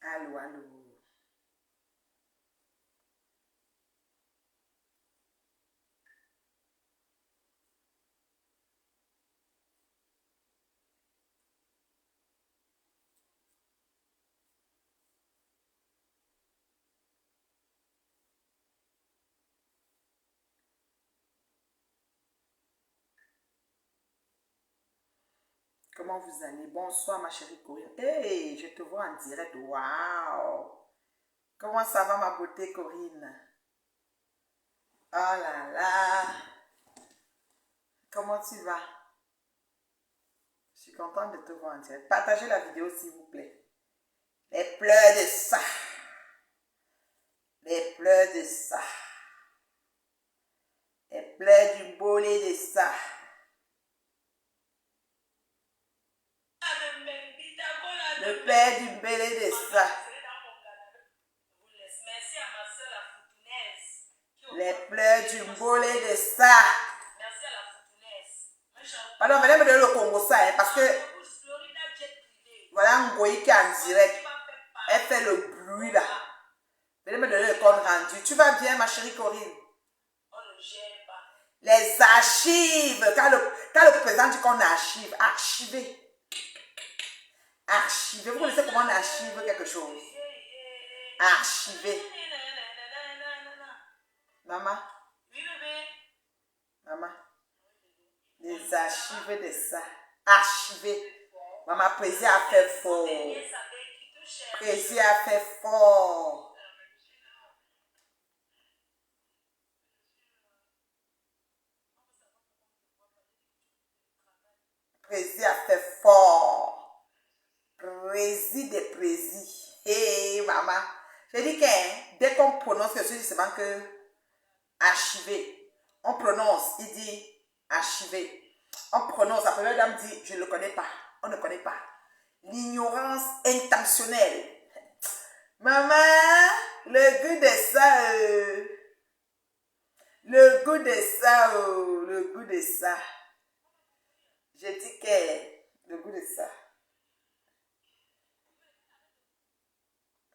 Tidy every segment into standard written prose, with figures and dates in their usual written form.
Allô, allô. Comment vous allez? Bonsoir, ma chérie Corinne. Hey, je te vois en direct. Waouh! Comment ça va, ma beauté Corinne? Oh là là! Comment tu vas? Je suis contente de te voir en direct. Partagez la vidéo, s'il vous plaît. Les pleurs de ça. Les pleurs de ça. Les pleurs du bolé de ça. Le père du belé de ça. Les pleurs du bolé de ça. Pardon, venez me donner le Congo ça, hein, parce que voilà Ngoyi qui est en direct. Elle fait le bruit là. Venez me donner le compte rendu. Tu vas bien, ma chérie Corinne? Les archives. Quand le président dit qu'on archive, archiver. Archiver. Vous connaissez comment on archive quelque chose? Archiver. Maman. Maman. Les archives de ça. Archiver. Maman, Prési a fait fort. Prési a fait fort. Prési a fait fort. Prési de Prési. Hé, maman. Je dis que dès qu'on prononce quelque chose, c'est que archiver. On prononce, il dit archiver. On prononce, la première dame dit je ne le connais pas. On ne connaît pas. L'ignorance intentionnelle. Maman, le goût de ça, le goût de ça, le goût de ça. Je dis que le goût de ça.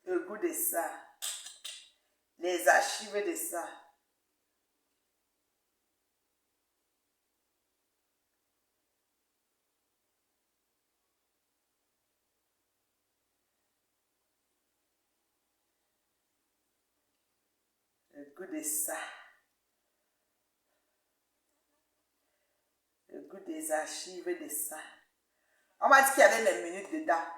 Le goût de ça. Les archives de ça. Le goût de ça. Le goût des archives de ça. On m'a dit qu'il y avait mes minutes dedans.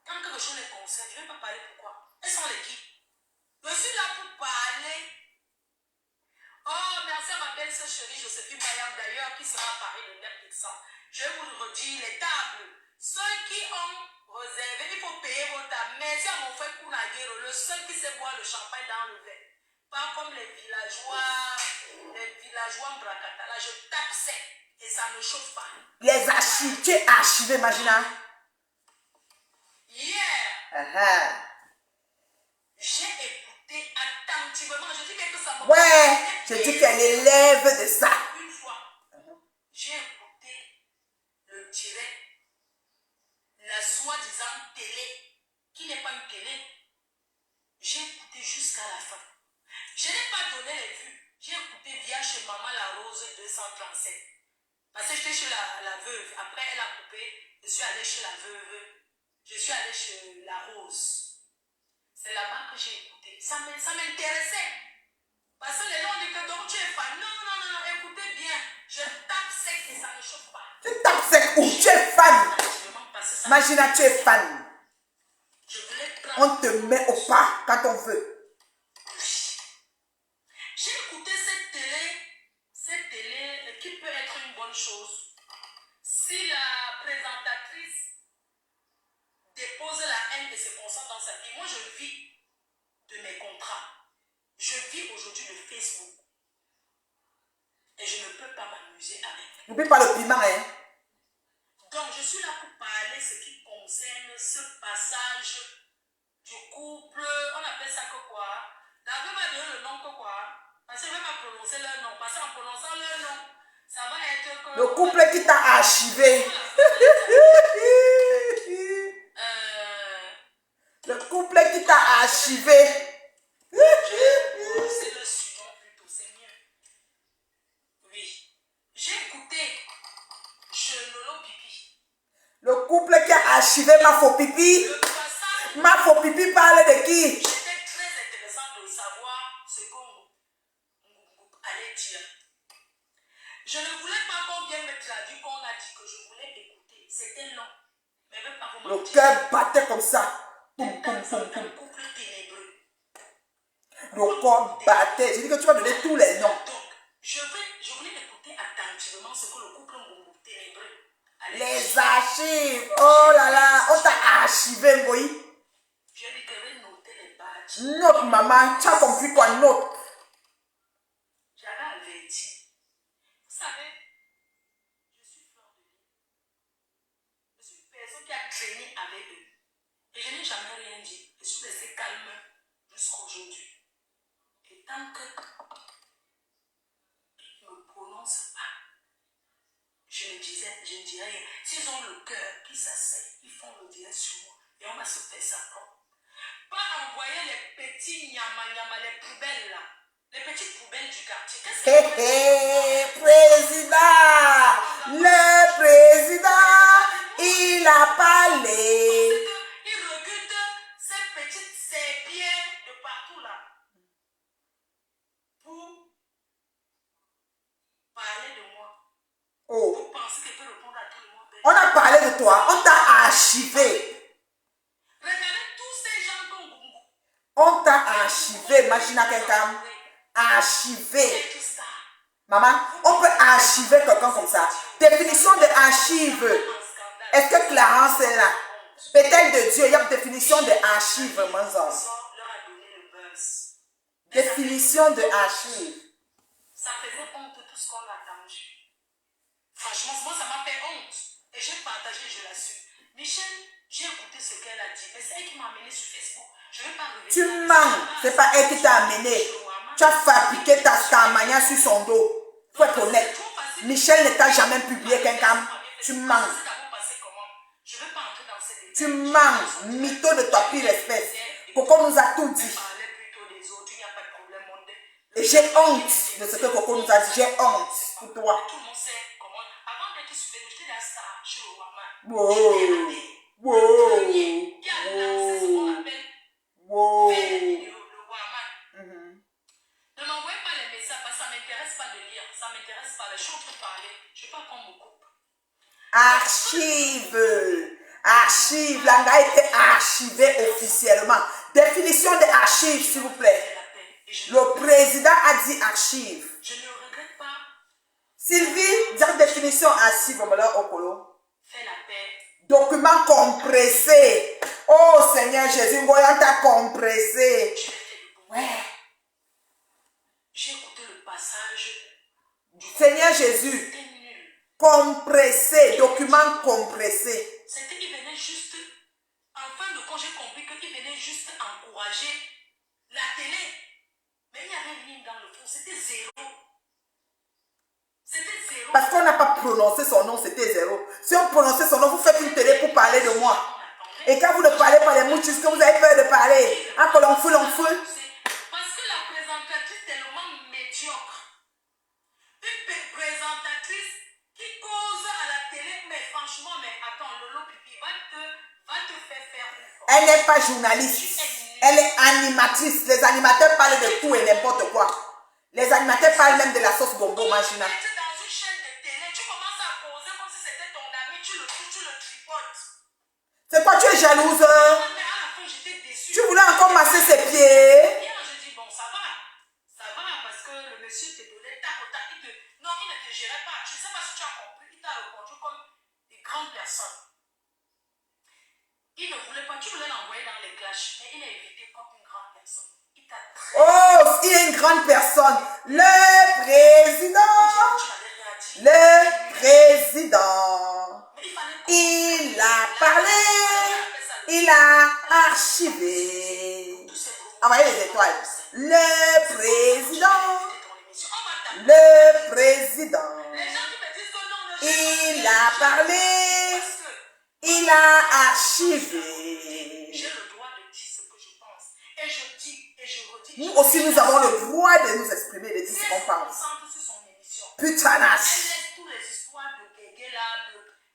Tant que je les concerne, je ne vais pas parler pourquoi. Elles sont les qui? Je suis là pour parler. Oh, merci à ma belle-sœur chérie Joséphine Bayard d'ailleurs qui sera à Paris le 9 décembre. Je vais vous le redire, les tables. Ceux qui ont réservé, il faut payer vos tables. Merci à mon frère Kounaguero, le seul qui sait boire le champagne dans le verre. Pas comme les villageois en Bracata. Là, je tape sec et ça ne chauffe pas. Les archives, tu es archivé, imagine. Yeah. J'ai écouté attentivement. Je dis que ça me... Ouais, je dis qu'elle élève de ça. Une fois, j'ai écouté le direct, la soi-disant télé, qui n'est pas une télé. J'ai écouté jusqu'à la fin. Je n'ai pas donné les vues. J'ai écouté Via chez Maman la Rose 237. Parce que j'étais chez la veuve. Après, elle a coupé. Je suis allée chez la veuve. Je suis allée chez la Rose. C'est là-bas que j'ai écouté. Ça m'intéressait. Parce que les gens disent que donc tu es fan. Non, écoutez bien. Je tape sec et ça ne chauffe pas. Tu tapes sec où? Tu es fan. Imagine, tu es fan. On te met au pas quand on veut. J'ai écouté cette télé qui peut être une bonne chose. Si la présentatrice dépose la haine et se concentre dans sa vie, moi je vis de mes contrats. Je vis aujourd'hui de Facebook. Et je ne peux pas m'amuser avec. N'oublie pas le piment, hein. Donc je suis là pour parler ce qui concerne ce passage du couple. On appelle ça que quoi? La veuve m'a donné le nom que quoi? Parce que je ne vais pas prononcer leur nom. Parce qu'en prononçant leur nom, ça va être que... Le couple qui t'a archivé. Le couple qui t'a archivé. Je vais prononcer le surnom plutôt, c'est mieux. Oui. J'ai écouté Chenolo Pipi. Le couple qui a archivé ma faux pipi. Le passage... Ma faux pipi parle de qui? C'était très intéressant de savoir ce qu'on allait dire. Je ne voulais pas qu'on vienne me traduire, qu'on a dit que je voulais écouter. C'était long. Mais même pas vous Le mentir. cœur battait comme ça. Poum, poum, poum, poum. Un couple ténébreux. Le corps battait. J'ai dit que tu vas donner tous les noms. Donc, je voulais écouter attentivement ce que le couple ténébreux allait dire. Les archives. Oh là là. On t'a archivé, oui. Je dis que je vais noter les badges. Note, maman. Tu as compris quoi? Note. J'avais averti. Vous savez, je suis fleur de vie. Je suis une personne qui a traîné avec eux. Et je n'ai jamais rien dit. Je suis restée calme jusqu'à aujourd'hui. Et tant que ils ne me prononcent pas, je ne dis rien. S'ils ont le cœur qui s'asseye, ils font le bien sur moi. Et on va se faire ça propre. Pas envoyer les petits nyama, les poubelles là. Les petites poubelles du quartier. Qu'est-ce que Hé hé, président. Le président, il a parlé. ils recrutent ces petites serpillères de partout là. Pour parler de moi. Oh. Pour penser qu'elle peut répondre à tout le monde. On a parlé de toi. On t'a archivé. Regardez tous ces gens comme On t'a archivé. Imagine quelqu'un. Archivé. Maman, on peut archiver quelqu'un comme ça. Définition de archive. Est-ce que Clarence est là? Peut-être de Dieu, il y a une définition de archive, mon enfant. Définition de archive. Ça faisait honte tout ce qu'on a entendu. Franchement, moi, ça m'a fait honte. Et j'ai partagé, je l'assume. Michel, j'ai écouté ce qu'elle a dit. Mais c'est elle qui m'a amené sur Facebook. Je ne vais pas revenir. Tu mens. Ce n'est pas elle qui t'a amené. Tu as fabriqué ta manière sur son dos. Faut être honnête. Michel ne t'a jamais publié quelqu'un. Tu mens. Tu mens. Mytho de ta pire espèce. Coco nous a tout dit. Et j'ai honte de ce que Coco nous a dit. J'ai honte pour toi. Wow. Wow. Wow. Ne m'envoyez pas les messages parce que ça ne m'intéresse pas de lire. Ça ne m'intéresse pas. Je suis en train de parler. Je ne veux pas qu'on me coupe. Archive. Archive. L'anga a été archivé officiellement. Définition de archive, s'il vous plaît. Le président a dit archive. Je ne regrette pas. Sylvie, dire définition archive. Fais la paix. Document compressé. Oh Seigneur Jésus, voyons t'a compressé. Ouais. J'ai écouté le passage. Seigneur Jésus, compressé, document compressé. C'était qu'il venait juste, en fin de compte, j'ai compris qu'il venait juste encourager la télé. Mais il n'y avait rien dans le fond, c'était zéro. C'était zéro. Parce qu'on n'a pas prononcé son nom, c'était zéro. Si on prononçait son nom, vous faites une télé pour parler de moi. Et quand vous ne parlez pas les mouches, que vous avez peur de parler. Ah, que l'on fout. Parce que la présentatrice est tellement médiocre. Lolo Pipi va te faire faire une fois. Elle n'est pas journaliste. Elle est animatrice. Les animateurs parlent de tout et n'importe quoi. Les animateurs parlent même de la sauce bonbon, Magina. Tu es dans une chaîne de télé, tu commences à causer comme si c'était ton ami, tu le touches, tu le tripotes. C'est quoi, tu es jalouse? Mais à la fin, j'étais déçue. Tu voulais encore masser ses pieds? Hier, je dis, bon, ça va, parce que le monsieur te donnait tac au tac. Non, il ne te gérait pas. Je ne sais pas si tu as compris, il t'a répondu comme des grandes personnes. Il ne voulait pas, tu voulais l'envoyer dans les clashs, mais il a évité comme une grande personne. Il t'a très... Oh, il est une grande personne. Le président. Le président. Il a parlé. Il a archivé. Envoyez les étoiles. Le président. Le président. Il a parlé. Il a archivé. J'ai le droit de dire ce que je pense. Et je dis, et je redis. Nous aussi, nous avons le droit de nous exprimer, de dire ce qu'on pense. Putanasse.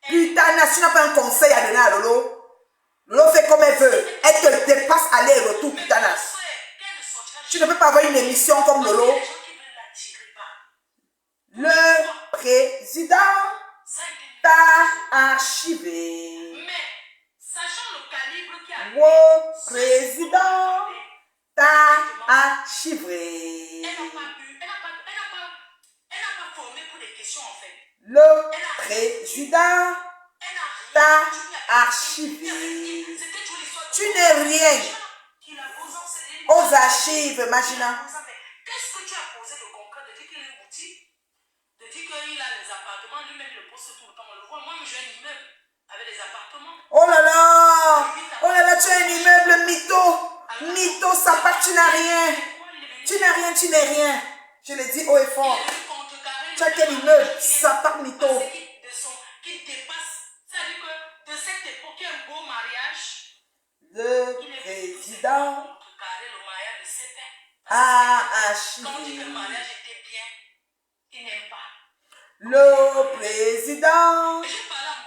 Putanasse, tu n'as pas un conseil à donner à Lolo. Lolo fait comme elle veut. Elle te dépasse aller et retour, putanasse. Tu ne peux pas avoir une émission comme Lolo. Le président t'a archivé. Mais, sachant le calibre qui a... Le président t'a archivé. Elle n'a pas formé pour des questions en fait. Le président t'a archivé. Tu n'es rien aux archives, Magina. Qu'est-ce que tu as posé de concret? De dire qu'il a une boutique, de dire qu'il a les appartements, lui-même il le poste tout le temps, on le voit. Moi, j'ai un immeuble avec des appartements. Oh là là, tu as un immeuble mytho. Mytho, ça part, tu n'as rien. Tu n'as rien, tu n'es rien. Je le dis haut et fort. Tu as quel immeuble? Ça part, mytho. Qui dépasse, c'est-à-dire que de cette époque, il y a un beau mariage. Le président Le mariage de 7 ans. a Quand on dit que le archivé. mariage était bien, il n'aime pas. Le président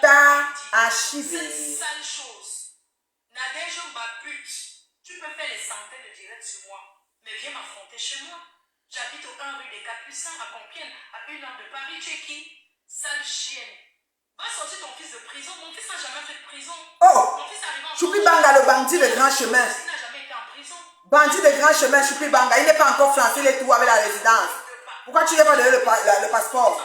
t'a archivé. Cette sale chose, Nadège Mbaput, tu peux faire les centaines de directs sur moi, mais viens m'affronter chez moi. J'habite au 1 rue des Capucins à Compiègne, à 1 heure de Paris. Tu es qui? Sale chienne. Va sortir ton fils de prison. Mon fils n'a jamais fait de prison. Oh, Mon fils arrive en Choupi Banga, le bandit de grand chemin. Il n'a jamais été en prison. Bandit de grand chemin, Choupi Banga. Il n'est pas encore français, il est tout avec la résidence. Pourquoi tu n'as pas donné le passeport?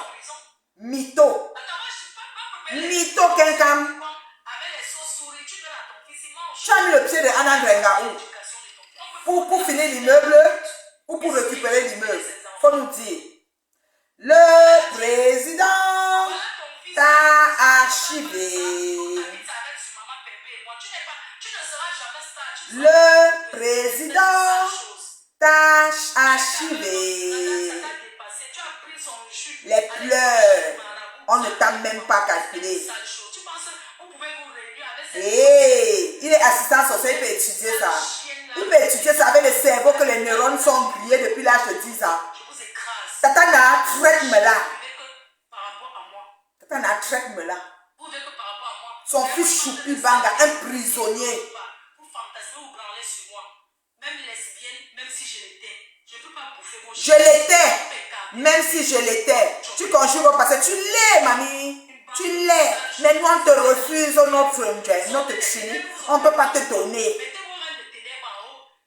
Mytho. Attends, moi, je suis pas Mytho, quelqu'un. avec les sauces souris, tu donnes à ton fils, il mange. Tu as mis le pied de Anna Drenga où? Pour finir l'immeuble ou pour récupérer l'immeuble? Faut nous dire. Le président t'a archivé. Le président t'a archivé. Les pleurs, on ne t'a même pas calculé. Hey, il est assistant social, il peut étudier ça. Il peut étudier ça avec le cerveau que les neurones sont grillés depuis l'âge de 10 ans. Tatana, traite-moi là. Tatana, traite-moi là. Son fils Choupi Banga, un prisonnier. Je l'étais, même si je l'étais. Tu conjugues au passé, tu l'es, mamie. Tu l'es. Mais nous, on te refuse notre chine. On ne peut pas te donner.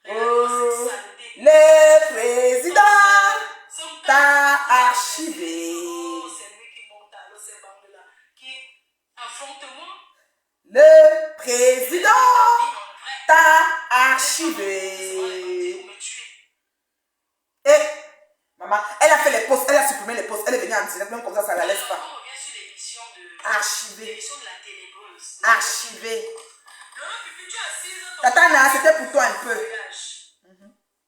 Oh, le président t'a archivé. Le président t'a archivé. Et maman, elle a fait les posts, elle a supprimé les posts, elle est venue en direct, même comme ça ne la laisse pas. Archivé. Archivé. Tatana, c'était pour toi un peu.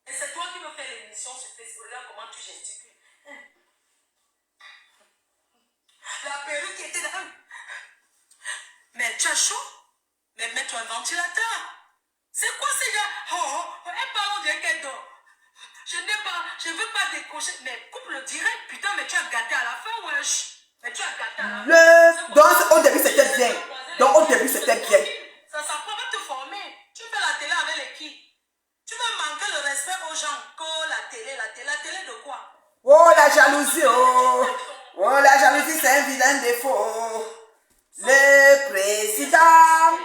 Et c'est toi qui me fais l'émission sur Facebook. Regarde comment tu gesticules. La perruque était là. Mais tu as chaud? Mais mets-toi un ventilateur. C'est quoi ces gars? Oh, elle parle, on dirait qu'elle dort. Je veux pas décocher. Mais coupe le direct. Putain, mais tu as gâté à la fin, wesh. Mais tu as gâté à la fin. Donc, au début, c'était bien. Donc, au début, c'était bien. Ça s'apprend, va te former. Tu fais la télé avec les qui? Tu veux manquer le respect aux gens que la télé de quoi? Oh, la jalousie, oh. Oh, la jalousie, c'est un vilain défaut. Le président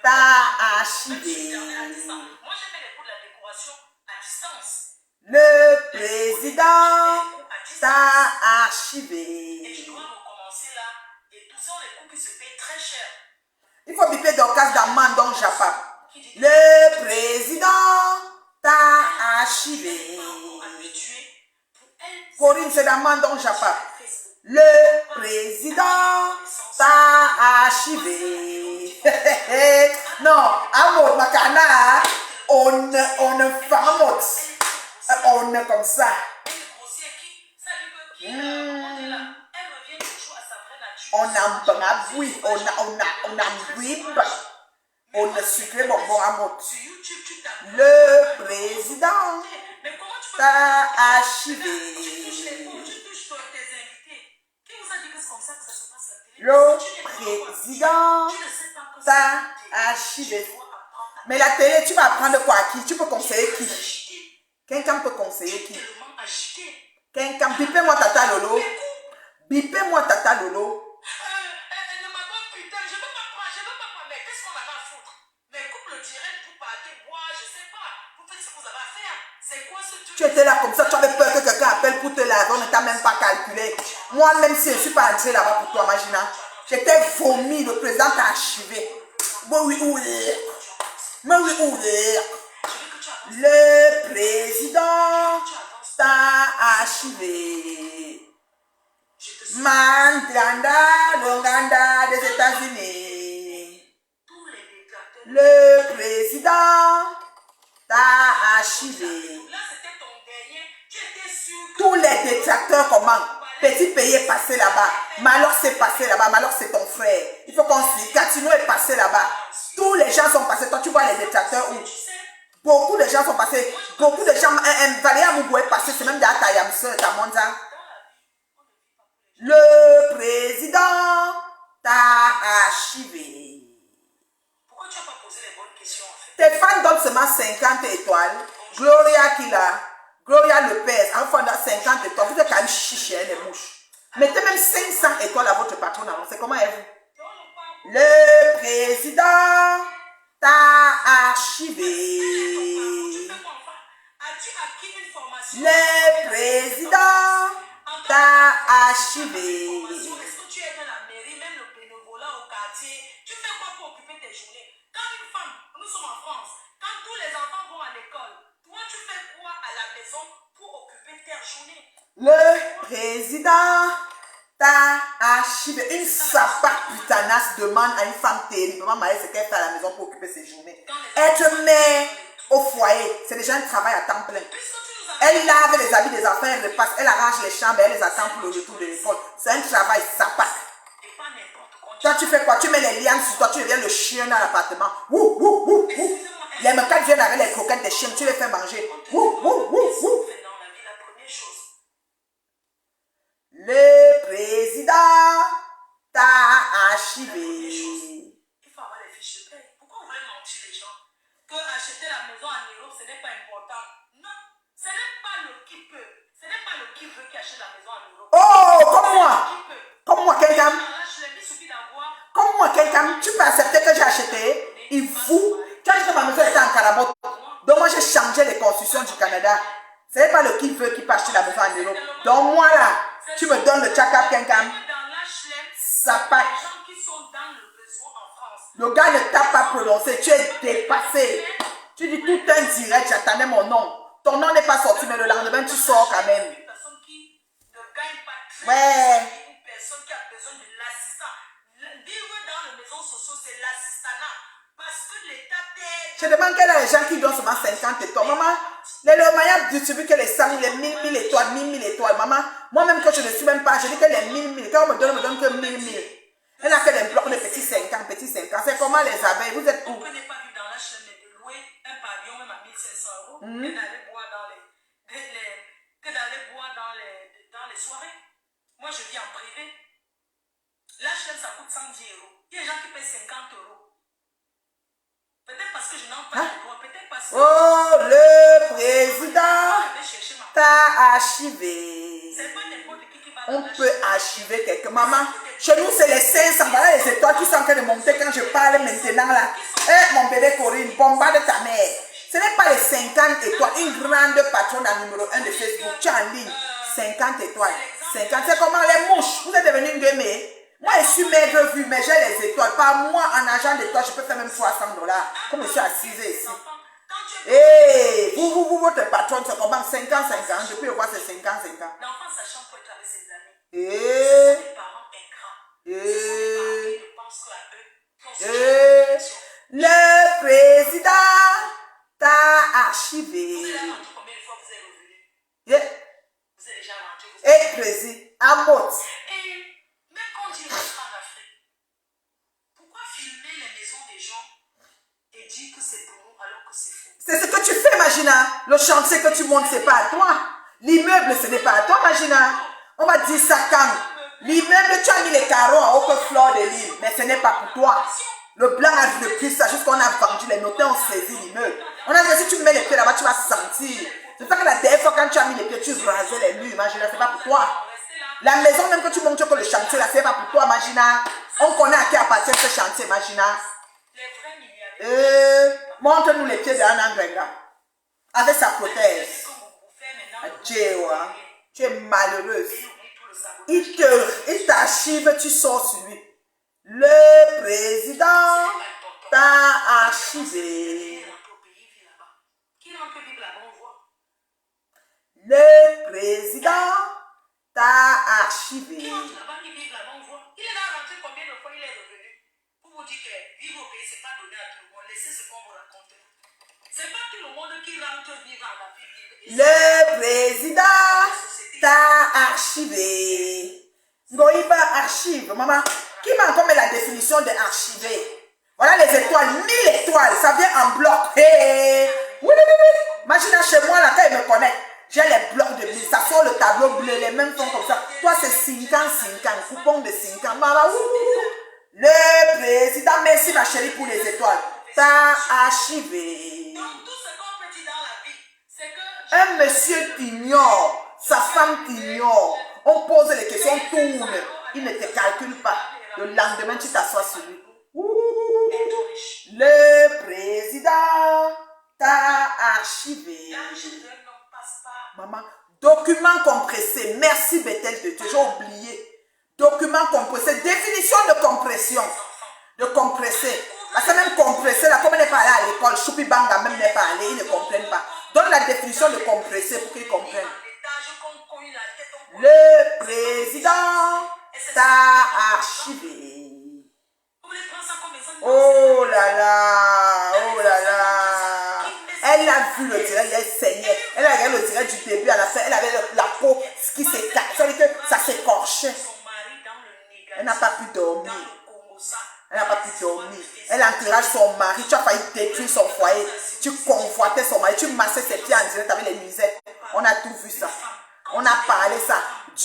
t'a archivé. Moi, j'ai fait les cours de la décoration à distance. Le président t'a archivé. Et tu dois recommencer là. Et tout ça, les cours qui se payent très cher. Il faut biper Dorcas d'Amman dans Japa. Le président t'a archivé. Corinne, c'est d'Amman dans Japa. Le président t'a archivé. Non, Amour, Makana, on ne famote. On est comme ça. On embraboui, on embribe. On ne sucre bonbon à mot. Le président t'a archivé. Le président t'a archivé. Mais la télé, tu vas apprendre quoi à qui? Tu peux conseiller qui? Quelqu'un peut conseiller qui? Quelqu'un, bipez-moi Tata Lolo. Bipez-moi Tata Lolo. Tu étais là comme ça, tu avais peur que quelqu'un appelle pour te laver, on ne t'a même pas calculé. Moi-même, si je ne suis pas entrée là-bas pour toi, imagine. J'étais vomi, le président t'a archivé. Le président t'a archivé. Mandanda, Longanda des États-Unis. Le président t'a archivé. Tous les détracteurs, comment? Petit pays est passé là-bas. Malheur s'est passé là-bas. Malheur c'est ton frère. Il faut qu'on se dise. Catino est passé là-bas. Tous les gens sont passés. Toi, tu vois les détracteurs où? Beaucoup de gens sont passés. Beaucoup de gens. Valéa Mougou est passé. C'est même d'Ata Yamse, Tamonza. Le président t'a archivé. Pourquoi tu n'as pas posé les bonnes questions en fait? Tes fans donnent seulement 50 étoiles. Gloria Kila. Gloria Lopez, un fond dans 50 étoiles, vous êtes quand même chiché, les mouches. Mettez même 500 étoiles à votre patron. C'est comment est-vous? Le président t'a archivé. Le président t'a archivé. Est-ce que tu es dans la mairie, même le bénévolat au quartier? Tu fais quoi pour occuper tes journées? Quand une femme, nous sommes en France, quand tous les enfants vont à l'école, toi tu fais quoi à la maison pour occuper tes journées? Le président t'a archivé. Une sapate putanasse demande à une femme terriblement mariée ce qu'elle fait à la maison pour occuper ses journées. Être mère au foyer, c'est déjà un travail à temps plein. Elle lave les habits des enfants, elle repasse, elle arrange les chambres, elle les attend pour le retour de l'école. C'est un travail sapate. Toi, tu fais quoi? Tu mets les lianes sur toi, tu deviens le chien dans l'appartement. Les mecs viennent avec les croquettes des chiens, tu les fais manger. Le président t'a archivé. Il faut avoir les fiches de paie. Pourquoi vous voulez mentir les gens? Que acheter la maison en Europe, ce n'est pas important. Non, ce n'est pas le qui peut. Ce n'est pas le qui veut qui achète la maison en Europe. Oh, comme moi. Comme moi, quelqu'un. Comme moi, quelqu'un. Tu peux accepter que j'ai acheté. Il faut. Tu as acheté ma maison, elle était en Carabote. Donc moi, j'ai changé les constitutions du Canada. Ce n'est pas le qui veut qui peut acheter la maison en Europe. Donc moi, là, tu me donnes le check-up, quelqu'un. Ça part. Le gars ne t'a pas prononcé. Tu es dépassé. Tu dis tout un direct, j'attendais mon nom. Ton nom n'est pas sorti, mais le lendemain, tu sors quand même. Ouais. Je demande quel est les gens qui donnent seulement 50 étoiles. Maman, les Mayas distribuent que les 100, les 1000 étoiles, 1000 étoiles. Maman, moi-même, quand je ne suis même pas, je dis que les 1000. Quand on me donne que 1000. Elle a que les blocs de petits 50, petits 50. C'est comment les abeilles? Vous êtes où? On n'est pas vu dans la chaîne de louer un pavillon même à 1500 €, que d'aller boire dans les soirées. Moi, je vis en privé. L'HLM, ça coûte 110 euros. Il y a des gens qui payent 50 euros. Peut-être parce que je n'en parle pas. Peut-être parce que... Oh, le président t'a archivé. C'est pas n'importe qui va... On peut archiver quelque... Maman, chez nous, c'est les 500. Voilà les étoiles qui sont en train de monter quand je parle maintenant là. Eh, mon bébé Corinne, bombarde ta mère. Ce n'est pas les 50 étoiles. Une grande patronne à numéro 1 de Facebook. Tu es en ligne. 50 étoiles. 50, c'est comment les mouches. Vous êtes devenu une gamée. Moi, je suis maigre vue, mais j'ai les étoiles. Par mois, en argent d'étoiles, je peux faire même 300 $. Comme je suis assise ici. Et vous, votre patronne, c'est comment 50, 50. Depuis le mois, c'est 50, 50. L'enfant sachant pour être avec ses amis. Et Les parents ingrats. Ce sont les parents qui ne pensent qu'à eux. le président t'a archivé. Vous allez rentrer combien de fois vous êtes revenu? Vous êtes déjà rentré. Et président, à mot. Et même quand il rentre en Afrique, pourquoi filmer les maisons des gens et dire que c'est pour nous alors que c'est faux? C'est ce que tu fais, Magina. Le chantier que tu montes, ce n'est pas à toi. L'immeuble, ce n'est pas à toi, Magina. On va dire ça quand. L'immeuble, tu as mis les carreaux en haut que fleur de l'île, mais ce n'est pas pour toi. Le blanc a repris ça jusqu'on a vendu, les notaires ont saisi l'immeuble. On a dit si tu mets les pieds là-bas, tu vas sentir. C'est ça que la dernière fois quand tu as mis les pieds, tu rasais les murs, Magina, c'est pas pour toi. La maison même que tu montres que le chantier là, c'est pas pour toi, Magina. On connaît à qui appartient ce chantier, Magina. Montre-nous les pieds d'Anna Grenga. Avec sa prothèse. Adieu, tu es malheureuse. Il t'archive, tu sors sur lui. Le président t'a archivé. Le président t'a archivé. Il est là rentré combien de fois il est revenu pour vous dire que vivre au pays, c'est pas donné à tout le monde. Laissez ce qu'on vous raconte. C'est pas tout le monde qui rentre vivre en Afrique. Le président t'a archivé. Goïba archive, maman. Qui m'a encore mis la définition de archiver? Voilà les étoiles, 1000 étoiles, ça vient en bloc. Hey. Oui. Imagine chez moi, là, quand il me connaît, j'ai les blocs de 1000, ça sort le tableau bleu, les mêmes sont comme ça. Toi, c'est 50, coupon de 50. Maman, le président, merci ma chérie pour les étoiles. T'as archivé. Donc, tout ce qu'on peut dire dans la vie, c'est que... Un monsieur t'ignore, sa femme t'ignore. On pose les questions, tourne. Il ne te calcule pas. Le lendemain, tu t'assois sur lui. Le président t'a archivé. Maman, document compressé. Merci Bethel de Dieu. J'ai oublié. Document compressé. Définition de compression. De compresser. Parce que même compressé, là, comme elle n'est pas allée à l'école, Choupi Banga même n'est pas allé, ils ne comprennent pas. Donne la définition de compresser pour qu'ils comprennent. Le président t'a archivé. Oh là là, oh là là. Elle a vu le direct, elle saignait. Elle a regardé le direct du début à la fin. Elle avait la peau qui s'écarte. Ça veut dire que ça s'écorchait. Elle n'a pas pu dormir. Elle n'a pas pu dormir. Elle encourage son mari. Tu as failli détruire son foyer. Tu convoitais son mari. Tu massais ses pieds en direct avec les musettes. On a tout vu ça. On a parlé ça.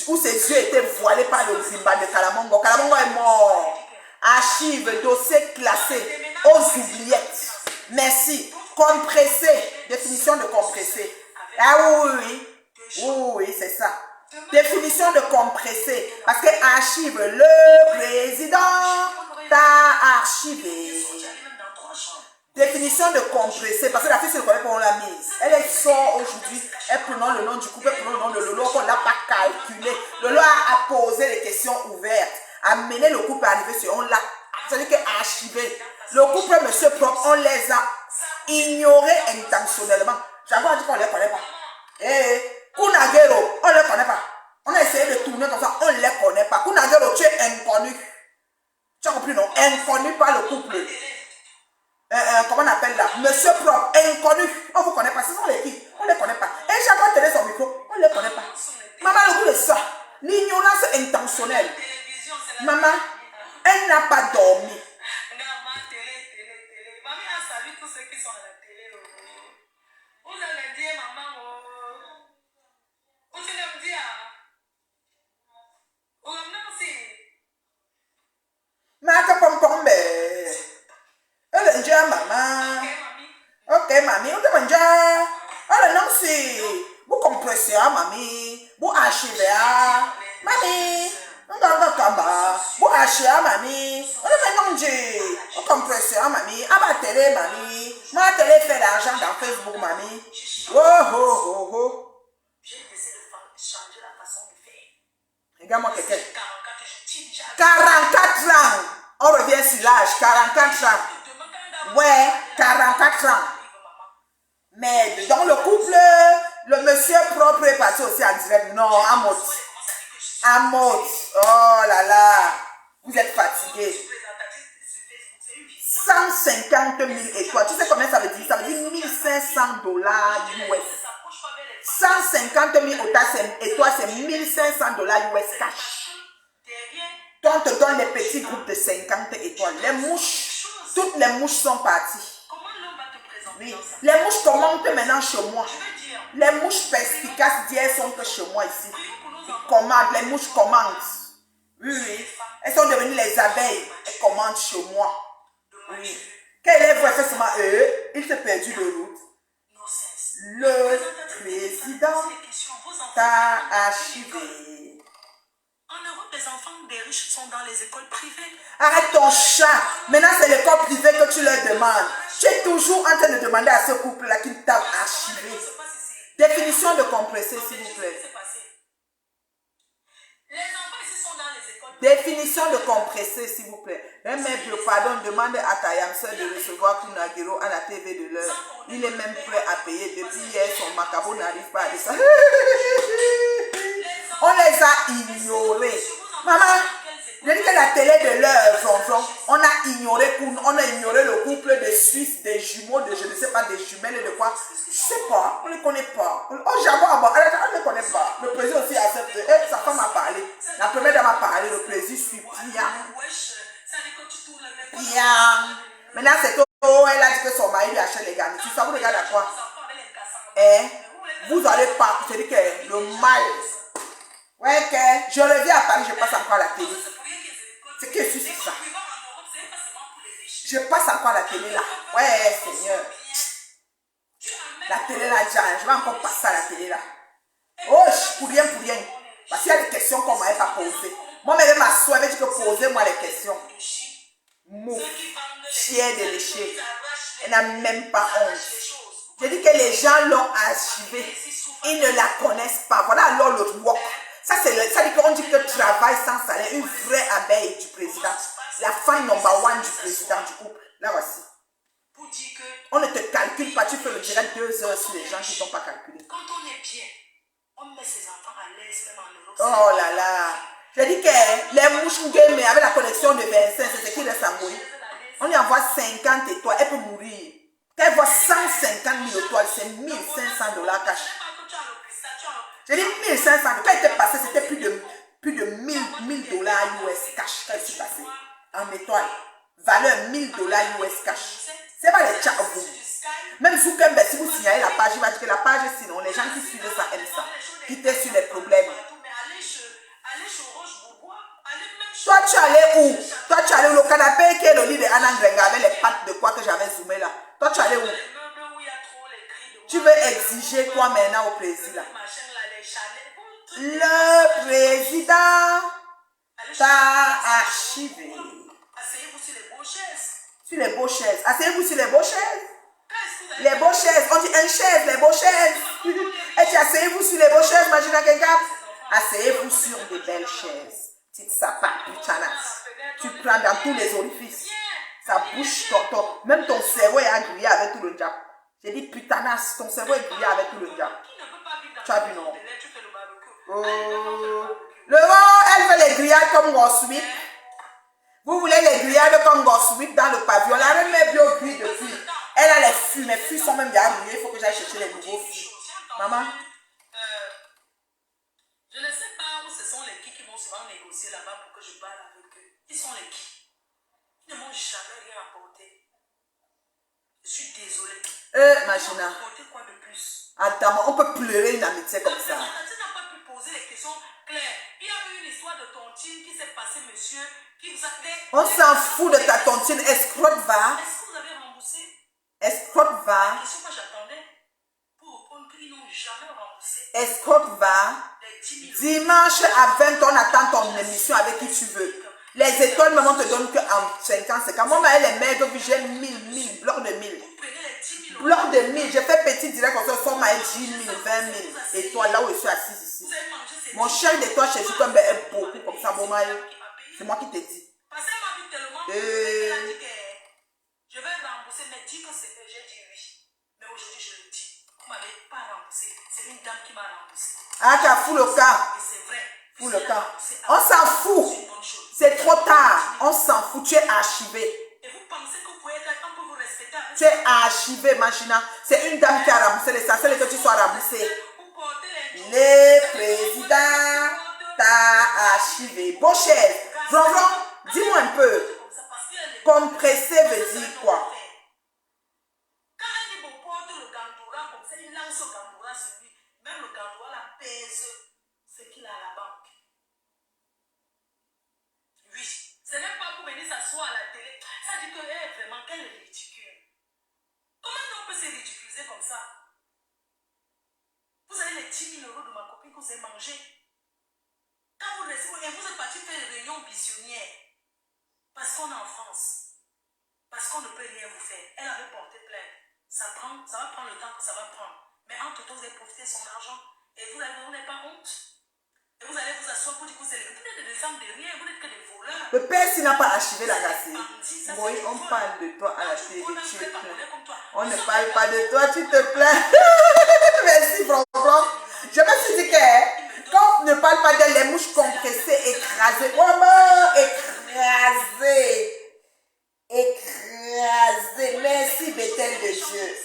Où ses yeux étaient voilés par le Zimba de Kalamongo. Kalamongo est mort. Archive, dossier classé aux oubliettes. Merci. Compressé. Définition de compressé. Ah oui, c'est ça. Définition de compressé. Parce que archive, le président t'a archivé. Définition de compressé. Parce que la fille se connaît pas, on l'a mise. Elle sort aujourd'hui. Elle prononce le nom du couple, elle prononce le nom de Lolo qu'on n'a pas calculé. Lolo a posé les questions ouvertes. Amener le couple à arriver sur on l'a. C'est-à-dire qu'archivé. Le couple, monsieur propre, on les a ignorés intentionnellement. J'avoue dit qu'on ne les connaît pas. Kunagero, on ne les connaît pas. On a essayé de tourner comme ça, on ne les connaît pas. Kunagero, tu es inconnu. Tu as compris, non? Inconnu par le couple. Comment on appelle là? Monsieur propre, inconnu. On ne vous connaît pas. Ce sont les qui? On ne les connaît pas. Et chacun tenait son micro, on ne les connaît pas. Maman, le goût de ça. L'ignorance intentionnelle. Maman, elle n'a pas dormi. maman. Ok, Ok, mamie. mamie, on te mange. Oh, non, c'est. Vous compressez, mamie. Vous achevez, mamie. On va kamba. Vous achetez, mamie. On va manger. Vous compressez, mamie. Ah, bah, télé, mamie. Ma télé fait l'argent dans Facebook, mamie. Oh, oh, oh, oh. J'ai décidé de changer la façon de faire. Regarde-moi quelqu'un. 44, je dis déjà. 44 ans. On revient sur l'âge. 44 ans. Ouais, 44 ans. Mais dans le couple, le monsieur propre est passé aussi en direct. Non, Amot. Amot. Oh là là. Vous êtes fatigué. 150 000 étoiles. Tu sais combien ça veut dire? Ça veut dire 1500 dollars US. 150 000 étoiles, c'est 1500 dollars US cash. Toi, on te donne les petits groupes de 50 étoiles. Les mouches, toutes les mouches sont parties. Oui. Les mouches commentent maintenant chez moi. Les mouches perspicaces d'hier sont que chez moi ici. Ils commandent, les mouches commandent. Oui, oui. Elles sont devenues les abeilles. Elles commandent chez moi. Oui. Quand élève voit seulement eux, il s'est perdu de route. Le président t'a archivé. En Europe, les enfants des riches sont dans les écoles privées. Arrête ton chat. Maintenant, c'est l'école privée que tu leur demandes. Tu es toujours en train de demander à ce couple-là qu'il t'a archivé. Définition de compressé, s'il vous plaît. Les enfants ici sont dans les écoles. Définition de compressé, s'il vous plaît. Un maître, pardon, demande à ta yamseur de recevoir Kunagiro à la TV de l'heure. Il est même prêt à payer. Depuis hier, son macabo n'arrive pas à dire ça. On les a ignorés. Maman, je dis que la télé de l'heure, on a ignoré le couple de Suisses, des jumeaux, de je ne sais pas, des jumelles, de quoi. Je ne sais pas, on ne les connaît pas. Oh, j'avoue, on ne les connaît pas. Le président aussi accepte. Sa femme a parlé. La première dame a parlé, le président suit bien. Bien. Maintenant, c'est oh, elle a dit que son mari lui achète les garnitures. Ça vous regarde à quoi? Vous n'allez pas. C'est-à-dire que le mal. Ouais, que je reviens à Paris, je passe encore à la télé. C'est que je suis ça. Je passe encore à la télé là. Ouais, Seigneur. La télé là, je vais encore passer à la télé là. Oh, pour rien, pour rien. Parce qu'il y a des questions qu'on ne m'avait pas posées. Moi-même, ma soeur avait dit que posez-moi les questions. Mouf, fière de lécher. Elle n'a même pas honte. Je dis que les gens l'ont archivée. Ils ne la connaissent pas. Voilà alors le work. Ça dit qu'on dit que travail sans salaire, une vraie abeille du président. La femme number one du président du couple. Là voici. On ne te calcule pas, tu fais le direct 2 heures sur les gens qui ne t'ont pas calculé. Quand on est bien, on met ses enfants à l'aise même en Europe. Oh là là. Je dis que les mouches game avec la connexion de 25, c'est ce qui reste en mourir. On lui envoie 50 étoiles, elle peut mourir. Quand elle voit 150 000 étoiles, c'est 1500 dollars cash. J'ai dit 1500. Quand elle était passée, c'était plus de 1000 dollars US cash quand elle s'est passée. En étoile. Valeur 1000 dollars US cash. C'est pas les chats vous. Même Zuckerberg, si vous signalez la page, il va dire que la page, sinon, les gens qui suivent ça aiment ça. Quittez sur les problèmes. Toi, tu allais où? Toi, tu allais où? Le canapé qui est le lit de Anna Ngrenga avec les pattes de quoi que j'avais zoomé là. Toi, tu allais où? Tu veux exiger quoi maintenant au président? Le président t'a archivé. Asseyez-vous sur les beaux chaises. Sur les beaux chaises. Asseyez-vous sur les beaux chaises. Les beaux chaises. On dit une chaise, les beaux chaises. Et tu asseyez-vous sur les beaux chaises, imagine quelqu'un. Asseyez-vous sur des belles chaises. Petite sapin, putanas. Tu prends dans tous les orifices. Ça bouge, même ton cerveau est grillé avec tout le diable. J'ai dit putanas, ton cerveau est grillé avec tout le diable. Tu as vu, non? Oh. Le vent, elle veut les grillades comme Gosswip. Vous voulez les grillades comme Gosswip dans le pavillon. La reine met bio grille depuis. Elle a les fûts. Mes fûts sont même bien grillés. Il faut que j'aille chercher les nouveaux fûts. Maman? Je ne sais pas où ce sont les qui vont souvent négocier là-bas pour que je parle avec eux. Ils sont les qui? Ils ne m'ont jamais rien apporté. Je suis désolée. Machina. Apporter quoi de plus? Attends, on peut pleurer une amitié comme ça. Tu n'as pas pu poser les questions claires. Il y a eu une histoire de tontine qui s'est passée, monsieur, qui vous a fait... On s'en fout de ta tontine, escroc va. Est-ce que vous avez remboursé? va. La question que j'attendais pour répondre qu'ils n'ont jamais remboursé Escroc va. les 10 000 Dimanche à 20h, on attend ton émission avec qui tu veux. Les étoiles, maman te donne qu'en 50, 50. Moi, les maigres, j'ai 1000, blocs de 1000. Vous prenez les 10 000 Blocs de 1000. J'ai fait petit direct comme ça, soit 10 000, 20 000. Et toi, là où je suis assise ici. Vous avez mangé ces Mon cher de toi, chez lui, comme est beaucoup comme ça, bon, c'est moi qui t'ai dit. Parce qu'elle m'a vu tellement qu'elle a dit que je vais rembourser, mais dis que c'est que j'ai dit oui. Mais aujourd'hui, je le dis. Vous ne m'avez pas remboursé. C'est une dame qui m'a remboursé. Ah, tu as fou le cas. Et c'est vrai. Fou le cas. On s'en fout. C'est trop tard. On s'en fout. Tu es archivé. Et vous pensez que vous pouvez être là, on peut vous respecter avec Tu es archivé, Machina. C'est une dame qui a remboursé les ça. C'est que tu sois remboursé. vous portez les Le président t'a archivé. Beau cher. Ronron, dis-moi un peu. comme ça parce qu'il y a les Compressé veut dire quoi? Quand elle dit bon, porte le gandoura comme ça, il lance le gandoura sur lui. Même le gandoura la pèse ce qu'il a à la banque. Oui, ce n'est pas pour venir s'asseoir à la télé. Ça dit que vraiment, qu'elle est ridicule. Comment on peut se ridiculiser comme ça? Vous avez les 10 000 euros de ma copine que vous avez mangé. Quand vous restez, et vous êtes parti faire une réunion missionnaire. Parce qu'on est en France. Parce qu'on ne peut rien vous faire. Elle avait porté plainte. Ça va prendre le temps que ça va prendre. Mais entre-temps, vous avez profité de son argent. Et vous n'avez pas honte. Et vous allez vous asseoir pour dire que vous êtes des femmes de rien. Vous n'êtes que des voleurs. Le père, s'il n'a pas archivé la gâterie. Bandits, ça, Oui, c'est on du vol. parle de toi à la Tu télé. voles, Tu tu es es pas plein. volé comme toi. On Nous ne sommes parle des pas de femmes. toi, tu te plains. Merci, Franck. Je me suis dit que quand on ne parle pas d'elle, les mouches compressées, écrasées. Vraiment, écrasées. Écrasées. Merci, Bethel de Dieu.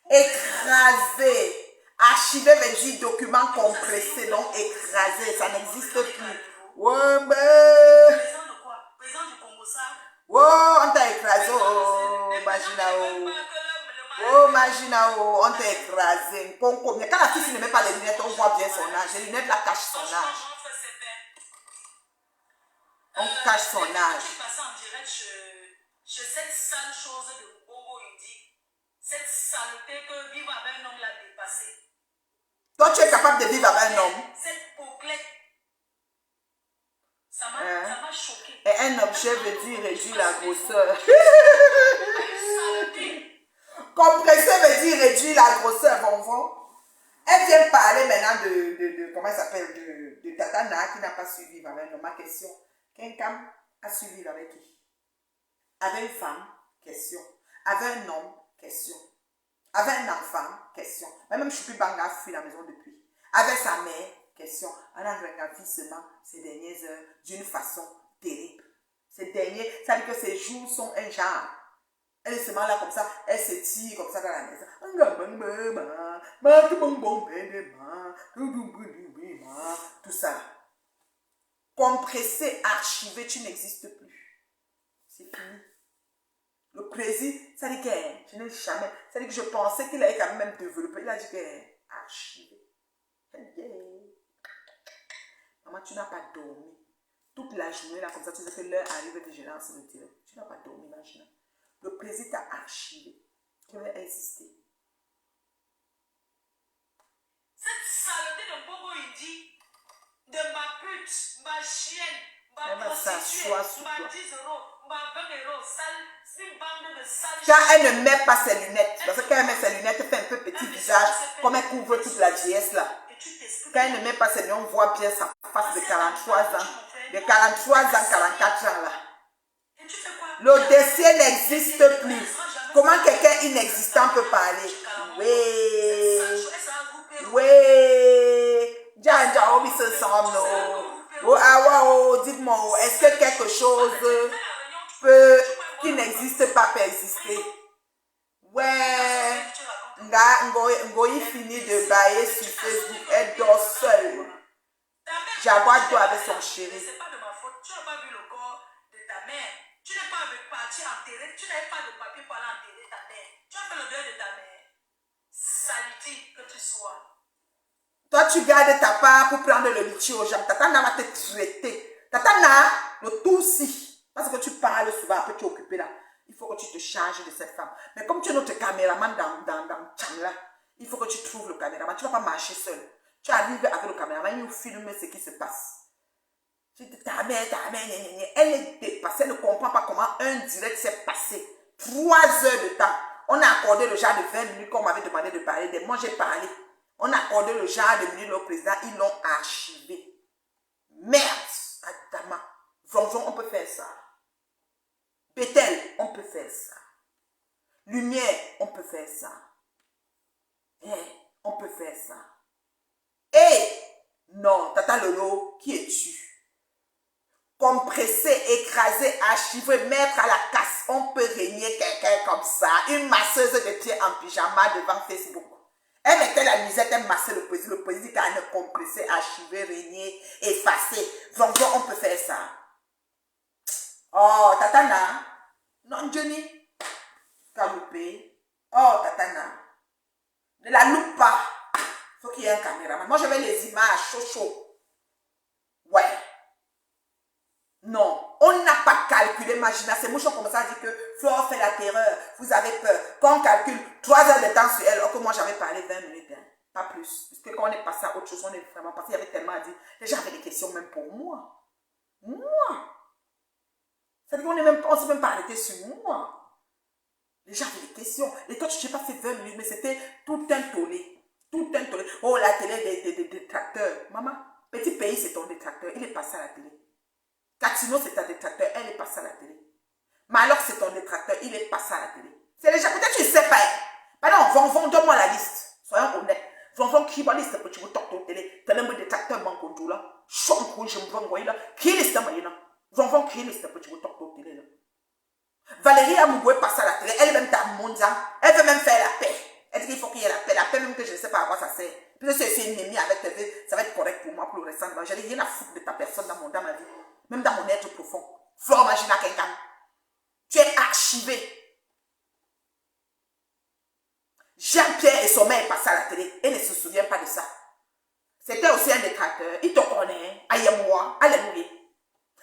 Écrasé. Archivé veut dire document compressé, donc écrasé. Ça n'existe plus. Ouais, mais. Président de quoi? Président du Congo, ça? Oh, on t'a écrasé. Oh, Magina. Oh, Magina. Oh, on t'a écrasé. Mais quand la fille ne met pas les lunettes, on voit bien son âge. Les lunettes la cachent son âge. On cache son âge. Je suis passé en direct chez cette sale chose de Bongo Indi. Cette saleté que vivre avec un homme l'a dépassé. Toi, tu es capable de vivre avec un homme. Cette peuplée. Ça m'a choqué. Et un objet veut dire réduire la grosseur. Compressé veut dire réduire la grosseur, bonbon. Elle vient parler maintenant de comment elle s'appelle, de Tatana qui n'a pas su vivre avec un homme. Ma question, quelqu'un a su vivre avec qui? Avec une femme? Question. Avec un homme? Question. Avec un enfant? Question. Même je ne suis plus banga, je fuis la maison depuis. Avec sa mère? Question. On a regardé seulement ces dernières heures d'une façon terrible. Ces derniers, ça veut dire que ces jours sont un genre. Elle est seulement là comme ça, elle se tire comme ça dans la maison. Tout ça. Compressé, archivé, tu n'existes plus. C'est fini. Le président, ça dit que je n'ai jamais. Ça dit que je pensais qu'il allait quand même développer. Il a dit que archivé. Maman, tu n'as pas dormi. Toute la journée, là, comme ça, tu sais que l'heure arrive de gérance de direct. Tu n'as pas dormi, imagine. Le président t'a archivé. Tu vas exister. Cette saleté de Bongo Indi, de ma pute, ma chienne, ma prostituée, ma 10 euros, ma 20 euros, sale, une bande de sales. Quand elle ne met pas ses lunettes, parce que quand elle met ses lunettes, elle fait un peu petit visage, comme elle couvre toute la dièse là. Quand elle ne met pas ses lunettes, on voit bien sa face de 43 ans. De 43 ans, 44 ans là. Le dossier n'existe plus. Comment quelqu'un inexistant peut parler? Oui. Oui. Dites-moi, est-ce que quelque chose qui n'existe pas peut exister? Ouais. Ngoï finit de bailler sur Facebook. Elle dort seule. Jaguar dort avec son chéri. C'est pas de ma faute. Tu n'as pas vu le corps de ta mère. Tu n'es pas parti enterrer. Tu n'avais pas de papier pour aller enterrer ta mère. Tu as fait le deuil de ta mère. Saleté que tu sois. Toi, tu gardes ta part pour prendre le litier aux gens. Tatana va te traiter. Tatana, le tout si. Parce que tu parles souvent, après tu es occupé là. il faut que tu te charges de cette femme. Mais comme tu es notre caméraman dans Tchamla, il faut que tu trouves le caméraman. Tu ne vas pas marcher seul. Tu arrives avec le caméraman, il filme ce qui se passe. Ta mère, elle est dépassée, elle ne comprend pas comment un direct s'est passé. 3 heures de temps. On a accordé le genre de 20 minutes qu'on m'avait demandé de parler. Moi, j'ai parlé. On a accordé le genre de minutes au président. Ils l'ont archivé. Merde, Adama. Zonzon, on peut faire ça. Bethel, on peut faire ça. Lumière, on peut faire ça. On peut faire ça. Non, Tata Lolo, qui es-tu? Compresser, écraser, archiver, mettre à la casse. On peut régner quelqu'un comme ça. Une masseuse de pied en pyjama devant Facebook. Elle mettait la musette, elle massait le président. Le président qui a compressé, archiver, régner, effacer. Donc, on peut faire ça. Oh, Tatana. Non, Johnny. T'as loupé. Oh, Tatana. Ne la loupe pas. Faut qu'il y ait un caméraman. Moi, je veux les images chaud. Ouais. Non, on n'a pas calculé, imagine, c'est mouchon comme ça, dit que Flore fait la terreur, vous avez peur. Quand on calcule 3 heures de temps sur elle, alors que moi j'avais parlé 20 minutes, hein, pas plus. Parce que quand on est passé à autre chose, on est vraiment passé, il y avait tellement à dire. Les gens avaient des questions même pour moi. Moi. C'est-à-dire qu'on ne s'est même pas arrêté sur moi. Les gens avaient des questions. Et toi, tu n'as pas fait 20 minutes, mais c'était tout un tollé. Tout un tollé. Oh, la télé des détracteurs. Maman, petit pays, c'est ton détracteur. Il est passé à la télé. Katino, c'est un détracteur, elle est passée à la télé. Malok, c'est ton détracteur, il est passé à la télé. C'est les gens, peut-être tu ne sais pas. Pardon, donne-moi la liste. Soyons honnêtes. Qui va liste pour que tu me toques ton télé. Tu as un détracteur, mon contrôle là. Chouan, je me vois là. Qui est liste, moi, qui est liste pour que tu me toques ton télé là. Valérie Amougou est passée à la télé. Elle est même ta mondiale. Elle veut même faire la paix. Elle dit qu'il faut qu'il y ait la paix. La paix, même que je ne sais pas à quoi ça sert. Puis si c'est une ennemie avec TV, ça va être correct pour moi pour le restant. Je n'ai rien à foutre de ta personne dans ma vie. Même dans mon être profond. Flore Magina quelqu'un. Tu es archivé. Jean-Pierre et son mère est passé à la télé. Elle ne se souvient pas de ça. C'était aussi un détracteur. Il te connaît. Aïe-moi. Alléluia.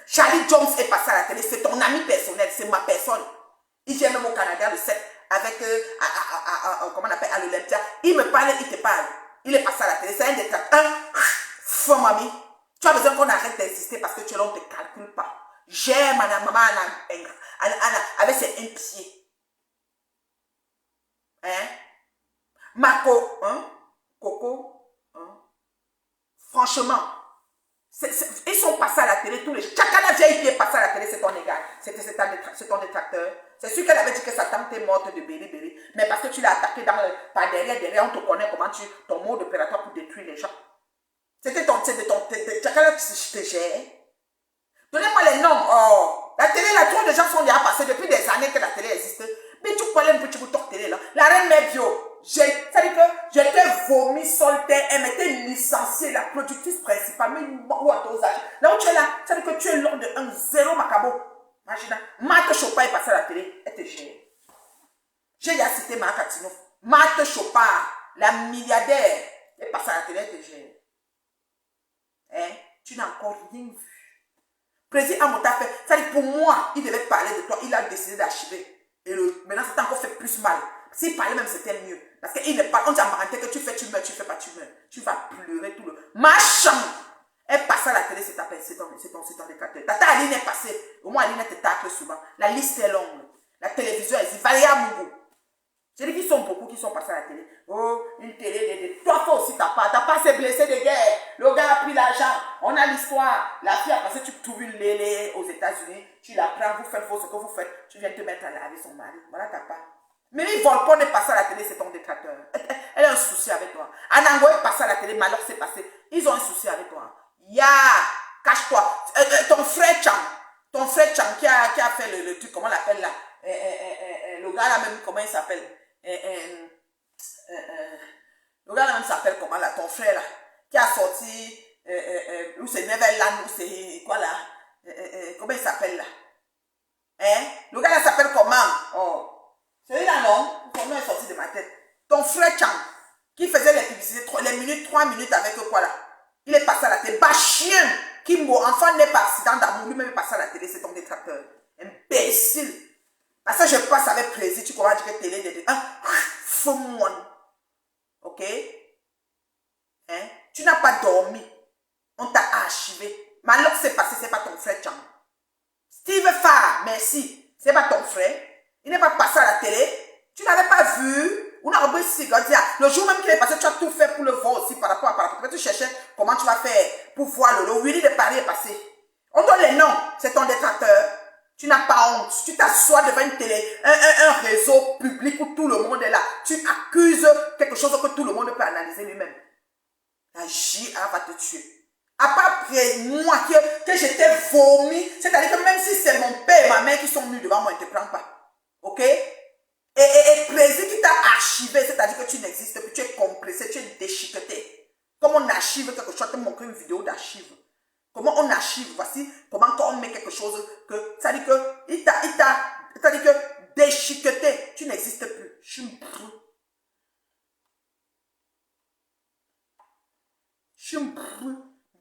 Charlie Jones est passé à la télé. C'est ton ami personnel. C'est ma personne. Il vient même au Canada le 7 avec, comment on appelle, à l'Olympia. Il me parle, il te parle. Il est passé à la télé. C'est un détracteur. Faux mamie. Tu as besoin qu'on arrête d'insister parce que tu ne te calcules pas. J'aime madame maman Anna avec ses un pied. Hein? Marco, hein? Coco, hein? Franchement, ils sont passés à la télé tous les jours. Chacun vieille qui est passé à la télé, c'est ton égal. C'est ton détracteur. C'est sûr qu'elle avait dit que sa tante est morte de béli. Mais parce que tu l'as attaqué par derrière, on te connaît comment ton mode opératoire pour détruire les gens. C'était chacun te gère. Donnez-moi les noms. Oh, la télé, là, trop de gens sont déjà passés depuis des années que la télé existe. Mais tu parlais un petit bout de télé là. La reine mère bio. C'est-à-dire que j'étais vomi, solitaire, elle m'était licenciée, la productrice principale, mais ou à ton âge. Là où tu es là, c'est-à-dire que tu es lors de 1-0 macabo. Imagine, Marthe Chopin est passée à la télé, elle te gère. J'ai déjà cité Marc Catino. Marthe Chopin, la milliardaire, est passée à la télé, elle te gère. Hein? Tu n'as encore rien vu. Président Amota fait, c'est-à-dire pour moi, il devait parler de toi, il a décidé d'archiver. Et maintenant, c'est encore fait plus mal. S'il parlait même, c'était mieux. Parce qu'il n'est pas, on t'a parenté que tu fais, tu meurs, tu fais pas, tu meurs. Tu vas pleurer tout le... Ma chambre, elle passe à la télé, c'est ton détracteur. Tata Aline est passée. Au moins, Aline te tacle souvent. La liste est longue. La télévision existe. Valérie Amougou. J'ai dit qu'ils sont beaucoup qui sont passés à la télé. Oh, une télé, toi aussi t'as pas s'est blessé de guerre. Le gars a pris l'argent. On a l'histoire. La fille a passé, tu trouves une lélé aux États-Unis. Tu la prends, vous faites ce que vous faites. Tu viens te mettre à laver son mari. Voilà, t'as pas. Mais Volpon est passé à la télé, c'est ton détracteur. Elle a un souci avec toi. Anango est passé à la télé, Malok s'est passé. Ils ont un souci avec toi. Ya, cache-toi. Ton frère Chang qui a fait le truc, comment on l'appelle là? Le gars là même, comment il s'appelle? Le gars là même s'appelle comment là? Ton frère là, qui a sorti, ou c'est Neverland, ou c'est quoi là? Comment il s'appelle là? Hein? Le gars là s'appelle comment? Oh. Celui-là, non, son nom est sorti de ma tête. Ton frère Chang, qui faisait les publicités, les minutes, 3 minutes avec quoi là? Il est passé à la télé. Bachien, Kimbo, enfant né par accident d'amour, lui-même est passé à la télé, c'est ton détracteur. Imbécile. Parce que je on va dire que télé de un faux ok? Hein? Tu n'as pas dormi. On t'a archivé. Mais alors c'est passé, c'est pas ton frère Tchang. Steve Farr, merci. C'est pas ton frère. Il n'est pas passé à la télé. Tu n'avais pas vu. On a repris le jour même qu'il est passé, tu as tout fait pour le voir aussi par rapport à tu cherchais comment tu vas faire pour voir le Willy de Paris est passé. On donne les noms, c'est ton détracteur. Tu n'as pas honte. Tu t'assois devant une télé, un réseau public où tout le monde est là. Tu accuses quelque chose que tout le monde peut analyser lui-même. La JA va te tuer. À part après moi que j'étais vomi, c'est-à-dire que même si c'est mon père et ma mère qui sont venus devant moi, ils ne te prennent pas. Ok? Et Président qui t'a archivé, c'est-à-dire que tu n'existes plus, tu es compressé, tu es déchiqueté. Comme on archive quelque chose, je vais te montrer une vidéo d'archive. Comment on archive, voici comment quand on met quelque chose, que ça dit que il t'a dit que déchiqueté, tu n'existes plus. Je suis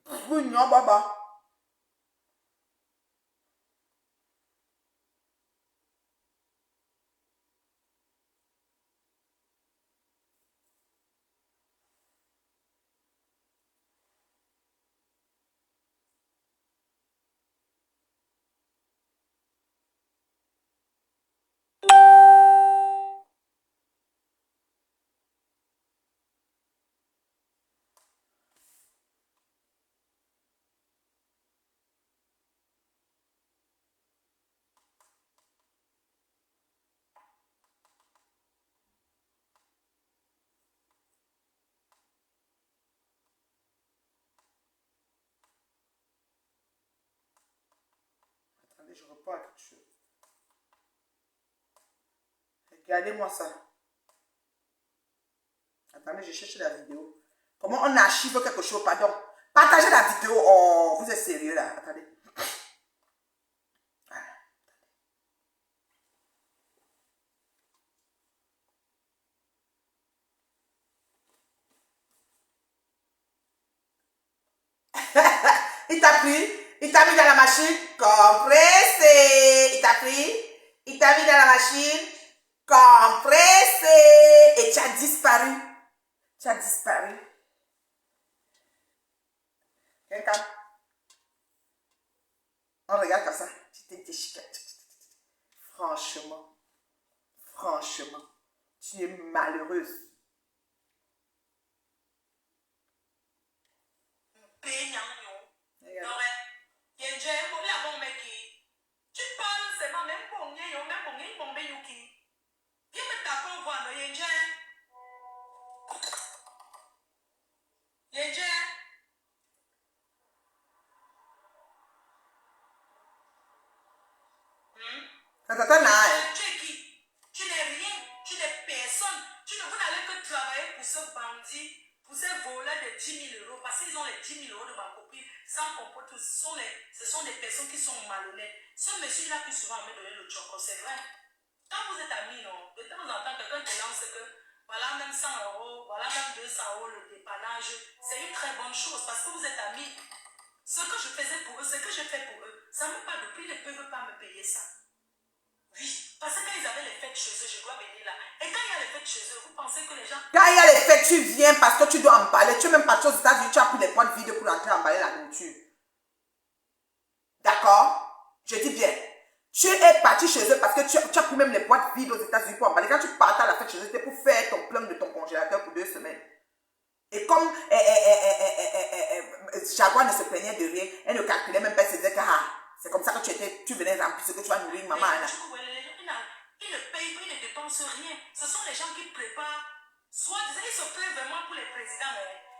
non, baba. Attendez, je repars à quelque chose. Regardez-moi ça. Attendez, je cherche la vidéo. Comment on archive quelque chose, pardon. Partagez la vidéo. Oh, vous êtes sérieux là. Attendez. Il t'a pris, il t'a mis dans la machine compressée. Il t'a pris, il t'a mis dans la machine compressée. Et tu as disparu. Tu as disparu. Quelqu'un? On regarde comme ça. Tu t'es déchiqueté. Franchement, tu es malheureuse. Tu parles seulement même pour même pour Yuki. Viens me taper en voix, Yenje. Yenje. Tu es qui? Tu n'es rien, tu n'es personne. Vous n'allez que travailler pour ce bandit, pour ces voleurs de 10 000 euros, parce qu'ils ont les 10 000 euros de ma copine, sans compote, ce sont des personnes qui sont malhonnêtes. Ce monsieur-là peut souvent me donner le choco, c'est vrai. Quand vous êtes amis, non, de temps en temps, quelqu'un te lance que voilà même 100 euros, voilà même 200 euros le dépannage, c'est une très bonne chose parce que vous êtes amis. Ce que je faisais pour eux, ce que je fais pour eux, ça ne me pas de prix, ils ne peuvent pas me payer ça. Oui, parce que quand ils avaient les fêtes chez eux, je dois venir là. Et quand il y a les fêtes chez eux, vous pensez que les gens... Quand il y a les fêtes, tu viens parce que tu dois emballer. Tu n'es même pas aux États-Unis, tu as pris les boîtes vides pour entrer emballer la nourriture. D'accord? Je dis bien. Tu es parti chez eux parce que tu as pris même les boîtes vides aux États-Unis pour emballer. Quand tu partais à la fête chez eux, c'était pour faire ton plein de ton congélateur pour 2 semaines. Et comme Jaguar ne se plaignait de rien, elle ne calculait même pas, elle se disait que c'est comme ça que tu venais remplir ce que tu vas nourrir maman. Ils ne payent pas, ils ne dépensent rien. Ce sont les gens qui préparent. Soit ils se plaignent vraiment pour les présidents.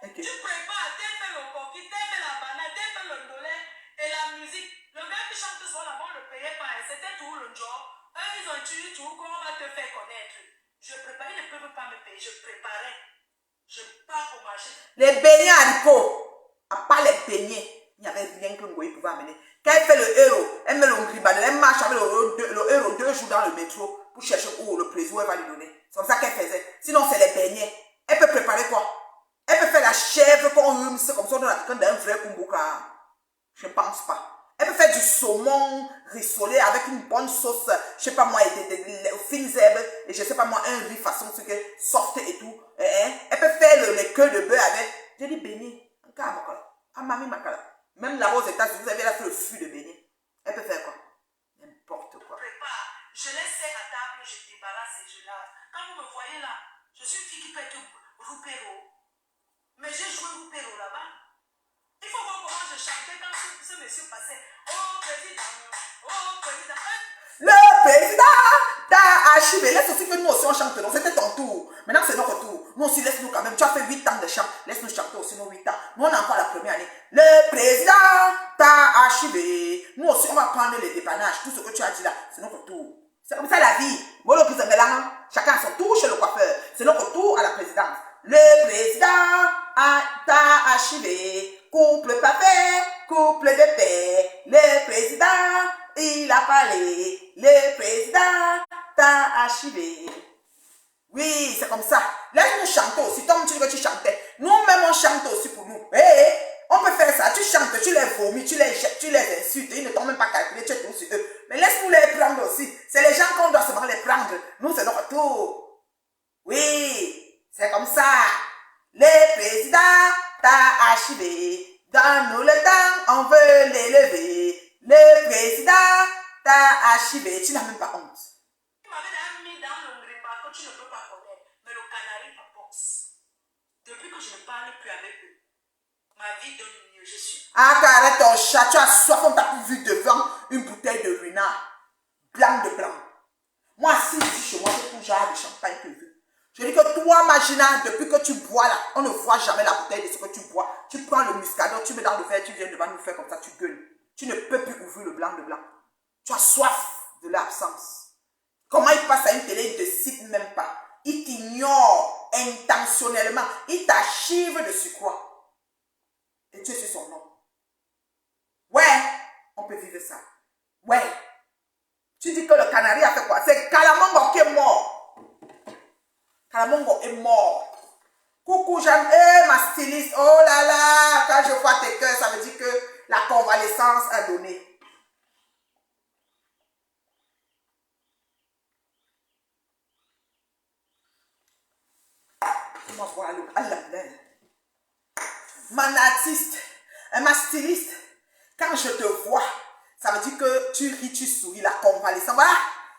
Mais okay. Tu prépares, tel fait le coquille, tel fait la banane, tel fait le dolé et la musique. Le gars qui chante soir là-bas, on ne le payait pas. C'était tout le job. Eux, ils ont tué tout, comment on va te faire connaître. Je préparais, ils ne peuvent pas me payer. Je préparais. Je pars au marché. Les beignets haricots, à part les beignets, il n'y avait rien que Ngoï pouvait amener. Quand elle fait le euro, elle met le ngriban, elle marche avec le euro 2 jours dans le métro pour chercher où le président elle va lui donner. C'est comme ça qu'elle faisait. Sinon, c'est les beignets. Elle peut préparer quoi? Elle peut faire la chèvre qu'on hume, c'est comme ça, on donne quelqu'un d'un vrai kumbuka. Je ne pense pas. Elle peut faire du saumon rissolé avec une bonne sauce, je ne sais pas moi, des fines herbes. et je sais pas moi, un riz façon ce que soft et tout. Elle peut faire les queues de beurre avec. J'ai dit Béni, même là-bas aux États-Unis, vous avez là fait le fût de Béni. Elle peut faire quoi? N'importe quoi. Je laisse à table, je débarrasse et je lave. Quand vous me voyez là, je suis une fille qui peut être roupéro. Mais j'ai joué roupéro là-bas. Il faut voir comment je chantais quand ce monsieur passait. Oh président, oh président. Le président t'a archivé. Laisse aussi que nous aussi on chante. Donc c'était ton tour. Maintenant c'est notre tour. Nous aussi laisse-nous quand même. Tu as fait 8 ans de chant. Laisse-nous chanter aussi nos 8 ans. Nous on a encore la première année. Le président t'a archivé. Nous aussi on va prendre les dépannages. Tout ce que tu as dit là, c'est notre tour. C'est comme ça la vie. Chacun a son tour chez le coiffeur. C'est notre tour à la présidence. Le président t'a archivé. Couple parfait, couple de paix. Le président, il a parlé. Le président t'a archivé. Oui, c'est comme ça. Laisse-nous chanter aussi. Toi, tu dis que tu chantais. Nous-mêmes, on chante aussi pour nous. Hey, on peut faire ça. Tu chantes, tu les vomis, tu les jettes, tu les insultes. Ils ne t'ont même pas calculé, tu es tout sur eux. Mais laisse-nous les prendre aussi. C'est les gens qu'on doit seulement les prendre. Nous, c'est notre tour. Oui, c'est comme ça. Le président t'a archivé. Donne-nous le temps, on veut l'élever. Le président t'a archivé. Tu n'as même pas honte. Tu m'avais mis dans le repas que tu ne peux pas connaître. Mais le canari t'apporte. Depuis que je ne parle plus avec eux, ma vie donne mieux. Je suis. Ah, arrête ton chat, tu as soif, on t'a vu devant une bouteille de renard. Blanc de blanc. Moi, si je dis chez moi, j'ai tout genre de champagne que je veux. Je dis que toi, Magina, depuis que tu bois là, on ne voit jamais la bouteille de ce que tu bois. Tu prends le muscador, tu mets dans le verre, tu viens devant nous faire comme ça, tu gueules. Tu ne peux plus ouvrir le blanc de blanc. Tu as soif de l'absence. Comment il passe à une télé, il ne te cite même pas. Il t'ignore intentionnellement. Il t'archive de surcroît. Et tu es sur son nom. Ouais, on peut vivre ça. Ouais. Tu dis que le canari a fait quoi? C'est Kalamongo qui est mort. Kalamongo est mort. Coucou, j'aime. Ma styliste. Oh là là. Quand je vois tes cœurs, ça veut dire que la convalescence a donné. Mon artiste, ma styliste, quand je te vois, ça veut dire que tu ris, tu souris, la convalescence. Voilà,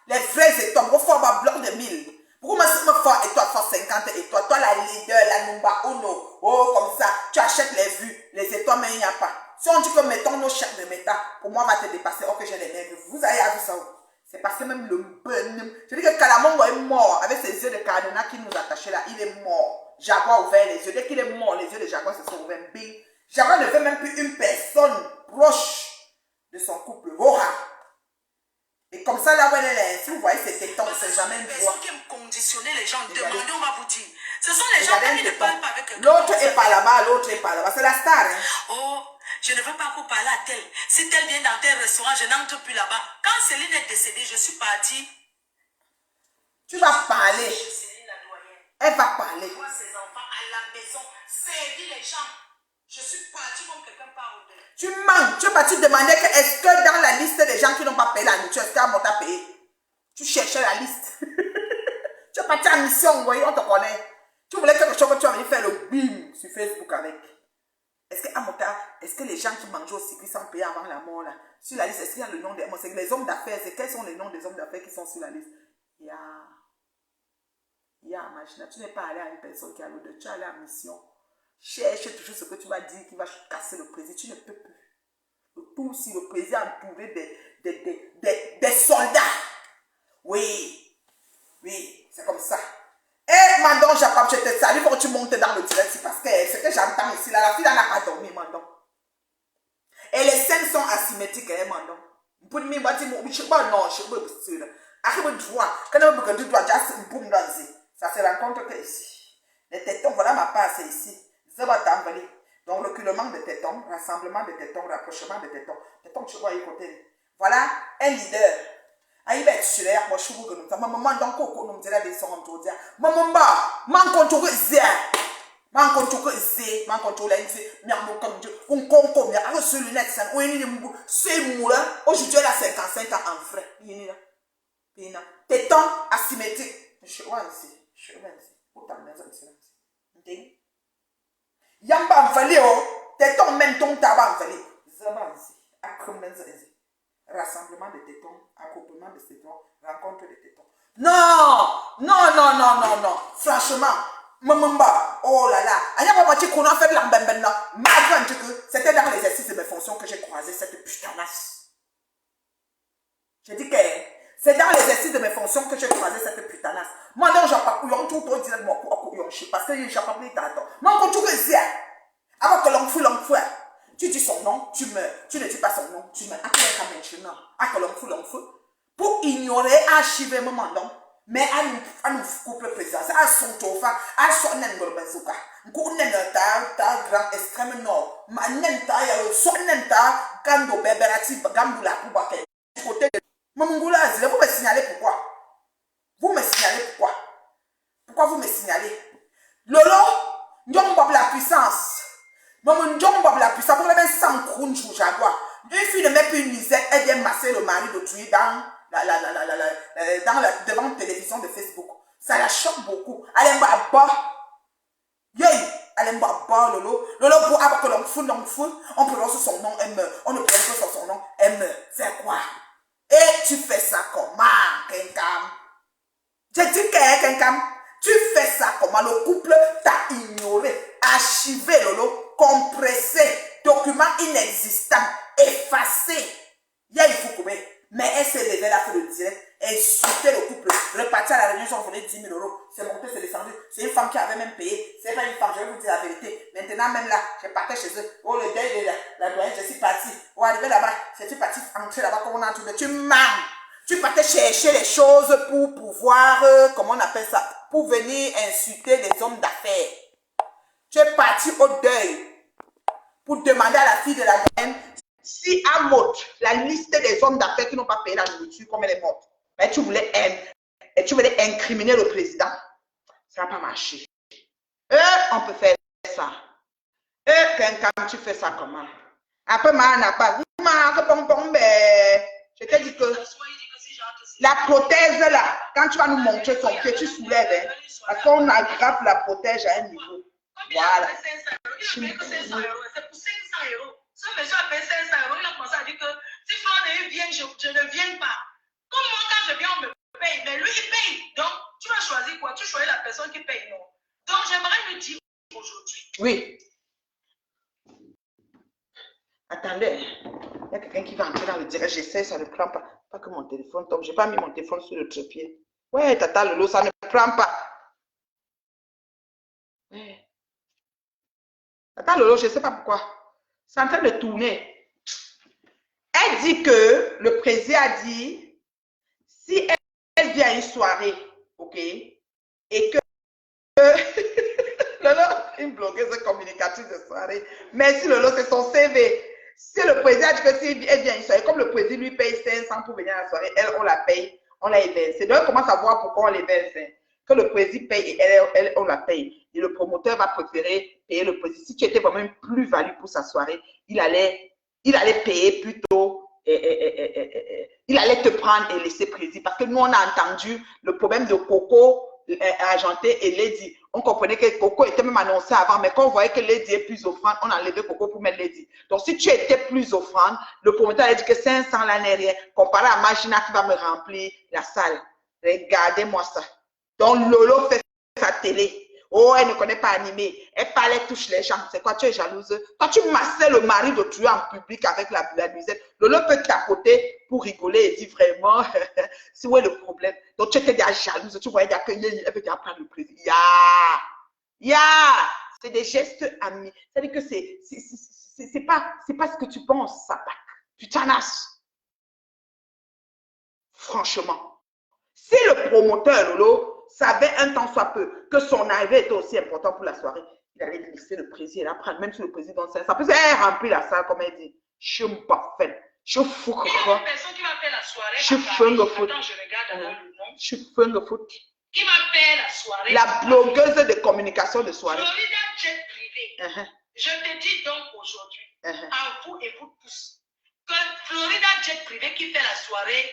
les vrais étoiles. Pourquoi on va bloquer de 1000? Pourquoi moi, je me fais étoile, fort 50 étoiles? Toi, la leader, la number uno. Oh, comme ça, tu achètes les vues, les étoiles, mais il n'y a pas. Si on dit que mettons nos chèques de méta, pour moi, on va te dépasser. Ok, j'ai les nègres. Vous avez vu ça? C'est parce que même le bonhomme. Je dis que Kalamongo est mort avec ses yeux de Cardona qui nous attachaient là. Il est mort. Jaguar a ouvert les yeux. Dès qu'il est mort, les yeux de Jaguar se sont ouverts. Bing. Jaguar ne veut même plus une personne proche de son couple. Hora. Et comme ça, là où elle est, si vous voyez ses tétons, c'est jamais une voix. Qui aiment conditionner les gens. Demandez, on va vous dire. Ce sont les gens qui ne parlent pas avec eux. L'autre est pas là-bas, l'autre est pas là-bas. C'est la star. Hein? Oh, je ne veux pas vous parler à tel. Si tel vient dans tel restaurant, je n'entre plus là-bas. Quand Céline est décédée, je suis partie. Tu vas parler. Céline la doyenne. Elle va parler. Moi, ses enfants à la maison, servir les gens. Je suis partie comme quelqu'un part au-delà. Tu mens. Tu es parti demander que est-ce que dans la liste des gens qui n'ont pas payé la nourriture, est-ce qu'un monte à payer? Tu cherchais la liste. Tu es parti en mission, vous voyez, on te connaît. Tu voulais quelque chose que tu as envie de faire le bim sur Facebook avec. Est-ce que les gens qui mangent au circuit sans payer avant la mort, là, sur la liste, est-ce qu'il y a le nom des... C'est les hommes d'affaires, quels sont les noms des hommes d'affaires qui sont sur la liste? Imagine, tu n'es pas allé à une personne qui a l'odeur, tu es allé en mission. Cherche toujours ce que tu vas dire qui va casser le président, tu ne peux plus. Le tout si le président a entouré des soldats. Oui, c'est comme ça. Eh, Mandon, Japap, je te salue quand tu montes dans le direct, parce que ce que j'entends ici, là, la fille n'a pas dormi, Mandon. Et les scènes sont asymétriques, hein, Mandon. Pour moi, non, je veux dire, ça se rencontre que ici. Les tétons, voilà ma part, c'est ici. Donc, reculement de tétons, rassemblement de tétons, rapprochement de tétons. Tétons, tu vois, à côté. Voilà un leader. Aïe, ben, tu l'as, moi, je suis vous, maman, donc, on nous dira des sons, on te dit, maman, man, contour, zé, man, contour, zé, man, contour, zé, merde, comme Dieu, on concourt, mais avec ce lunette, c'est moulin, aujourd'hui, elle a 55 ans en frais. Tétons asymétriques. ici. Yamba envalé, oh, téton même ton tabac envalé. Zamanzi, akrumbenzi. Rassemblement de tétons, accouplement de tétons, rencontre de tétons. Non, non, non, non, non, non. Franchement, Mamamba, oh là là. Anya papa tu qu'on a fait de l'ambemben là. Malgré que c'était dans l'exercice de mes fonctions que j'ai croisé cette putanasse. J'ai dit que c'est dans l'exercice de mes fonctions que j'ai croisé cette putanasse. Moi, non, j'ai pas couillon, tout le dire moi, parce que j'ai pas pris tantôt. Non, quand tu veux dire, avant que l'on fout, tu dis son nom, tu meurs. Tu ne dis pas son nom, tu meurs. Pour ignorer, archiver mon nom. Mais à nous couple président, à son tofa, à son n'engolbazuka. Nous ta grand extrême nord. Ma nenta, son nenta, gando beberati, gambula, poubake. Côté de Mamungula, vous me signalez pourquoi? Vous me signalez pourquoi? Pourquoi vous me signalez? Lolo, n'yombob la puissance. Maman n'yombob la puissance. Vous l'avez sans crunch ou jaguar. Une fille ne met plus une misette, elle vient masser le mari d'autrui dans devant la télévision de Facebook. Ça la choque beaucoup. Elle aime bas. Yay! Elle aime bas, Lolo. Lolo, pour avoir que l'on fout, on prononce son nom, elle meurt. On ne prononce pas son nom, elle meurt. C'est quoi? Et tu fais ça comment, Kenkam? J'ai dit Kenkam, tu fais ça comment? Le couple t'a ignoré, archivé, Lolo, compressé, document inexistant, effacé. Yay, il faut couper. Mais elle s'est levée là pour le direct, insulter le couple, repartir à la réunion, ils ont volé 10 000 €. C'est monté, c'est descendu. C'est une femme qui avait même payé. C'est pas une femme, je vais vous dire la vérité. Maintenant, même là, je partais chez eux. Oh, le deuil de la doyenne, je suis partie. Oh, arrivé là-bas, je suis partie entrer là-bas comme on a entendu. Tu mens. Tu partais chercher les choses pour pouvoir, comment on appelle ça, pour venir insulter les hommes d'affaires. Tu es parti au deuil pour demander à la fille de la doyenne. Si à Maud, la liste des hommes d'affaires qui n'ont pas payé la nourriture, comme elle est morte, mais tu voulais incriminer le président, ça n'a pas marché. On peut faire ça. Quand tu fais ça comment? Après, n'a pas. Je t'ai dit que la prothèse là, quand tu vas nous montrer son pied, tu soulèves. Parce qu'on aggrave la prothèse à un niveau. Voilà. C'est pour 500 €. Ce monsieur a payé 500 €, il a commencé à dire que si Florent vient, je ne viens pas. Comme moi, quand je viens, on me paye, mais lui, il paye. Donc, tu vas choisir quoi? Tu choisis la personne qui paye, non? Donc, j'aimerais lui dire aujourd'hui. Oui. Attendez, il y a quelqu'un qui va entrer dans le direct, j'essaie, ça ne prend pas. Pas que mon téléphone tombe, je n'ai pas mis mon téléphone sur le trépied. Ouais, Tata Lolo, ça ne prend pas. Ouais. Tata Lolo, je ne sais pas pourquoi. C'est en train de tourner. Elle dit que le président a dit, si elle vient à une soirée, ok, et que Lolo, une blogueuse communicatrice de soirée, merci Lolo, c'est son CV. Si le président a dit que si elle vient à une soirée, comme le président lui paye 500 pour venir à la soirée, elle, on la paye, on la éverse. Donc, on commence à voir pourquoi on l'éverse. Que le président paye et elle, on la paye. Et le promoteur va préférer payer le président. Si tu étais vraiment une plus-value pour sa soirée, il allait payer plutôt, il allait te prendre et laisser président. Parce que nous, on a entendu le problème de Coco Argenté et Lady. On comprenait que Coco était même annoncé avant, mais quand on voyait que Lady est plus offrande, on a enlevé Coco pour mettre Lady. Donc, si tu étais plus offrande, le promoteur a dit que 500 là n'est rien, comparé à Magina qui va me remplir la salle. Regardez-moi ça. Donc, Lolo fait sa télé. Oh, elle ne connaît pas animé. Elle parle, elle touche les gens. C'est quoi, tu es jalouse? Quand tu massais le mari d'autrui en public avec la nuisette, Lolo peut tapoter pour rigoler et dire vraiment, c'est où est le problème? Donc, tu étais déjà jalouse. Tu voyais qu'elle veut déjà prendre le président. C'est des gestes amis. C'est-à-dire que c'est pas ce que tu penses, ça pack. Putanasse. Franchement. Si le promoteur, Lolo, savait un temps soit peu que son arrivée était aussi important pour la soirée, il allait laisser le président la prendre, même si le président ça peut remplir la salle, comme elle dit. Je me baffelle. Je fous quoi. Il y a une personne qui m'a fait la soirée. Je fais le foot. Attends, je regarde alors le nom. Je fais le foot. Qui m'a fait la soirée. La blogueuse de communication de soirée. Florida Jet Privé. Je te dis donc aujourd'hui, à vous et vous tous, que Florida Jet Privé qui fait la soirée,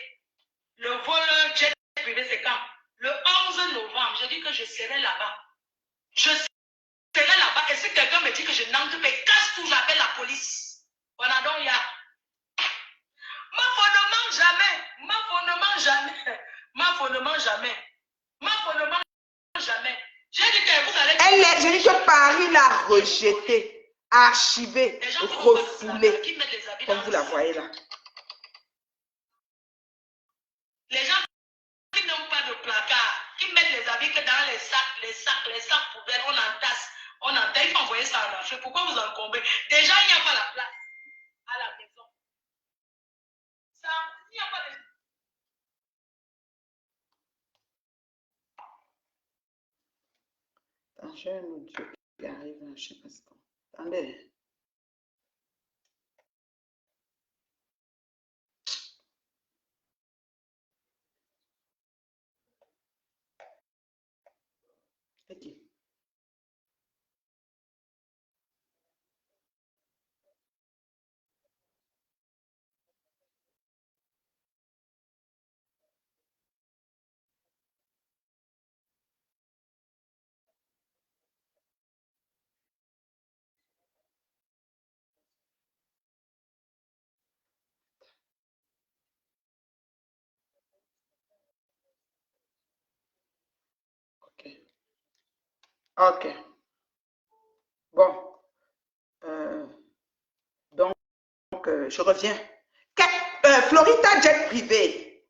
le voleur Jet Privé, c'est quand? Le 11 novembre. je dis que je serai là-bas. Je serai là-bas. Et si quelqu'un me dit que je n'entre pas, casse tout, j'appelle la police. Voilà, donc il y a. Ma ne mange jamais. Ma ne mange jamais. Ma ne mange jamais. Ma ne mange jamais. J'ai dit que vous allez. J'ai dit que Paris l'a rejeté, archivé, refoulé. Comme vous la voyez là. Les gens qui n'ont pas de placard, qui mettent les habits que dans les sacs poubelles, on entasse. Il faut envoyer ça en Afrique. Pourquoi vous encombrez? Déjà, il n'y a pas la place à la maison. Ça, il n'y a pas de... Attends, j'ai un audio qui arrive là, je ne sais pas ce qu'on... Attendez. Ok. Ok. Bon. Donc, je reviens. Florida Jet Privé.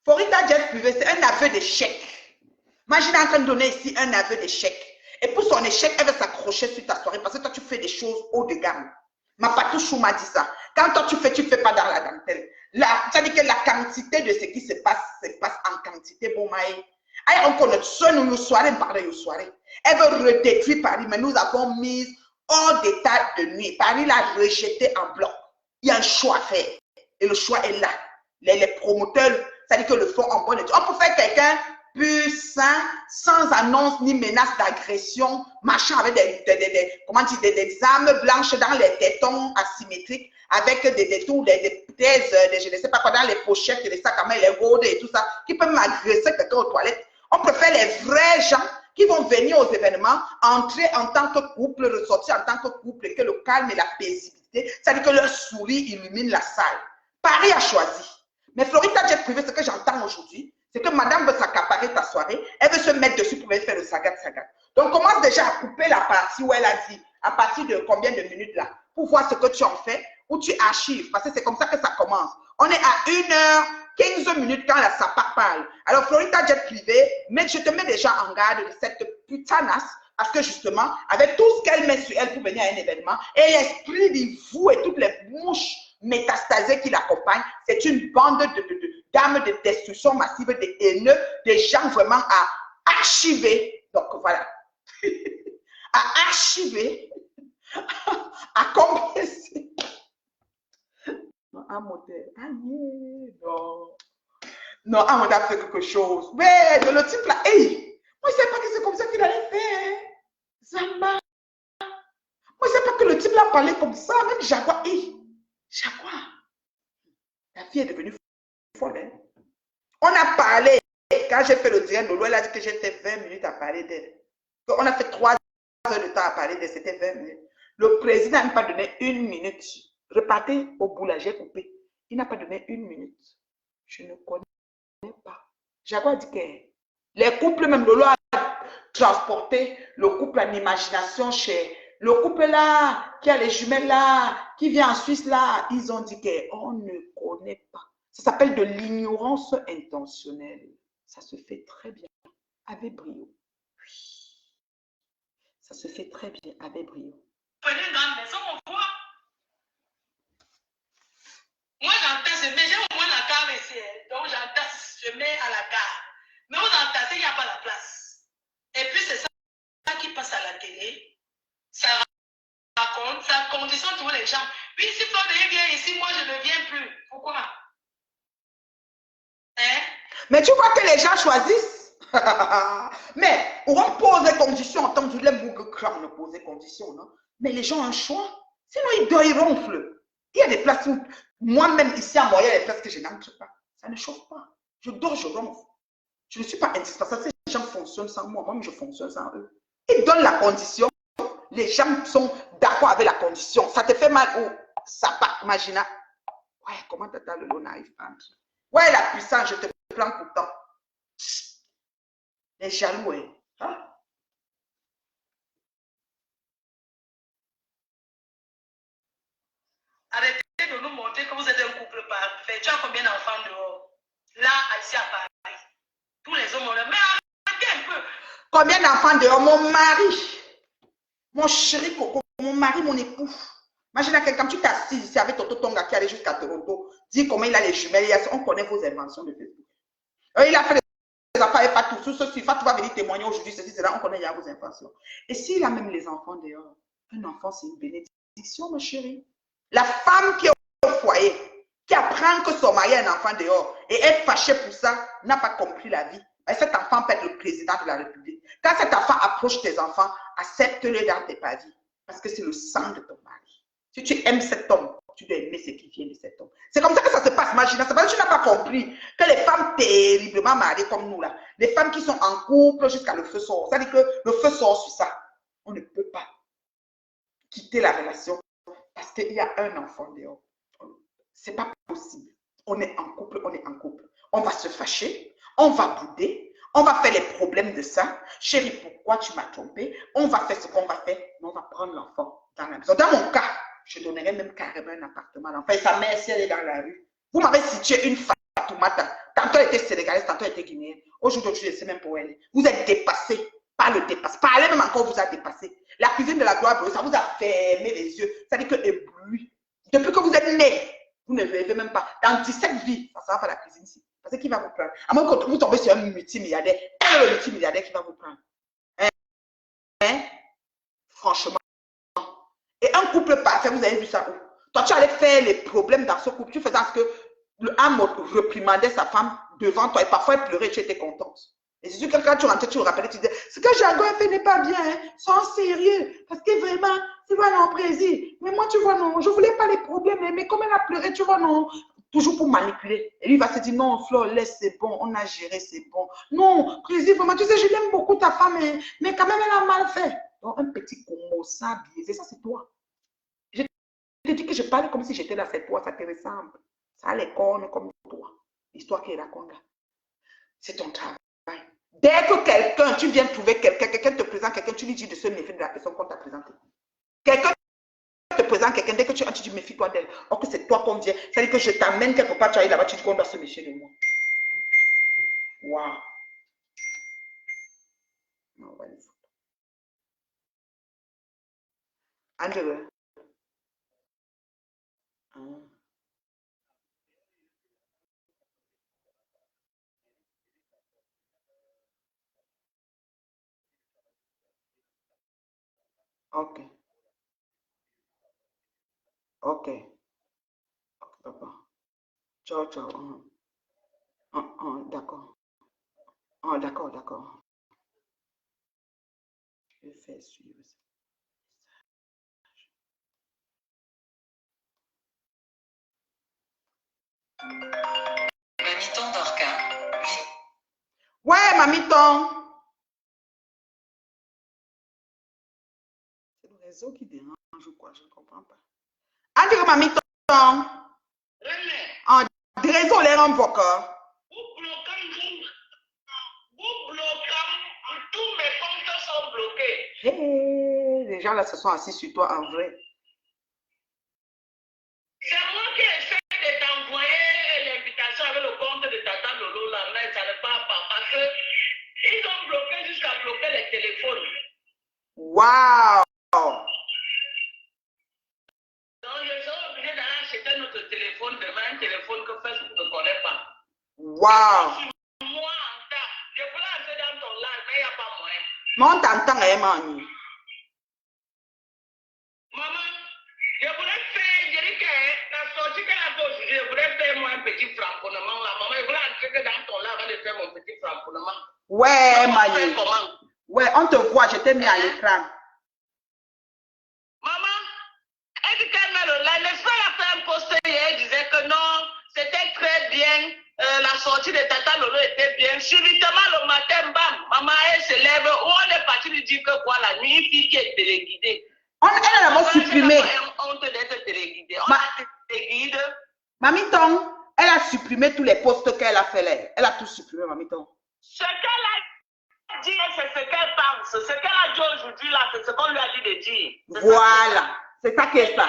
Florida Jet Privé, c'est un aveu d'échec. Imagine en train de donner ici un aveu d'échec. Et pour son échec, elle va s'accrocher sur ta soirée parce que toi, tu fais des choses haut de gamme. Ma Patouchou m'a dit ça. Quand toi, tu fais pas dans la dentelle. Ça dit que la quantité de ce qui se passe en quantité. Bon, maï. On connaît ça, nous soirée, elle veut redétruire Paris, mais nous avons mis hors d'état de nuit. Paris l'a rejeté en bloc. Il y a un choix à faire. Et le choix est là. Les promoteurs, ça dit que le font en bonne étude. On peut faire quelqu'un pur, sain, sans annonce ni menace d'agression, marchant avec des armes blanches dans les tétons asymétriques, avec des tours, des je ne sais pas quoi, dans les pochettes, les sacs à main, les rôdes et tout ça, qui peuvent m'agresser quelqu'un aux toilettes. On préfère les vrais gens qui vont venir aux événements, entrer en tant que couple, ressortir en tant que couple, et que le calme et la paisibilité, c'est-à-dire que leur sourire illumine la salle. Paris a choisi. Mais Florida Jet Privé, ce que j'entends aujourd'hui, c'est que madame veut s'accaparer ta soirée, elle veut se mettre dessus pour faire le sagat. Donc, commence déjà à couper la partie où elle a dit, à partir de combien de minutes là, pour voir ce que tu en fais, ou tu archives, parce que c'est comme ça que ça commence. On est à 1h15 quand la SAPAC parle. Alors, Florida Jet Privé, mais je te mets déjà en garde de cette putanasse, parce que justement, avec tout ce qu'elle met sur elle pour venir à un événement, et l'esprit de vous et toutes les mouches métastasées qui l'accompagnent, c'est une bande d'armes de destruction massive, des haineux, des gens vraiment à archiver. Donc voilà. À archiver, à compresser. Un modèle. Ah non. Non, un modèle fait quelque chose. Mais le type là, hey, moi je ne sais pas que c'est comme ça qu'il allait faire. Zamba. Moi je ne sais pas que le type là parlait comme ça. Même Jaguar, hey, Jaguar. La fille est devenue folle. Hein? On a parlé, quand j'ai fait le direct de l'eau, elle a dit que j'ai fait 20 minutes à parler d'elle. On a fait 3 heures de temps à parler d'elle, c'était 20 minutes. Le président n'a pas donné 1 minute. Repartez au boulot, j'ai coupé. Il n'a pas donné 1 minute. Je ne connais pas. Jaguar dit que les couples, même Lolo a transporté le couple en imagination chez le couple là, qui a les jumelles là, qui vient en Suisse là. Ils ont dit qu'on ne connaît pas. Ça s'appelle de l'ignorance intentionnelle. Ça se fait très bien avec brio. Oui. Ça se fait très bien avec brio. Prenez dans la maison, on voit. Moi, j'entasse, mais j'ai au moins la carte ici. Donc, j'entasse, je mets à la carte. Mais vous entassez, il n'y a pas la place. Et puis, c'est ça qui passe à la télé. Ça raconte, ça conditionne tous les gens. Puis, si Florida vient ici, moi, je ne viens plus. Pourquoi? Hein? Mais tu vois que les gens choisissent. Mais on pose des conditions en tant que les Mougokram ne pose des conditions, non? Mais les gens ont un choix. Sinon, ils ronflent. Il y a des places où, moi-même ici à Montréal, il y a des places que je n'entre pas. Ça ne chauffe pas. Je dors, je ronfle. Je ne suis pas indispensable. Ces gens fonctionnent sans moi. Moi, je fonctionne sans eux. Ils donnent la condition. Les gens sont d'accord avec la condition. Ça te fait mal ou ça part. Imagine. Ouais, comment tata le lot n'arrive pas. Ouais, la puissance, je te prends pourtant. Les jaloux, hein? Arrêtez de nous montrer que vous êtes un couple parfait. Tu as combien d'enfants dehors? Là, ici à Paris. Tous les hommes ont le... Mais arrêtez un peu. Combien d'enfants dehors? Mon mari. Mon chéri Coco. Mon mari, mon époux. Imagine quelqu'un, tu t'assis ici avec Toto Tonga qui allait jusqu'à Toronto. Dis comment il a les jumelles. On connaît vos inventions de Facebook. Il a fait les affaires et pas tout. Sur ceci, Fatou va venir témoigner aujourd'hui. Ceci, c'est là, on connaît vos inventions. Et s'il a même les enfants dehors, un enfant, c'est une bénédiction, ma chérie. La femme qui est au foyer, qui apprend que son mari a un enfant dehors et est fâchée pour ça, n'a pas compris la vie. Et cet enfant peut être le président de la République. Quand cet enfant approche tes enfants, accepte-le dans tes pavis. Parce que c'est le sang de ton mari. Si tu aimes cet homme, tu dois aimer ce qui vient de cet homme. C'est comme ça que ça se passe, imagine. C'est parce que tu n'as pas compris que les femmes terriblement mariées comme nous, là, les femmes qui sont en couple jusqu'à le feu sort, c'est-à-dire que le feu sort sur ça. On ne peut pas quitter la relation parce qu'il y a un enfant dehors. C'est pas possible. On est en couple, on est en couple. On va se fâcher, on va bouder, on va faire les problèmes de ça. Chérie, pourquoi tu m'as trompé? On va faire ce qu'on va faire, mais on va prendre l'enfant dans la maison. Dans mon cas, je donnerais même carrément un appartement à l'enfant. Et sa mère, si elle est dans la rue, vous m'avez situé une Fatoumata. Tantôt elle était sénégalaise, tantôt elle était guinéenne. Aujourd'hui, je ne sais même pas où elle est. Vous êtes dépassé par le dépassé. Parler même encore vous a dépassé. La cuisine de la gloire, ça vous a fermé les yeux. Ça dit que ébloui. Depuis que vous êtes né, vous ne rêvez même pas. Dans 17 vies, ça ne sera pas la cuisine ici. Parce que qui va vous prendre? À moins que vous tombez sur un multimilliardaire. Quel est le multimilliardaire qui va vous prendre? Hein? Franchement. Et un couple parfait, vous avez vu ça où? Toi, tu allais faire les problèmes dans ce couple. Tu faisais ce que l'homme reprimandait sa femme devant toi. Et parfois, elle pleurait et tu étais contente. Et c'est sûr que quand tu rentrais, tu le rappelais, tu disais, ce que Jago a fait n'est pas bien, hein. Sois sérieux. Parce que vraiment, tu vois, non, président. Mais moi, tu vois, non, je ne voulais pas les problèmes. Mais comme elle a pleuré, tu vois, non. Toujours pour manipuler. Et lui va se dire, non, Flo, laisse, c'est bon, on a géré, c'est bon. Non, président, vraiment, tu sais, je l'aime beaucoup ta femme, mais quand même, elle a mal fait. Donc, un petit combo, ça, biaisé, ça, c'est toi. Je te dis que je parle comme si j'étais là, c'est toi, ça te ressemble. Ça a les cornes comme toi. L'histoire qui raconte là. C'est ton travail. Dès que quelqu'un, tu viens trouver quelqu'un, quelqu'un te présente quelqu'un, tu lui dis de se méfier de la personne qu'on t'a présentée. Quelqu'un te présente quelqu'un, dès que tu dis méfie-toi d'elle. Or que c'est toi qu'on vient. C'est-à-dire que je t'amène quelque part, tu arrives là-bas, tu dis qu'on doit se méfier de moi. Waouh. On va les foutre. Angela. Ok. Ok. Ok, papa. Ciao, ciao. D'accord. D'accord, d'accord. Je vais faire suivre ça. Mamiton Dorca. Ouais, Mamiton. C'est le réseau qui dérange ou quoi? Je ne comprends pas. André, Mamiton. Ah, réseau, les renvoca. Vous bloquez, tous mes comptes sont bloqués. Hey, les gens là se sont assis sur toi en vrai. C'est moi qui essaie de t'envoyer l'invitation avec le compte de Tata Lolo là, mais ça ne part pas parce que ils ont bloqué jusqu'à bloquer les téléphones. Waouh! Donc je suis obligé d'aller acheter notre téléphone demain, un téléphone que Facebook ne connaît pas. Waouh! Moi, je voulais entrer dans ton live, mais il n'y a pas moyen. Mais on t'entend, hein, Manu? Maman, je voulais faire, je dis que la sortie qu'elle a fait aujourd'hui, je voulais faire moi un petit framponnement là. Maman, je voulais entrer dans ton live avant de faire mon petit framponnement. Ouais, Manu. Ouais, on te voit, je t'ai mis à l'écran. Maman, elle dit qu'elle met le live. N'est-ce pas, elle a fait un post hier, elle disait que non, c'était très bien. La sortie de Tata Lolo était bien. Subitement, le matin, bam, maman, elle se lève. On est parti lui dire que quoi, la nuit, fille qui est téléguidée. Elle a d'abord supprimé. On te laisse téléguider. On a téléguidé. Mamiton, elle a supprimé tous les posts qu'elle a fait là. Elle a tout supprimé, Mamiton. Ce qu'elle a dit, c'est ce qu'elle pense. Ce qu'elle a dit aujourd'hui, là, c'est ce qu'on lui a dit de dire. Voilà. C'est ça qui est ça.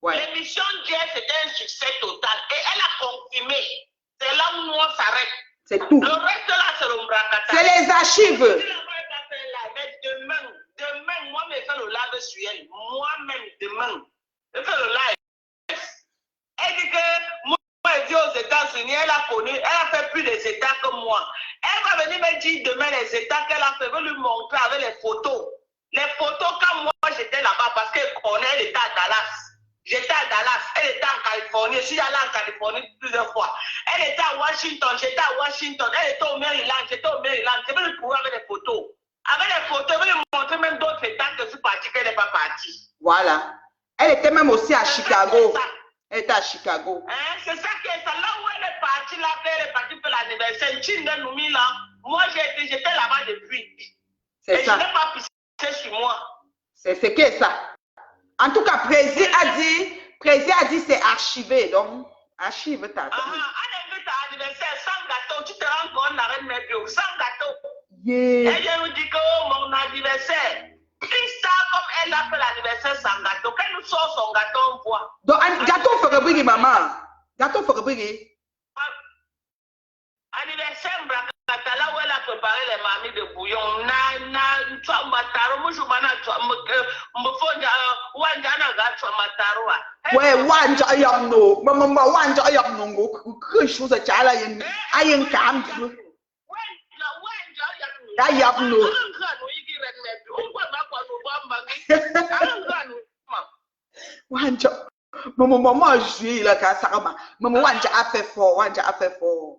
Ouais. L'émission d'hier, c'était un succès total. Et elle a confirmé. C'est là où nous on s'arrête. C'est tout. Le reste là, c'est l'Ombrakata. C'est les archives. Mais demain, moi, je fais le live sur elle. Moi-même, demain, je fais le live. Elle dit que moi, je dis aux États-Unis, elle a connu, elle a fait plus des États que moi. Elle va venir me dire demain les États qu'elle a fait, je vais lui montrer avec les photos. Les photos, quand moi, j'étais là-bas, parce qu'elle connaît, elle était à Dallas. J'étais à Dallas, elle était en Californie, je suis allée en Californie plusieurs fois. Elle était à Washington, j'étais à Washington, elle était au Maryland, j'étais au Maryland. Je vais lui prouver avec les photos. Avec les photos, je vais lui montrer même d'autres États que je suis partie, qu'elle n'est pas partie. Voilà. Elle était même aussi à Chicago. Elle était à Chicago. Hein, c'est ça qui est ça. Là où elle est partie, là, elle est partie pour l'anniversaire. Chine là, moi j'étais là-bas depuis. C'est ça. Je n'ai pas pissé sur moi. C'est ce qui est ça. En tout cas, Prési a dit c'est archivé. Donc, archive ta. Un anniversaire sans gâteau, tu te rends compte, n'arrête même plus. Sans gâteau. Yeah. Elle vient nous dire que oh, mon anniversaire. Une star comme elle a fait l'anniversaire sans gâteau. Quand nous sort son gâteau, on voit. Donc, gâteau faut rebriguer, maman. Gâteau faut rebriguer. Anniversaire, là où elle a préparé les mamies de bouillon. Ouais, wanja yamno. Maman, wanja yamno. Que chose tu as là, ayen kam. Da yamno. Wanja. Maman, je suis là, Kassama. Maman, wanja a fait fort, wanja a fait fort.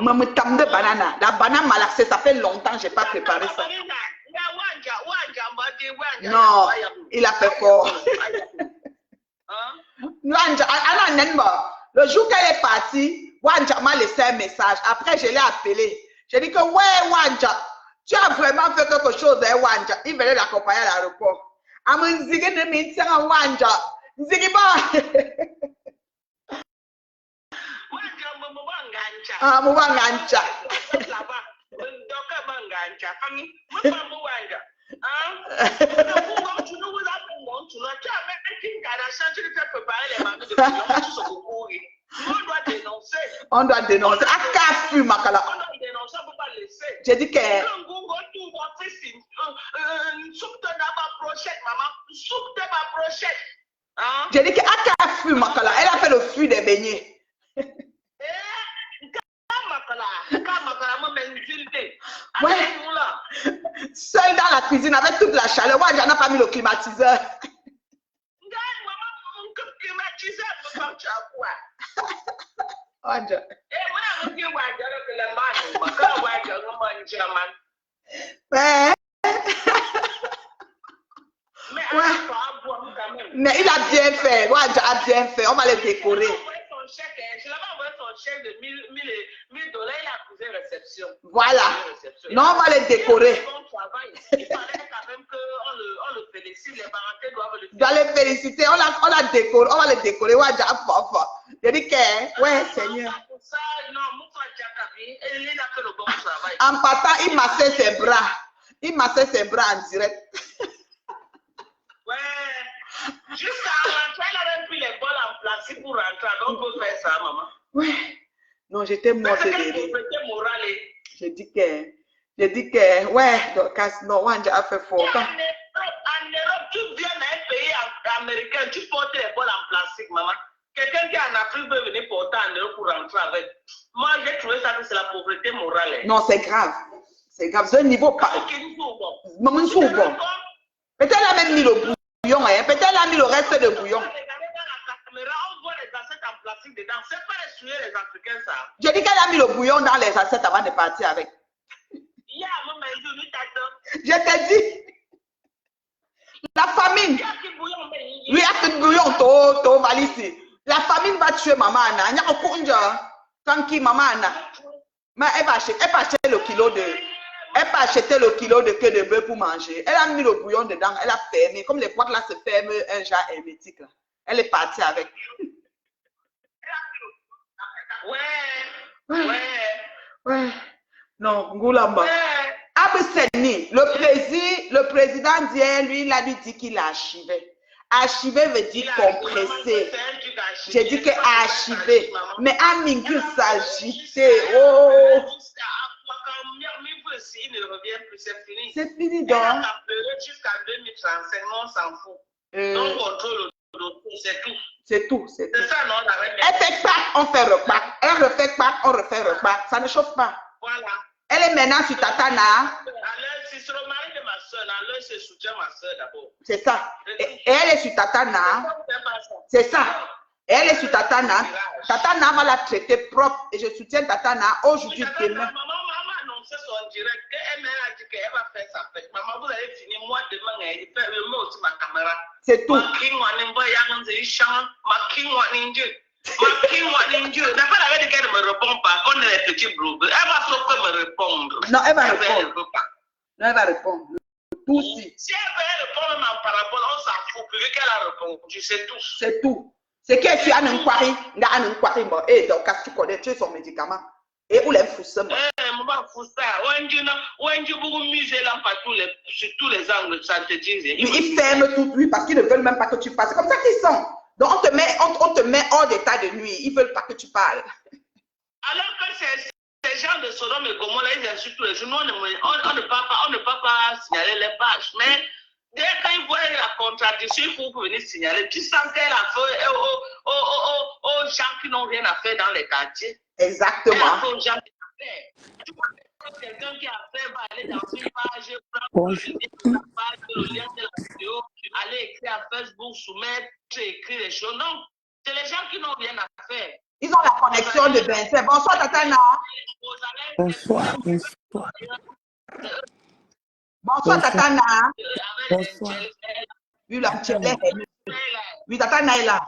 Maman, tam de banana. La banane malaxée, ça fait longtemps que je n'ai pas préparé ça. Non, il a fait fort. Le jour qu'elle est partie, Wanja m'a laissé un message. Après, je l'ai appelé. J'ai dit que, ouais, Wanja, tu as vraiment fait quelque chose, hein, Wanja. Il venait l'accompagner à l'aéroport. Amunzigi ne m'intéresse Wanja. Nzigi ah, Mwangancha. On doit dénoncer. Akafu Makala. J'ai dit que j'ai dit que Akafu Makala, elle a fait le fruit des beignets. Ouais. Seule dans la cuisine avec toute la chaleur. Moi, j'en ai pas mis le climatiseur. Mais il a bien fait. Wanja a bien fait. On va les décorer. Je l'avais envoyé son chèque de 1000 $, il a posé réception. Voilà. Non, on va les décorer. Il fallait quand même qu'on le félicite. Les parentés doivent le féliciter. Doit les féliciter. On la décore. On va les décorer. Wanja a fort. Je dis que, ouais, Seigneur. En partant, il massait ses bras. Il massait ses bras en direct. Ouais. Jusqu'à rentrer, elle a même pris les bols en plastique pour rentrer. Donc, on peut faire ça, maman. Ouais. Non, j'étais morte de rire. J'ai dit que, ouais, donc, non, Wanja a fait fort. En Europe, tu viens dans un pays américain, tu portes les bols en plastique, maman. Quelqu'un qui est en Afrique peut venir porter en Europe pour rentrer avec. Moi, j'ai trouvé ça que c'est la pauvreté morale. Non, c'est grave. C'est grave. C'est un niveau pas. Maman, c'est bon. Peut-être elle a même mis le bouillon, hein. Peut-être elle a mis le reste de bouillon. Je dis qu'elle a mis le bouillon dans les assiettes avant de partir avec. Je t'ai dit. La famine. Oui, il y a un bouillon, valise. La famine va tuer maman Anna. Il y a un kunja. Tranquille, maman Anna. Mais elle va acheter le kilo de... Elle peut acheter le kilo de queue de bœuf pour manger. Elle a mis le bouillon dedans. Elle a fermé. Comme les boîtes là se ferment, un genre hermétique. Là. Elle est partie avec. Ouais. Non, Ngoulamba. Abseni, le président d'hier, lui, il a dit qu'il a archivé. Archivé veut dire compressé. J'ai dit que archivé. Mais à Mingil s'agiter. Oh. Il ne revient plus, c'est fini. C'est fini Elle donc. a pleuré jusqu'à 2035, on s'en fout. Donc, on contrôle le dossier, c'est tout. C'est tout, c'est tout. C'est ça, non, la règle. Elle fait pas, on fait repas. Elle refait pas, on refait repas. Ça ne chauffe pas. Voilà. Elle est maintenant sur Tatana. Si c'est le mari de ma soeur, alors c'est soutient ma soeur d'abord. C'est ça. Et elle est sur Tatana. C'est ça. Et elle est sur Tatana. Tatana va la traiter propre. Et je soutiens Tatana aujourd'hui, demain. Maman a annoncé son direct. Elle m'a dit qu'elle va faire sa fête. Maman, vous avez fini. Moi, demain, elle fait le mot aussi ma caméra. C'est tout. D'abord, elle avait dit qu'elle ne me répond pas. Qu'on est les petits broubles. Elle va sauf me répondre. Non, elle va répondre. Non, elle va répondre. Tout si. Si elle veut répondre même en parabole, on s'en fout. Plus qu'elle a répondu, c'est tout. C'est tout. C'est que tu as un inquiry. Et donc, quand tu connais, tu es son médicament. Et où les fous ça? Maman, fou ça. On beaucoup musée là sur tous les angles, ça te dit. Ils ferment tout, oui, parce qu'ils ne veulent même pas que tu passes. C'est comme ça qu'ils sont. Donc, on te met hors d'état de nuit. Ils ne veulent pas que tu parles. Alors que ces gens de Sodome et Gomorrhe, ils insultent tous les jours. On ne peut pas signaler les pages. Mais dès qu'ils voient la contradiction, il faut venir signaler. Tu sens qu'elle a fait aux gens qui n'ont rien à faire dans les quartiers. Exactement. Elle a fait aux gens qui n'ont rien à faire. Tu vois, quelqu'un qui a fait va aller dans une page, prendre le lien de la vidéo, aller écrire à Facebook, soumettre, écrire les choses. Non, c'est les gens qui n'ont rien à faire. Ils ont la connexion de Vincent. Bonsoir, Tatana. Bonsoir, bonsoir. Bonsoir, Tatana. Bonsoir. Oui, la oui, Tatana est là.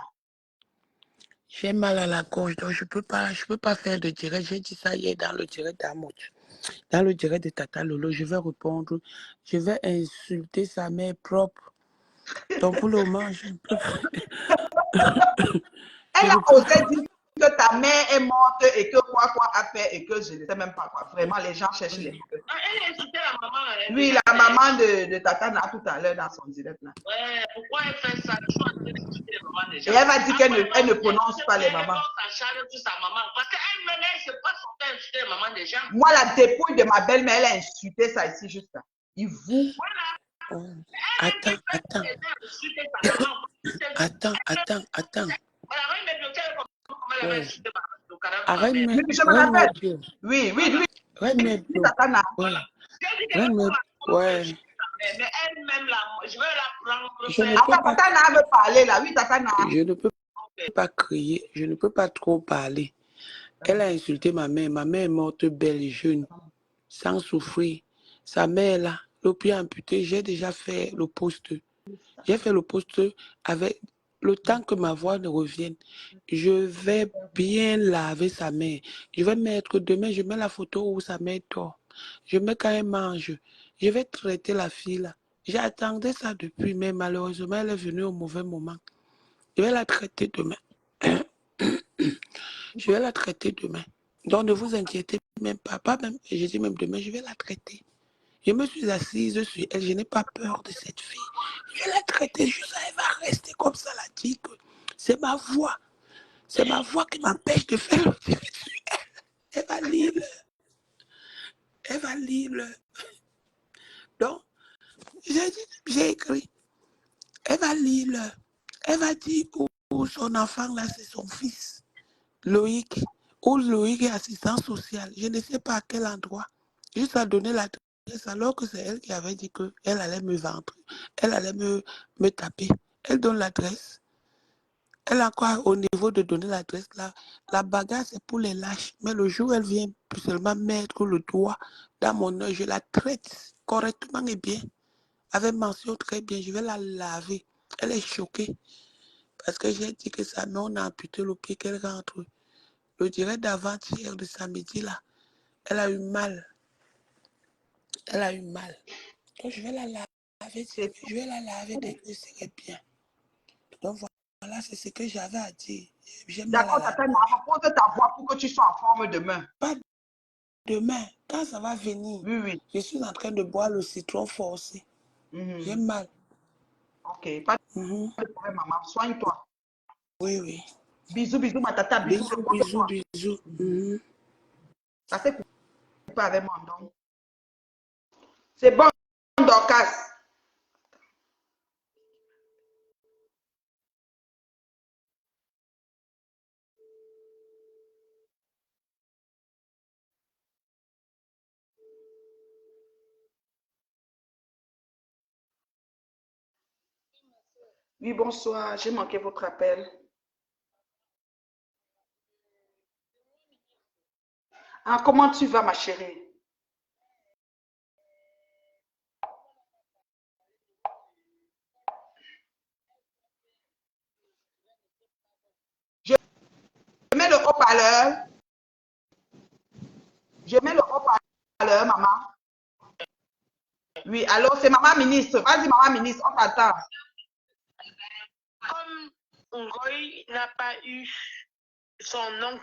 J'ai mal à la gorge, donc je peux pas faire de direct. J'ai dit ça hier dans le direct d'Amot. Dans le direct de Tata Lolo, je vais répondre. Je vais insulter sa mère propre. Donc pour le moment, je ne peux pas. Elle a osé dire que ta mère est morte et que quoi a fait et que je ne sais même pas quoi. Vraiment, les gens cherchent les trucs. Elle a insulté la maman. Oui, la maman de Tatana tout à l'heure dans son direct là. Ouais, pourquoi elle fait ça? Et elle va dire qu'elle ne prononce pas les mamans. Parce qu'elle-même, elle ne sait pas son temps insulter les mamans des gens. Moi, la dépouille de ma belle-mère, elle a insulté ça ici juste là. Il vous. Attends. Ouais. Arrête-moi. Je me rappelle. Oui. Tatana. Ouais. Mais elle-même, je vais la prendre. Tatana veut parler là. Oui, Tatana. Je ne peux pas crier. Je ne peux pas trop parler. Elle a insulté ma mère. Ma mère est morte belle et jeune, sans souffrir. Sa mère là, le pied amputé, j'ai déjà fait le poste. J'ai fait le poste avec le temps que ma voix ne revienne. Je vais bien laver sa mère. Je vais mettre demain, je mets la photo où sa mère dort. Je mets quand elle mange. Je vais traiter la fille là. J'attendais ça depuis, mais malheureusement, elle est venue au mauvais moment. Je vais la traiter demain. Je vais la traiter demain. Donc ne vous inquiétez même pas même, je dis même demain, je vais la traiter. Je me suis assise sur elle, je n'ai pas peur de cette fille. Je vais la traiter juste, elle va rester comme ça, la dit que c'est ma voix. C'est ma voix qui m'empêche de faire le direct sur elle. Elle va lire. Elle va lire. Donc, j'ai écrit. Elle va lire. Elle va dire où son enfant là, c'est son fils. Loïc. Où Loïc est assistant social. Je ne sais pas à quel endroit. Juste à donner l'adresse alors que c'est elle qui avait dit qu'elle allait me vendre. Elle allait me taper. Elle donne l'adresse. Elle a quoi au niveau de donner l'adresse là? La bagarre, c'est pour les lâches. Mais le jour où elle vient seulement mettre le doigt dans mon œil, je la traite correctement et bien. Avec mention très bien, je vais la laver. Elle est choquée. Parce que j'ai dit que sa mère, on a amputé le pied qu'elle rentre. Le direct d'avant-hier de samedi là, elle a eu mal. Elle a eu mal. Donc je vais la laver. Je vais la laver dès que je serai bien. Donc voilà, c'est ce que j'avais à dire. J'ai mal à D'accord, la Tata gorge. Nana, pose ta voix pour que tu sois en forme demain. Pas demain, quand ça va venir, Oui, oui. je suis en train de boire le citron forcé. J'ai mal. Ok, pas Mhm. de problème, maman. Soigne-toi. Oui, oui. Bisous, bisous, ma tata. Bisous, Bisous, bisous, repose-toi. bisous. Mhm. Ça s'est coupé avec mon don. C'est bon, Dorcas. Oui, bonsoir. J'ai manqué votre appel. Ah, comment tu vas, ma chérie? Je mets le haut-parleur. Je mets le haut-parleur, maman. Oui, alors c'est maman ministre. Vas-y, maman ministre, on t'attend. Comme Ngoï n'a pas eu son nom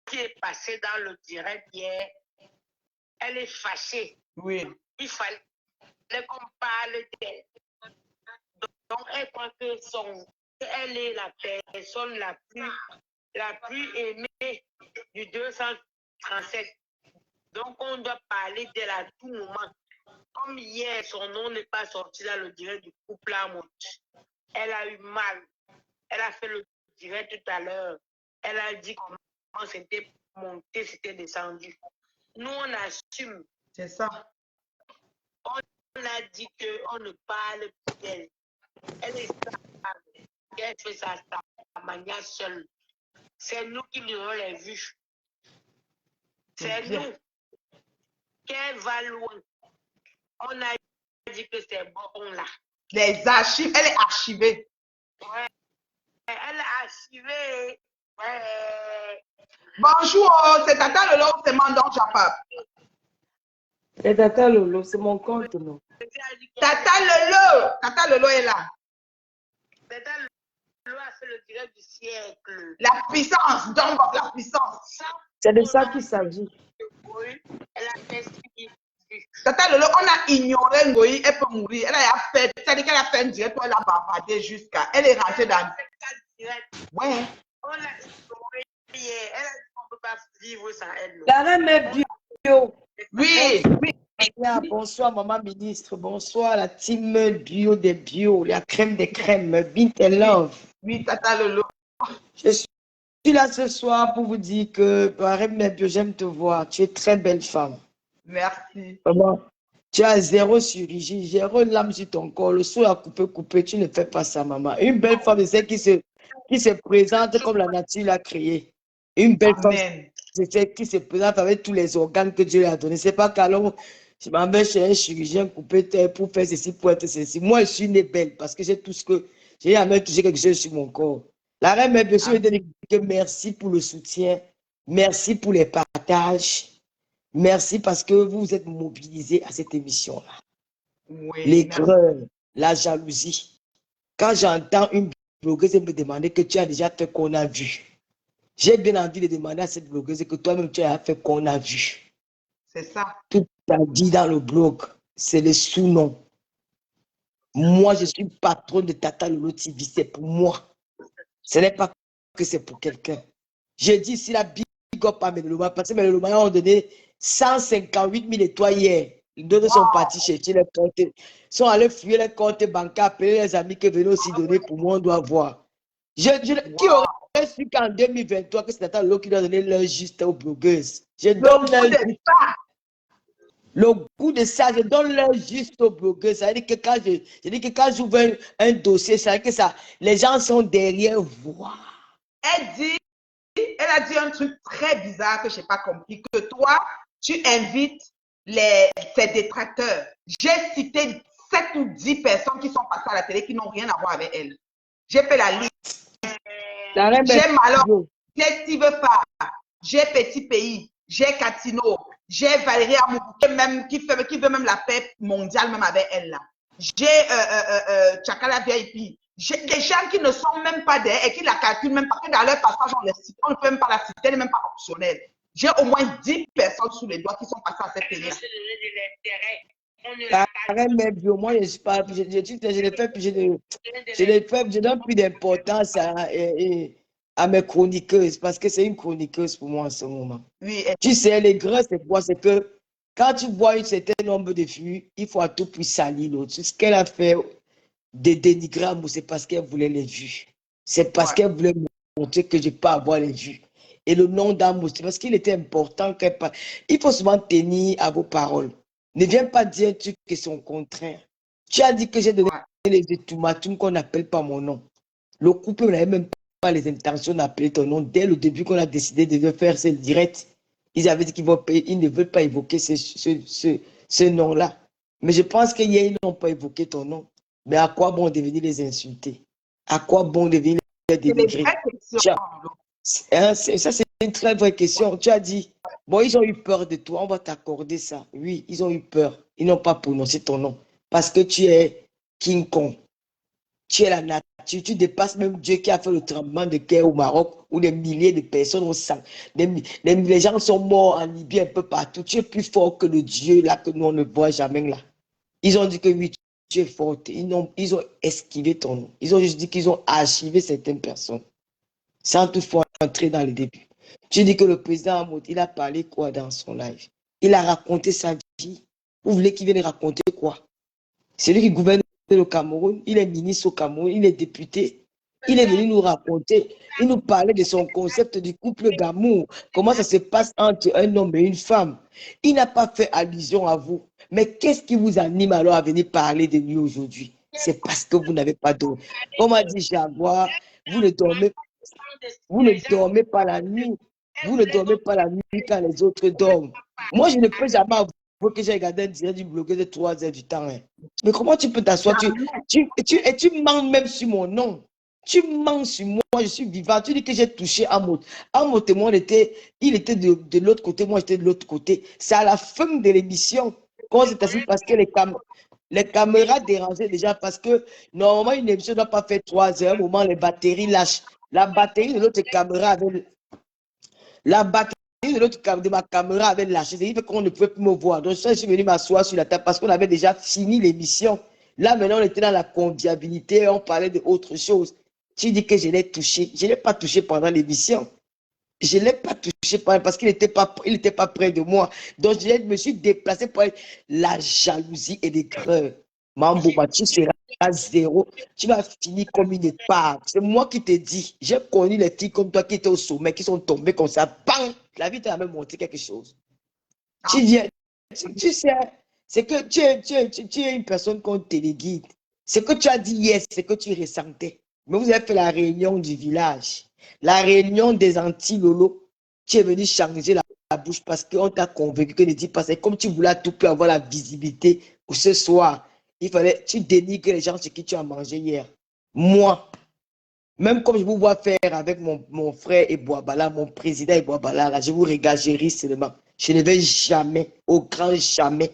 qui est passé dans le direct hier, elle est fâchée. Oui. Il fallait qu'on parle d'elle. Donc, elle croit que elle est la personne la plus aimée du 237. Donc, on doit parler d'elle à tout moment. Comme hier, son nom n'est pas sorti dans le direct du couple Amout. Elle a eu mal. Elle a fait le direct tout à l'heure. Elle a dit comment c'était monté, c'était descendu. Nous, on assume. C'est ça. On a dit qu'on ne parle plus d'elle. Elle est stable. Elle fait sa manière seule. C'est nous qui lui avons les vues. C'est nous. Qu'elle va loin. On a dit que c'est bon là. Les archives, elle est archivée. Ouais. Elle est archivée. Ouais. Bonjour, c'est Tata Lolo, c'est Mandon Japap. C'est Tata Lolo, c'est mon compte, non? Tata Lolo est là. Tata Lolo a fait le direct du siècle. La puissance, donc la puissance. C'est de ça qu'il s'agit. Elle a fait ce qu'il dit. Tata Lolo, on a ignoré Ngoï, elle peut mourir. Elle a fait, c'est-à-dire qu'elle a fait un direct, elle a bavardé jusqu'à. Elle est rentrée dans. Ouais. On l'a ignoré hier. Elle a dit qu'on ne peut pas vivre sans elle. La reine est bio. Oui. Bonsoir, maman ministre. Bonsoir, la team bio des bio, la crème des crèmes, Bint et Love. Oui, Tata Lolo. Je suis là ce soir pour vous dire que, reine est bio, j'aime te voir. Tu es très belle femme. Merci. Maman, tu as zéro chirurgie, zéro lame sur ton corps. Le seau a coupé. Tu ne fais pas ça, maman. Une belle femme, c'est celle qui se présente comme la nature l'a créée. Une belle femme, c'est celle qui se présente avec tous les organes que Dieu lui a donnés. C'est pas qu'alors, je m'en vais chez un chirurgien couper pour faire ceci, pour être ceci. Moi, je suis née belle parce que j'ai tout ce que. J'ai jamais touché quelque chose sur mon corps. La reine mère, bien sûr, je te dis que merci pour le soutien. Merci pour les partages. Merci parce que vous vous êtes mobilisés à cette émission-là. Oui, l'aigreur, la jalousie. Quand j'entends une blogueuse me demander que tu as déjà fait qu'on a vu, j'ai bien envie de demander à cette blogueuse que toi-même tu as fait qu'on a vu. C'est ça. Tout a dit dans le blog, c'est le sous-nom. Moi, je suis patron de Tata Lolo TV, c'est pour moi. Ce n'est pas que c'est pour quelqu'un. J'ai dit si la big up à Meloma, parce que Meloma a donné 158 000 étoiles hier. Les autres sont partis chercher les comptes, sont allés fouiller les comptes bancaires, appeler les amis qui venaient aussi donner pour moi, on doit voir. Qui aurait su qu'en 2023, que c'est Tata Lolo qui doit donner l'heure juste aux blogueuses? Je donne l'heure juste. Le goût de ça, je donne leur juste au blogueur. Ça veut dire que je dis que quand j'ouvre un dossier, ça veut dire que ça, les gens sont derrière voir. Elle a dit un truc très bizarre que je n'ai pas compris, que toi, tu invites ses détracteurs. J'ai cité 7 ou 10 personnes qui sont passées à la télé qui n'ont rien à voir avec elle. J'ai fait la liste. J'ai Malon, j'ai Steve Farr, j'ai Petit Pays, j'ai Catino, j'ai Valérie Amoubou qui veut même la paix mondiale même avec elle là. J'ai Chakala VIP. J'ai des gens qui ne sont même pas derrière et qui la calculent même pas, que dans leur passage on ne peut même pas la citer, elle n'est même pas optionnelle. J'ai au moins 10 personnes sous les doigts qui sont passées à cette télé. Moi, je suis pas, je donne plus d'importance à mes chroniqueuses parce que c'est une chroniqueuse pour moi en ce moment. Oui, tu sais, les grands, c'est quoi? C'est que quand tu vois un certain nombre de vues, il faut à tout prix salir l'autre. Ce qu'elle a fait de dénigrer, c'est parce qu'elle voulait les vues. C'est parce qu'elle voulait montrer que je peux avoir les vues. Et le nom d'Amos, c'est parce qu'il était important qu'elle parle. Il faut souvent tenir à vos paroles. Ne viens pas dire un truc qui sont contraire. Tu as dit que j'ai donné les ultimatums qu'on n'appelle pas mon nom. Le couple n'avait même pas les intentions d'appeler ton nom. Dès le début qu'on a décidé de faire ce direct, ils avaient dit qu'ils ne veulent pas évoquer ce nom-là. Mais je pense qu'hier, ils n'ont pas évoqué ton nom. Mais à quoi bon devenir les insulter? À quoi bon devenir les dénigrer? Ça, c'est une très vraie question. Tu as dit, bon, ils ont eu peur de toi, on va t'accorder ça. Oui, ils ont eu peur. Ils n'ont pas prononcé ton nom. Parce que tu es King Kong. Tu es la nature. Tu dépasses même Dieu qui a fait le tremblement de terre au Maroc où des milliers de personnes ont sang. Les gens sont morts en Libye un peu partout. Tu es plus fort que le Dieu là que nous on ne voit jamais là. Ils ont dit que oui, tu es fort. Ils ont esquivé ton nom. Ils ont juste dit qu'ils ont archivé certaines personnes. Sans toutefois entrer dans le début. Tu dis que le président Hamoud, il a parlé quoi dans son live? Il a raconté sa vie. Vous voulez qu'il vienne raconter quoi? C'est lui qui gouverne le Cameroun, il est ministre au Cameroun, il est député. Il est venu nous raconter, il nous parlait de son concept du couple d'amour, comment ça se passe entre un homme et une femme. Il n'a pas fait allusion à vous. Mais qu'est-ce qui vous anime alors à venir parler de lui aujourd'hui? C'est parce que vous n'avez pas dormi. Comme a dit Jaguar, vous ne dormez pas la nuit. Vous ne dormez pas la nuit quand les autres dorment. Moi, je ne peux jamais avouer que j'ai regardé un direct du blogueur de 3 heures du temps. Hein. Mais comment tu peux t'asseoir? Tu mens même sur mon nom. Tu mens sur moi, je suis vivant. Tu dis que j'ai touché Amos. Amos et moi, il était de l'autre côté, moi j'étais de l'autre côté. C'est à la fin de l'émission qu'on s'est assis parce que les caméras dérangeaient déjà parce que normalement une émission ne doit pas faire 3 heures, au moment les batteries lâchent. La batterie de l'autre caméra avait ma caméra avait lâché. C'est-à-dire qu'on ne pouvait plus me voir. Donc je suis venu m'asseoir sur la table parce qu'on avait déjà fini l'émission. Là maintenant on était dans la convivialité, on parlait d'autre chose. Tu dis que je l'ai touché. Je ne l'ai pas touché pendant l'émission. Je ne l'ai pas touché parce qu'il n'était pas près de moi. Donc je me suis déplacé pour la jalousie et l'aigreur. Mambo, tu seras à zéro. Tu vas finir comme une épave. C'est moi qui te dis. J'ai connu les filles comme toi qui étaient au sommet, qui sont tombées comme ça. Bang! La vie t'a même montré quelque chose. Tu viens. Tu sais, c'est que tu es une personne qu'on téléguide. Ce que tu as dit hier, c'est que tu ressentais. Mais vous avez fait la réunion du village. La réunion des anti-lolo. Tu es venu changer la bouche parce qu'on t'a convaincu que ne dis pas. C'est comme tu voulais tout peu avoir la visibilité pour ce soir. Il fallait, tu dénigres les gens sur qui tu as mangé hier. Moi, même comme je vous vois faire avec mon frère Ebouabala, mon président Ebouabala, là, je vous regarde, je ris seulement. Je ne vais jamais, au grand jamais,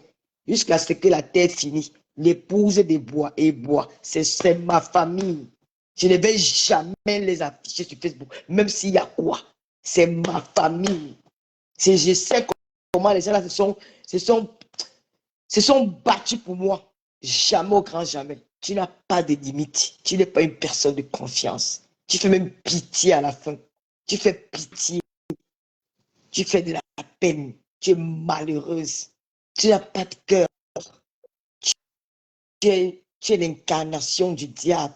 jusqu'à ce que la terre finisse, l'épouse des bois et bois, c'est ma famille. Je ne vais jamais les afficher sur Facebook, même s'il y a quoi. C'est ma famille. Je sais comment les gens là se sont battus pour moi. Jamais au grand jamais. Tu n'as pas de limite. Tu n'es pas une personne de confiance. Tu fais même pitié à la fin. Tu fais pitié. Tu fais de la peine. Tu es malheureuse. Tu n'as pas de cœur. Tu es l'incarnation du diable.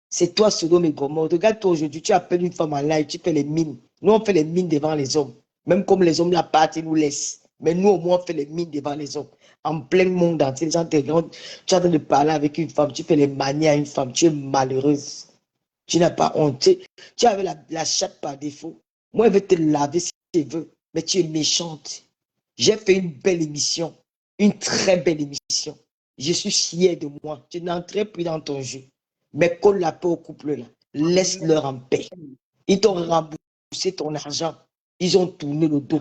C'est toi, Sodome et Gomorrhe. Regarde-toi aujourd'hui, tu appelles une femme en live, tu fais les mines. Nous, on fait les mines devant les hommes. Même comme les hommes la partent, ils nous laissent. Mais nous, au moins, on fait les mines devant les hommes. En plein monde entier, les gens te regardent, tu es en train de parler avec une femme, tu fais les manières à une femme, tu es malheureuse. Tu n'as pas honte. Tu avais la chatte par défaut. Moi, je vais te laver si tu veux, mais tu es méchante. J'ai fait une belle émission, une très belle émission. Je suis fier de moi. Tu n'entrais plus dans ton jeu. Mais colle la paix au couple là. Laisse-leur en paix. Ils t'ont remboursé ton argent. Ils ont tourné le dos.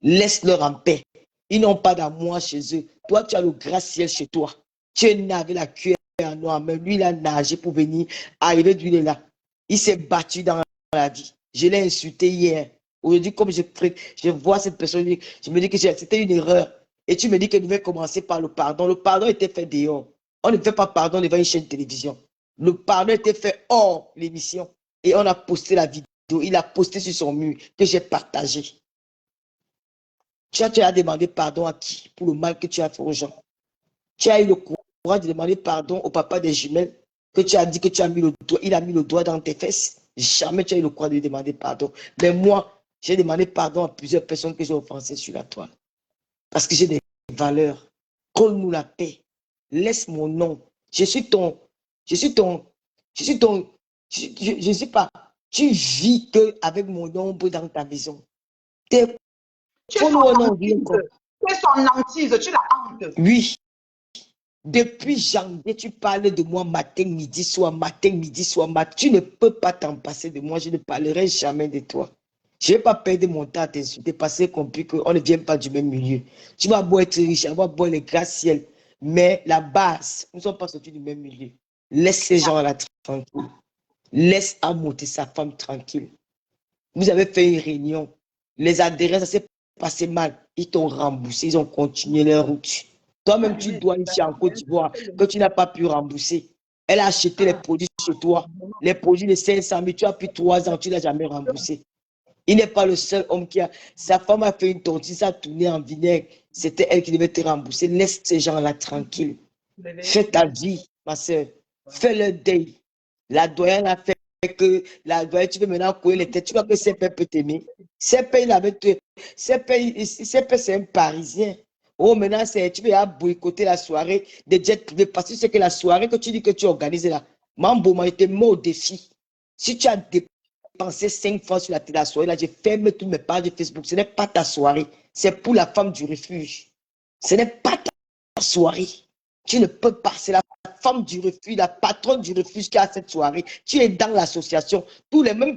Laisse-leur en paix. Ils n'ont pas d'amour chez eux. Toi, tu as le gratte-ciel chez toi. Tu es né avec la cuillère en noir. Mais lui, il a nagé pour venir arriver d'où il est là. Il s'est battu dans la vie. Je l'ai insulté hier. Aujourd'hui, comme je vois cette personne, je me dis que c'était une erreur. Et tu me dis qu'elle devait commencer par le pardon. Le pardon était fait dehors. On ne fait pas pardon devant une chaîne de télévision. Le pardon était fait hors l'émission. Et on a posté la vidéo. Il a posté sur son mur que j'ai partagé. Tu as demandé pardon à qui pour le mal que tu as fait aux gens? Tu as eu le courage de demander pardon au papa des jumelles que tu as dit que tu as mis le doigt, il a mis le doigt dans tes fesses. Jamais tu as eu le courage de lui demander pardon. Mais moi, j'ai demandé pardon à plusieurs personnes que j'ai offensées sur la toile. Parce que j'ai des valeurs. Colle-nous la paix. Laisse mon nom. Je suis ton, je ne sais pas. Tu vis que avec mon ombre dans ta maison. Tu es son hantise, tu la hantes. Oui. Depuis janvier, tu parles de moi matin, midi, soir, matin, midi, soir, matin. Tu ne peux pas t'en passer de moi. Je ne parlerai jamais de toi. Je ne vais pas perdre mon temps à t'insulter parce que compris qu'on ne vient pas du même milieu. Tu vas beau être riche, avoir beau les gratte-ciel. Mais la base, nous ne sommes pas sortis du même milieu. Laisse ces gens-là tranquilles. Laisse Amoté sa femme tranquille. Vous avez fait une réunion. Les adhérents, ça s'est passé mal. Ils t'ont remboursé, ils ont continué leur route. Toi-même, tu dois ici en Côte d'Ivoire que tu n'as pas pu rembourser. Elle a acheté les produits chez toi. Les produits de 500 000, tu as pris 3 ans, tu ne l'as jamais remboursé. Il n'est pas le seul homme qui a... Sa femme a fait une tontine, ça a tourné en vinaigre. C'était elle qui devait te rembourser. Laisse ces gens-là tranquilles. Fais ta vie, ma soeur. Fais le deuil. La doyenne a fait que la doyenne, tu veux maintenant courir les têtes. Tu vois que CP peut t'aimer. CP, il avait tué. CP, c'est un Parisien. Oh, maintenant, tu veux boycotter la soirée des jets privés parce que c'est que la soirée que tu dis que tu organises là. Mambo, moi, je te mets au défi. Si tu as dépensé 5 francs sur la soirée, là, je ferme toutes mes pages de Facebook. Ce n'est pas ta soirée. C'est pour la femme du refuge. Ce n'est pas ta soirée. Tu ne peux pas. C'est la femme du refuge, la patronne du refuge qui a cette soirée. Tu es dans l'association. Tous les mêmes,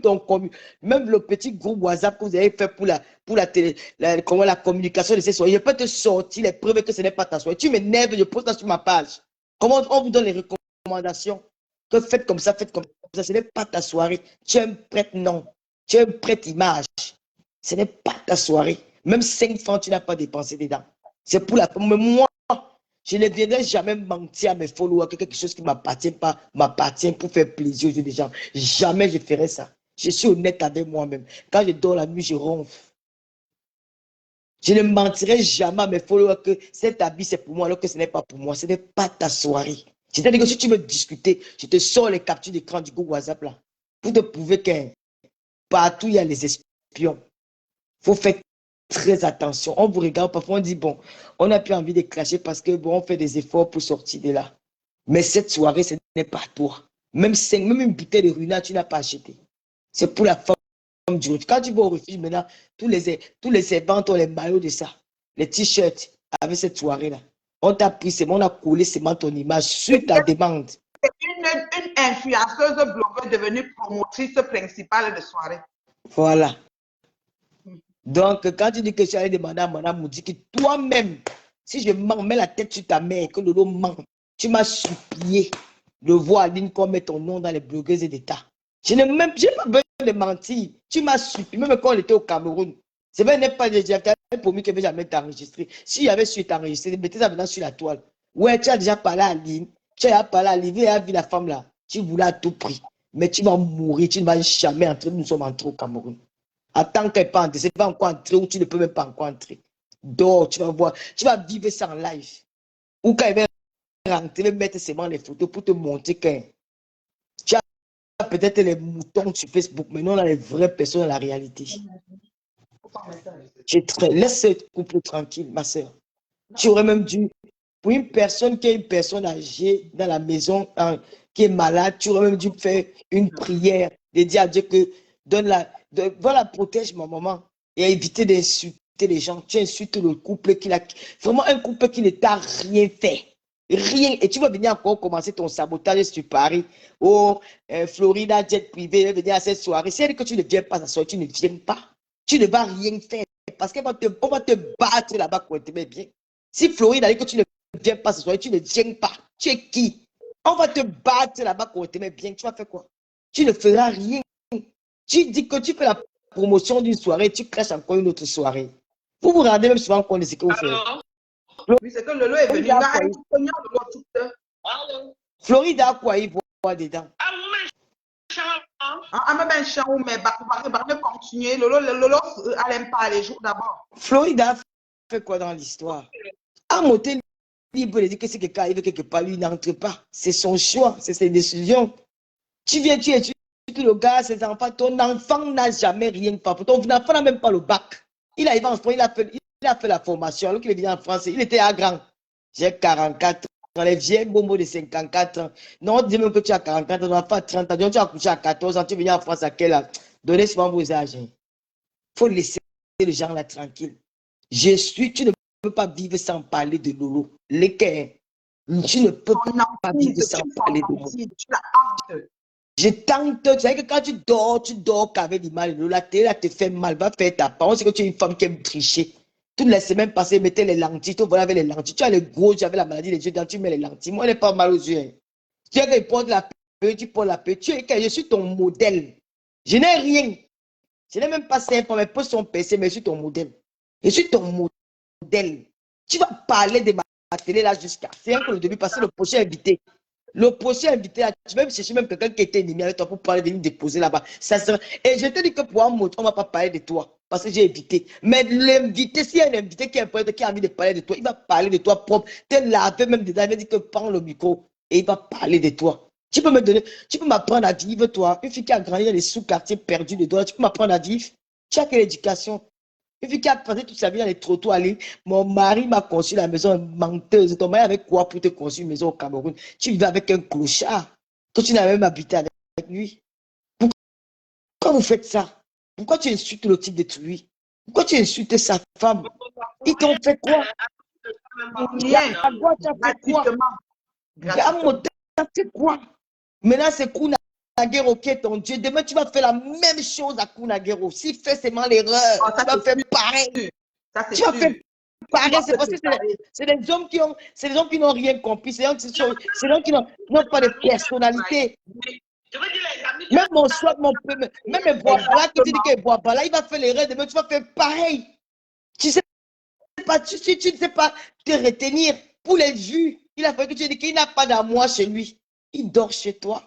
même le petit groupe WhatsApp que vous avez fait pour la communication de ces soirées. Je peux te sortir les preuves que ce n'est pas ta soirée. Tu m'énerves, je poste ça sur ma page. Comment on vous donne les recommandations? Que faites comme ça, faites comme ça. Ce n'est pas ta soirée. Tu es un prêtre, non. Tu es un prêtre image. Ce n'est pas ta soirée. Même 5 francs, tu n'as pas dépensé dedans. C'est pour la... Mais moi, je ne viendrai jamais mentir à mes followers que quelque chose qui ne m'appartient pas m'appartient pour faire plaisir aux yeux des gens. Jamais je ferai ça. Je suis honnête avec moi-même. Quand je dors la nuit, je ronfle. Je ne mentirai jamais à mes followers que cet habit c'est pour moi alors que ce n'est pas pour moi. Ce n'est pas ta soirée. C'est-à-dire que si tu veux discuter, je te sors les captures d'écran du Google WhatsApp là. Pour te prouver que partout il y a les espions. Il faut faire très attention. On vous regarde, parfois on dit, bon, on n'a plus envie de clasher parce que bon, on fait des efforts pour sortir de là. Mais cette soirée, ce n'est pas toi. Même une bouteille de Runa, tu n'as pas acheté. C'est pour la femme du refuge. Quand tu vas au refuge maintenant, tous les servantes ont les maillots de ça, les t-shirts avec cette soirée-là. On t'a pris, on a collé seulement ton image sur ta demande. C'est une influenceuse blogueuse devenue promotrice principale de soirée. Voilà. Donc, quand tu dis que tu allais demander à Madame Moudi que toi-même, si je mets la tête sur ta mère, que Lolo ment, tu m'as supplié de voir Aline qu'on met ton nom dans les blogueuses d'État. Je n'ai pas besoin de mentir. Tu m'as supplié, même quand on était au Cameroun. C'est vrai, n'est pas déjà promis que je ne vais jamais t'enregistrer. Si j'avais su t'enregistrer, mettez ça maintenant sur la toile. Ouais, tu as déjà parlé à Aline. Tu as parlé à Aline, tu as vu la femme là. Tu voulais à tout prix. Mais tu vas mourir, tu ne vas jamais entrer. Nous sommes entrés au Cameroun. Attends qu'elle pas entrer, c'est pas encore entrer ou tu ne peux même pas encore entrer. Dors, tu vas voir, tu vas vivre ça en live. Ou quand elle va rentrer, elle va mettre seulement les photos pour te montrer que tu as peut-être les moutons sur Facebook, mais non, on a les vraies personnes dans la réalité. Laisse ce couple tranquille, ma soeur. Tu aurais même dû, pour une personne qui est une personne âgée dans la maison, qui est malade, tu aurais même dû faire une prière, de dire à Dieu que voilà, protège ma maman et éviter d'insulter les gens. Tu insultes le couple vraiment un couple qui ne t'a rien fait. Rien. Et tu vas venir encore commencer ton sabotage sur Paris. Oh, Florida, jet privé, venir à cette soirée. Si elle dit que tu ne viens pas à soirée, tu ne viens pas. Tu ne vas rien faire. Parce qu'on va te battre là-bas pour te mettre bien. Si Floride a dit que tu ne viens pas ce soir, tu ne viens pas. Tu es qui? On va te battre là-bas pour te mettre bien. Tu vas faire quoi? Tu ne feras rien. Tu dis que tu fais la promotion d'une soirée, tu craches encore une autre soirée. Vous vous rendez même souvent compte de ce que vous faites. Oui, c'est que Lolo est venu. Floride a quoi il voit dedans? Continuer. Lolo allait pas les jours d'abord. Floride a fait quoi dans l'histoire? À monter libre de dire que si quelqu'un arrive quelque part, lui n'entre pas. C'est son choix, c'est ses décisions. Tu viens, tu étudies le gars, ses enfants, ton enfant n'a jamais rien fait. Ton enfant n'a même pas le bac. Il arrive en France, il a fait la formation. Alors qu'il est venu en France, il était à grand. J'ai 44 ans, les vieilles bombos de 54 ans. Non, dis même que tu as 44 ans, ton enfant a 30 ans, tu as couché à 14 ans, tu es venu en France à quel âge? Donnez souvent vos âges. Il faut laisser les gens là tranquilles. Tu ne peux pas vivre sans parler de Lolo. Lesquels? Tu ne peux pas vivre sans parler de Lolo. Je tente, tu sais que quand tu dors qu'avec l'image de Lolo, la télé te fait mal, va faire ta part. On sait que tu es une femme qui aime tricher. Toutes les semaines passées, mettez les lentilles, tu vois avec les lentilles. Tu as les gros, j'avais la maladie des yeux, tu mets les lentilles. Moi, elle n'est pas mal aux yeux. Tu sais qu'il porte la paix, tu portes la paix. Je suis ton modèle. Je n'ai rien. Je n'ai même pas 5 ans, mais pose son PC, mais je suis ton modèle. Je suis ton modèle. Tu vas parler de ma télé là jusqu'à. C'est un peu le début, parce que le prochain invité. Le prochain invité, là, tu vas me chercher même quelqu'un qui était ennemi avec toi pour parler, venir déposer là-bas. Et je te dis que pour un mot, on ne va pas parler de toi. Parce que j'ai invité. Mais l'invité, s'il y a un invité qui a envie de parler de toi, il va parler de toi propre. Tu lavé même dedans, il va dire que prends le micro et il va parler de toi. Tu peux m'apprendre à vivre, toi. Une fille qui a grandi dans les sous-quartiers perdus de toi, tu peux m'apprendre à vivre. Tu as quelle éducation? Une fille qui a passé toute sa vie dans les trottoirs. Mon mari m'a construit la maison menteuse. Ton mari avec quoi pour te construire une maison au Cameroun? Tu vivais avec un clochard. Toi, tu n'as même habité avec lui. Pourquoi vous faites ça? Pourquoi tu insultes le type de lui? Pourquoi tu insultes sa femme? Ils t'ont fait quoi? Tu as fait quoi? Maintenant, c'est Kunagero qui est ton Dieu. Demain, tu vas faire la même chose à Kunagero. S'il fait seulement l'erreur, tu vas faire pareil. Tu vas faire pareil. C'est parce que c'est des hommes qui n'ont rien compris. C'est des hommes qui n'ont pas de personnalité. Même mon choix, même mes voix là, qui dit qu'il boit pas là, il va faire l'erreur. Demain, tu vas faire pareil. Tu sais pas, tu ne sais pas te retenir pour les vues. Il a fallu que tu dises qu'il n'a pas d'amour chez lui. Il dort chez toi.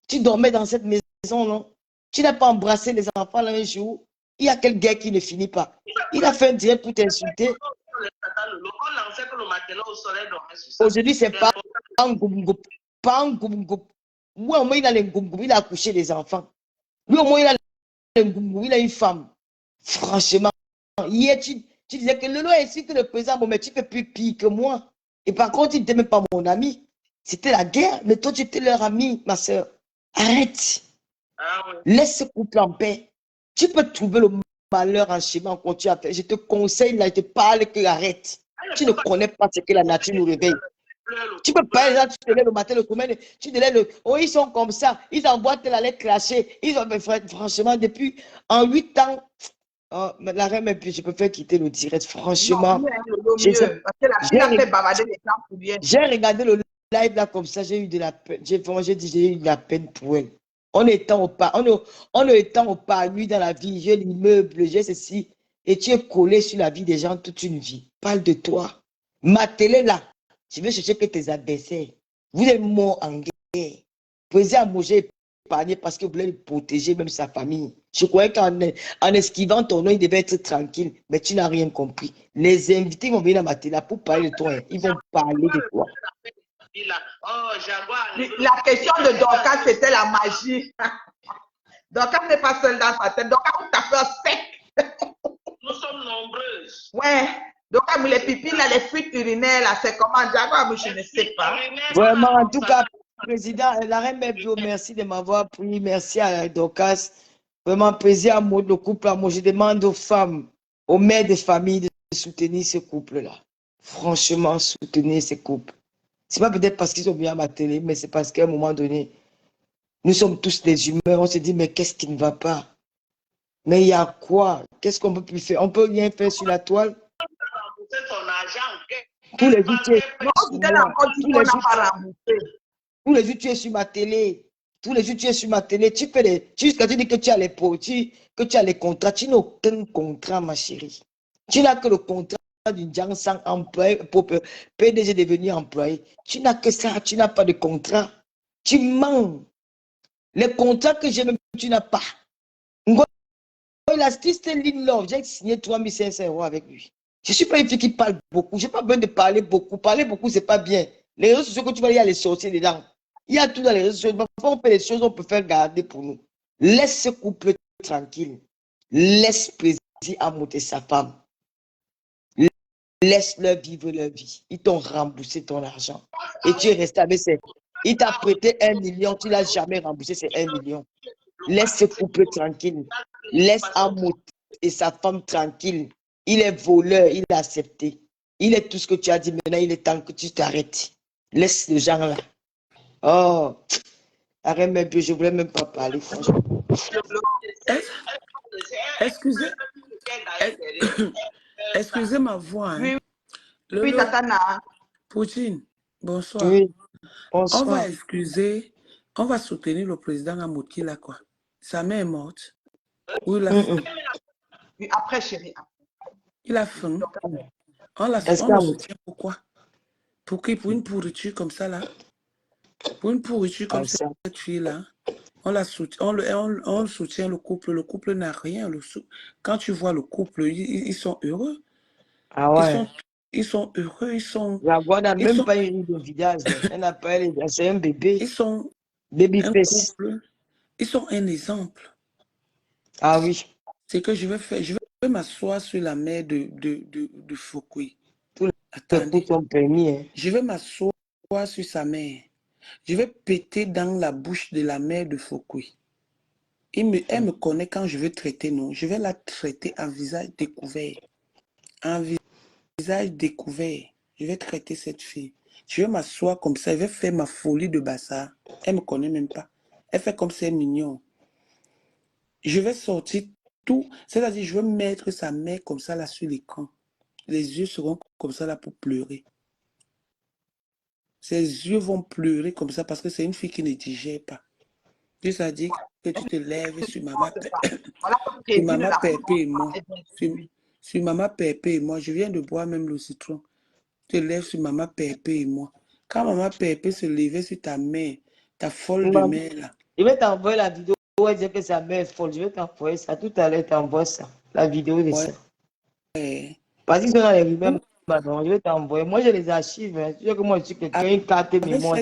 Tu dormais dans cette maison, non? Tu n'as pas embrassé les enfants là un jour. Il y a quel gars qui ne finit pas. Il a fait un direct pour t'insulter. Aujourd'hui, c'est pas un goum-goum. Pas un goum-goum. Lui, au moins, il a les goum-goum. Il a accouché des enfants. Lui, au moins, il a les goum-goum. Il a une femme. Franchement, hier, tu disais que Lolo est ici que le président, bon, mais tu fais plus pire que moi. Et par contre, il n'était même pas mon ami. C'était la guerre, mais toi, tu étais leur ami, ma soeur. Arrête. Laisse ce couple en paix. Tu peux trouver le malheur en chemin, on continue à faire. Je te conseille, là, je te parle que arrête. Tu ne connais pas ce que la nature nous réveille. Tu peux pas, là, tu te lèves le matin, le commun, tu te lèves, oh, ils sont comme ça, ils envoient la lettre clashée. Ils ont, franchement, depuis, en 8 ans, oh, la reine, puis je peux faire quitter le direct, franchement. J'ai regardé le live là comme ça, j'ai eu de la peine. J'ai eu de la peine pour elle. On étant au parvis dans la vie, j'ai l'immeuble, j'ai ceci, et tu es collé sur la vie des gens toute une vie. Parle de toi. Ma télé là, je vais chercher que tes adversaires. Vous êtes morts en guerre. Président Mojé épargné parce que vous voulez protéger même sa famille. Je croyais qu'en esquivant ton nom, il devait être tranquille, mais tu n'as rien compris. Les invités vont venir à ma télé pour parler de toi. Ils vont parler de toi. La question de Dorcas, c'était la magie. Dorcas n'est pas seule dans sa tête. Dorcas, tu t'as fait sec. Nous sommes nombreuses. Ouais. Donc, comme les pipines, là, les fuites urinaires, là, c'est comment? Jaguar, je ne sais pas. Vraiment, en tout cas, président, la reine Bio, merci de m'avoir pris. Merci à Dorcas. Vraiment, plaisir à moi, le couple. Moi, je demande aux femmes, aux mères de famille de soutenir ce couple-là. Franchement, soutenir ce couple. C'est pas peut-être parce qu'ils sont bien à ma télé, mais c'est parce qu'à un moment donné, nous sommes tous des humains. On se dit, mais qu'est-ce qui ne va pas? Mais il y a quoi? Qu'est-ce qu'on peut plus faire? On peut rien faire sur la toile? C'est ton argent. Tous les jours, tu es Non, tu t'es encore dit qu'on n'a pas remboursé. tous les jours, tu es sur ma télé. Tous les jours, tu es sur ma télé. Tu fais les. Jusqu'à tu dis que tu as les que tu as les contrats. Tu n'as aucun contrat, ma chérie. Tu n'as que le contrat d'une gens sans employé pour PDG devenir employé. Tu n'as que ça. Tu n'as pas de contrat. Tu mens. Les contrats que j'ai même, tu n'as pas. C'était Love. J'ai signé 3500 € avec lui. Je ne suis pas une fille qui parle beaucoup. Je n'ai pas besoin de parler beaucoup. Parler beaucoup, ce n'est pas bien. Les réseaux sociaux que tu vas, il y a les sorciers dedans. Il y a tout dans les réseaux sociaux. Parfois, on fait les choses, on peut faire garder pour nous. Laisse ce couple tranquille. Laisse plaisir à monter sa femme. Laisse-leur vivre leur vie. Ils t'ont remboursé ton argent. Et tu es resté avec ces. Il t'a prêté 1 million, tu ne l'as jamais remboursé, c'est 1 million. Laisse ce couple tranquille. Laisse Amout et sa femme tranquille. Il est voleur, il a accepté. Il est tout ce que tu as dit. Maintenant, il est temps que tu t'arrêtes. Laisse ce genre-là. Oh, arrête même, je ne voulais même pas parler, franchement. Excusez, excusez ma voix. Hein. Oui, Tatana. Poutine, bonsoir. Oui, bonsoir. On va excuser, on va soutenir le président Amouki là, quoi. Sa mère est morte. Ou il a faim. Oui, après, chérie. Il a faim. On le soutient pourquoi? Pour une pourriture comme ça, là? Pour une pourriture comme cette fille-là, on le soutient, le couple. Le couple n'a rien. Quand tu vois le couple, ils sont heureux. Ah ouais. Ils sont heureux, ils sont... La voix n'a même pas eu de visage. Elle n'a pas eu... C'est un bébé. Ils sont baby un face. couple. Ils sont un exemple. Ah oui. C'est que je vais faire. Je vais m'asseoir sur la mer de Foucault. Attendez. Sont permis, hein. Je vais m'asseoir sur sa mère. Je vais péter dans la bouche de la mère de Foucault. Elle me connaît quand je veux traiter, non. Je vais la traiter en visage découvert. En visage découvert. Je vais traiter cette fille. Je vais m'asseoir comme ça. Je vais faire ma folie de bassa. Elle ne me connaît même pas. Elle fait comme c'est mignon. Je vais sortir tout. C'est-à-dire, je vais mettre sa mère comme ça là sur l'écran. Les yeux seront comme ça là pour pleurer. Ses yeux vont pleurer comme ça parce que c'est une fille qui ne digère pas. Juste à dire que tu te lèves sur maman Pépé et moi. Sur maman Pépé et moi. Je viens de boire même le citron. Tu te lèves sur maman Pépé et moi. Quand maman Pépé se levait sur ta mère, ta folle de mère là. Je vais t'envoyer la vidéo où elle dit que sa mère est folle. Je vais t'envoyer ça. Tout à l'heure, t'envoies ça. La vidéo de ça. Parce qu'ils sont dans les rumeurs. Je vais t'envoyer. Moi, j'ai les archives. Hein. Tu sais que moi, je suis quelqu'un, une carte mémoire.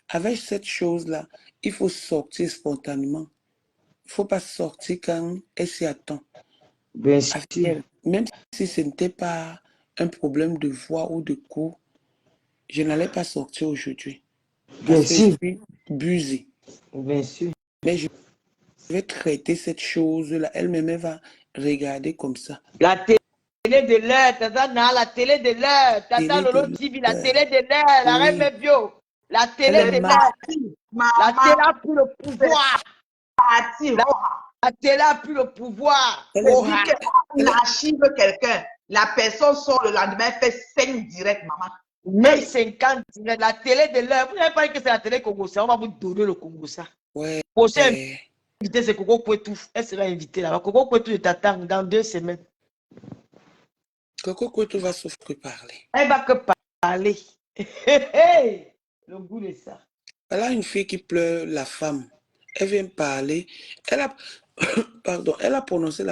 Avec cette chose-là, il faut sortir spontanément. Il ne faut pas sortir quand elle s'y attend. Bien sûr. Même si ce n'était pas un problème de voix ou de cou, je n'allais pas sortir aujourd'hui. Parce que je suis busy. Bien sûr. Mais je vais traiter cette chose-là. Elle-même va regarder comme ça. La télé de l'heure, Tata, la télé de l'heure. Tata Lolo TV, la télé de l'heure. La reine bio. La télé de l'heure. La télé a plus le pouvoir. La télé a plus le pouvoir. On archive quelqu'un. La personne sort le lendemain, fait 5 directs, maman. Même 50 directs. La télé de l'heure. Vous n'avez pas dit que c'est la télé Congo-Ça. On va vous donner le Congo-Ça. Ouais. Prochain invité, c'est Coco Kouetou. Elle sera invitée là-bas. Coco Kouetou, je t'attends dans 2 semaines. Coco Kouetou va sauf que parler. Elle va que parler. Le goût de ça. Elle a une fille qui pleure, la femme. Elle vient parler. Elle a, pardon, elle a prononcé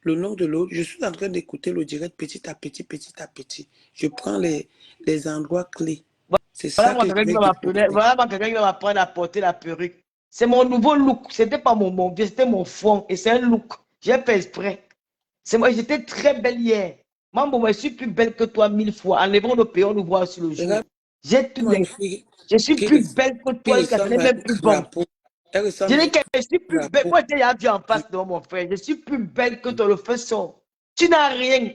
le nom de l'autre. Je suis en train d'écouter le direct petit à petit, petit à petit. Je prends les endroits clés. C'est ça que voilà quelqu'un qui va m'apprendre à porter la perruque. C'est mon nouveau look. C'était pas mon vieux, c'était mon fond. Et c'est un look. J'ai fait exprès. C'est moi, j'étais très belle hier. Maman, moi, je suis plus belle que toi 1000 fois. Enlevons nos pays, on nous voit sur le jour. Regarde, J'ai tout une les... fille Je suis qui, plus belle que qui toi, jusqu'à ce n'est ressemble à un même plus bon. crapaud. Elle Je ressemble à dis que je suis un plus belle. crapaud. Moi, j'ai la vie en face de mon frère. Je suis plus belle que toi, le feu sort. Tu n'as rien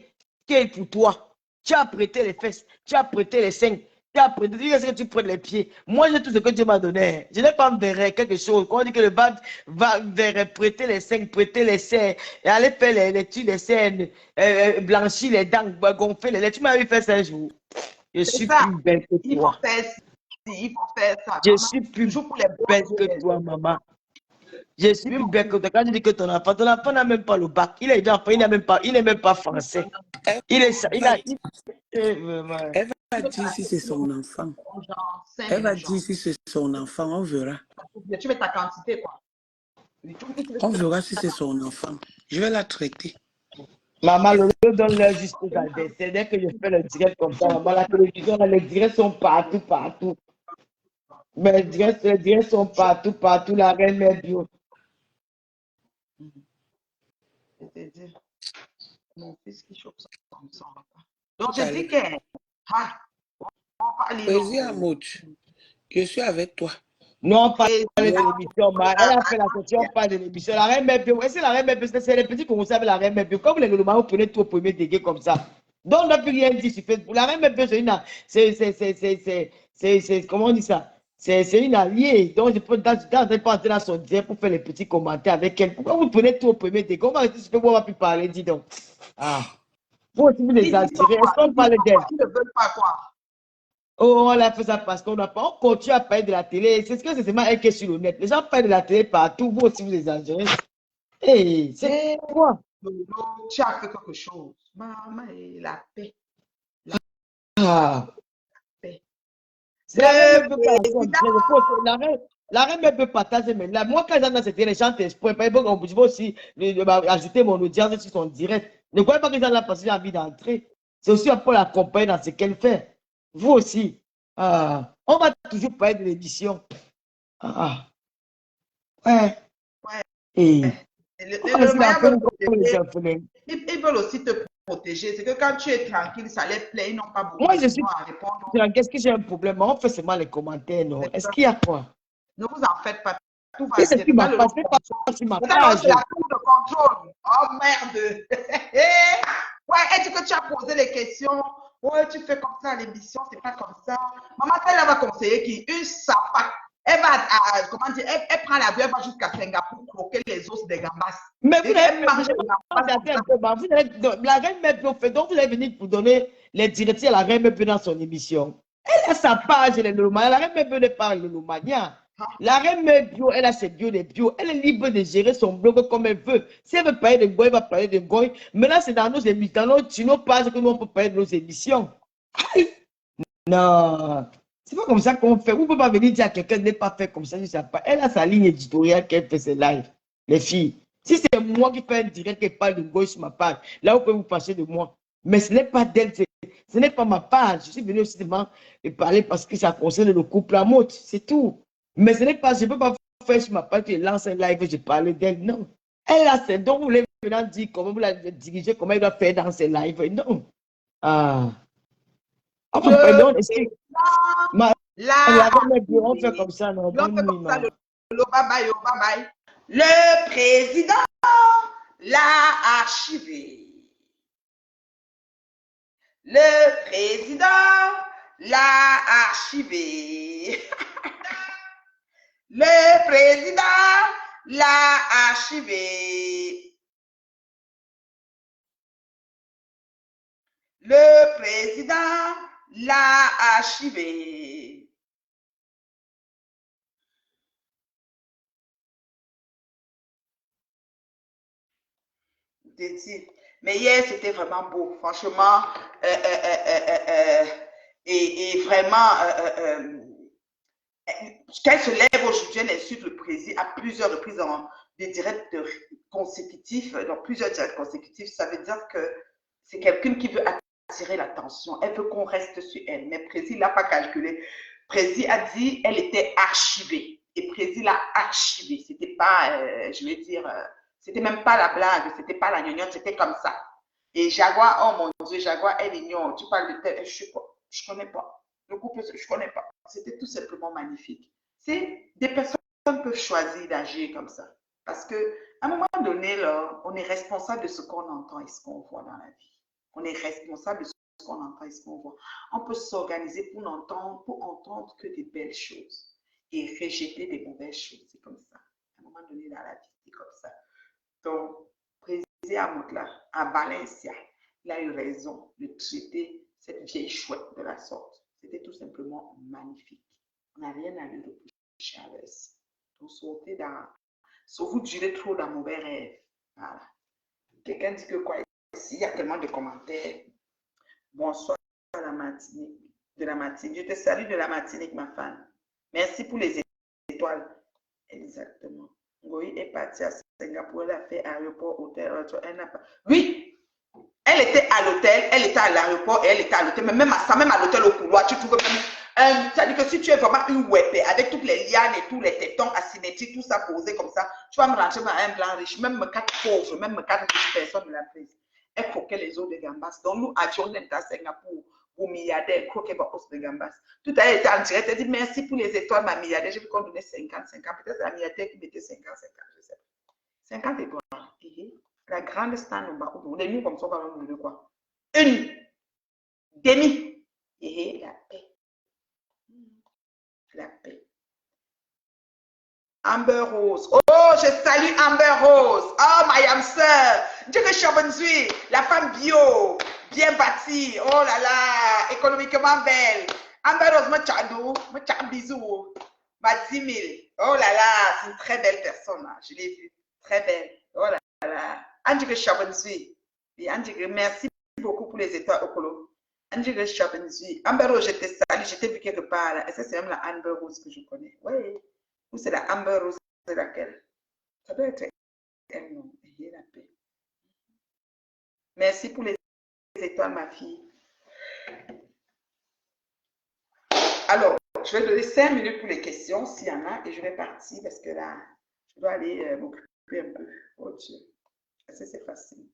qui est pour toi. Tu as prêté les fesses, tu as prêté les seins, tu as prêté, tu sais que tu prêtes les pieds. Moi, j'ai tout ce que Dieu m'a donné. Je n'ai pas verré quelque chose. Quand on dit que le bad va vers prêter les seins, prêter les seins, et aller faire les tues, les scènes, blanchir les dents, gonfler les lèvres. Tu m'as vu faire ça un jour. Je suis ça. plus belle que Il faut toi. faire ci, il faut faire ça. Je Maman, suis plus toujours pour les bons belle yeux, que les toi, autres. maman. Je suis Oui, plus mon belle que toi. Quand tu dis que ton enfant n'a même pas le bac. Il est déjà enfant, il n'est même pas français. Elle Il est, il va, a, vraiment. elle va dire si c'est son enfant. genre 5 Elle 000 va gens. dire si c'est son enfant. On verra. Tu mets ta quantité, quoi. On verra si c'est son enfant. Je vais la traiter. Maman, le donne-leur juste aux adversaires. Dès que je fais le direct comme ça, maman, la télévision, les directs sont partout, partout. Mais les directs sont partout, partout. La reine est bio. C'est-à-dire, mon fils qui chope ça comme ça. Donc, je dis que, ah, on va lire Poésie à Mouch, je suis avec toi. Non, on parle de Président, l'émission. Elle a fait la question, on parle de l'émission. La reine Mebio, est-ce que la reine Mebio, c'est les petits Congolais avec la reine Mebio. Comme les Lomans, vous prenez tout au premier degré comme ça. Donc, on n'a plus rien dit sur Facebook. La reine Mebio, c'est, comment on dit ça? C'est une alliée. Donc, je peux pas entrer dans son direct pour faire les petits commentaires avec elle. Pourquoi vous prenez tout au premier degré? On va rester sur Facebook, on va plus parler, dis donc. Ah. Vous aussi, vous les attirez. Est-ce qu'on parle d'elle? ils ne veulent pas quoi. Oh, on a fait ça parce qu'on n'a pas. On continue à parler de la télé. C'est ce que c'est seulement elle qui est sur le net. Les gens parlent de la télé partout. Vous aussi, vous exagérez. Hey, c'est quoi? Tu as fait quelque chose. Maman, la paix. Ah. Paix. La reine ne peut pas la reine ne peut partager. Mais là, moi, quand j'entends cette télé, les gens t'expriment. Je vais aussi ajouter mon audience sur son direct. Ne croyez pas que les gens là parce qu'ils ont envie d'entrer. C'est aussi pour l'accompagner dans ce qu'elle fait. Vous aussi. Ah. On va toujours parler de l'émission. Ah. Ouais. Ouais. Et... Le moyen ils veulent aussi te protéger. C'est que quand tu es tranquille, ça les plaît. Ils n'ont pas beaucoup moi, de je suis. à répondre. Qu'est-ce que j'ai un problème? On fait seulement les commentaires, non? Est-ce qu'il y a quoi? Ne vous en faites pas. Tout va Qu'est-ce bien. qui m'a passé sur ma page? C'est la tour de contrôle. Oh merde. Ouais, est-ce que tu as posé les questions? Ouais, tu fais comme ça à l'émission, c'est pas comme ça. Maman, elle va conseiller qui? Une sapate. Elle va, comment dire, elle prend l'avion, elle va jusqu'à Singapour croquer les os des gambas. Mais vous la reine Mebio fait, donc vous allez venir pour donner les directives à la reine Mebio dans son émission. Elle a sa page, elle est Lomania. La reine Mebio n'est pas le Lomania. La reine Mebio, elle a ses bio, des bio. Elle est libre de gérer son blog comme elle veut. Si elle veut parler de Goy, elle va parler de Goy. Mais là, c'est dans nos émissions, sur nos pages que nous, on peut parler de nos émissions. Aïe. Non. C'est pas comme ça qu'on fait. Vous ne pouvez pas venir dire à quelqu'un de ne pas faire comme ça. Je sais pas. Elle a sa ligne éditoriale qu'elle fait ses lives. Les filles. Si c'est moi qui fais un direct qui parle de gauche sur ma page, là, vous pouvez vous passer de moi. Mais ce n'est pas d'elle. Ce n'est pas ma page. Je suis venu aussi seulement parler parce que ça concerne le couple à mode. C'est tout. Mais ce n'est pas, je ne peux pas faire sur ma page, je lance un live et je parle d'elle. Non. Elle a ses dons. Vous voulez maintenant dire comment vous la dirigez, comment elle doit faire dans ses lives. Non. Ah. On fait comme ça, non? Bonne nuit, bye bye, bye bye. Le président l'a archivé. Le président l'a archivé. Le président l'a archivé. Le président l'a archivé. Mais hier, c'était vraiment beau, franchement. Et vraiment, qu'elle se lève aujourd'hui, elle insulte le président à plusieurs reprises dans des directs consécutifs, dans plusieurs directs consécutifs. Ça veut dire que c'est quelqu'un qui veut attirer l'attention. Elle veut qu'on reste sur elle. Mais Prési l'a pas calculé. Prési a dit elle était archivée. Et Prési l'a archivée. C'était pas, je vais dire, c'était même pas la blague, c'était pas la gnognotte, c'était comme ça. Et Jaguar, oh mon Dieu, Jaguar, elle ignore. Tu parles de tel, je ne connais pas. Le couple, je ne connais pas. C'était tout simplement magnifique. C'est des personnes peuvent choisir d'agir comme ça. Parce qu'à un moment donné, là, on est responsable de ce qu'on entend et ce qu'on voit dans la vie. On est responsable de ce qu'on entend et ce qu'on voit. On peut s'organiser pour entendre que des belles choses et rejeter des mauvaises choses. C'est comme ça. À un moment donné dans la vie, c'est comme ça. Donc, Président Amotla, à Valencia, il a eu raison de traiter cette vieille chouette de la sorte. C'était tout simplement magnifique. On n'a rien à lui reprocher à l'os. Donc, sauf vous durez trop dans mauvais rêves. Voilà. Quelqu'un dit que quoi ici, il y a tellement de commentaires. Bonsoir à la Martinique, de la Martinique. Je te salue de la Martinique, ma femme. Merci pour les étoiles. Exactement. Oui, est partie à Singapour, elle a fait aéroport, hôtel, elle n'a pas. Oui, elle était à l'hôtel, elle était à l'aéroport et elle était à l'hôtel. Mais même à l'hôtel au couloir, tu trouves même. C'est-à-dire que si tu es vraiment une web avec toutes les lianes et tous les tétons asymétriques, tout ça posé comme ça, tu vas me rentrer dans un blanc riche, même quatre pauvres, même quatre personnes de la prise. Elle croquait les os de gambas. Donc nous avions à Singapour. Au milliardaire, croquait les os de gambas. Tout à l'heure, était en direct, elle dit merci pour les étoiles, ma milliardaire. J'ai vu qu'on donnait 50. Peut-être la milliardaire qui mettait 50, je sais pas. 50 étoiles. La grande stand au bas, les nuits comme ça, on va me donner quoi? Une demi. La paix. La paix. Amber Rose. Oh, je salue Amber Rose. Oh, my âme sœur. Dieu que Chabonzui, la femme bio, bien bâtie. Oh là là, économiquement belle. Amber Rose, me bisou. Ma 10 000. Oh là là, c'est une très belle personne. Là. Je l'ai vue. Très belle. Oh là là. Angie Chabonzui. Angie, merci beaucoup pour les étoiles au colo. Angie Chabonzui. Amber Rose, je te salue. Je t'ai vu quelque part. Là. Et ça, c'est même la Amber Rose que je connais. Oui. Ou c'est la Amber Rose, c'est laquelle? Ça doit être elle, non. Ayez la paix. Merci pour les étoiles, ma fille. Alors, je vais donner 5 minutes pour les questions, s'il y en a, et je vais partir parce que là, je dois aller m'occuper un peu. Oh Dieu. Ça, c'est facile.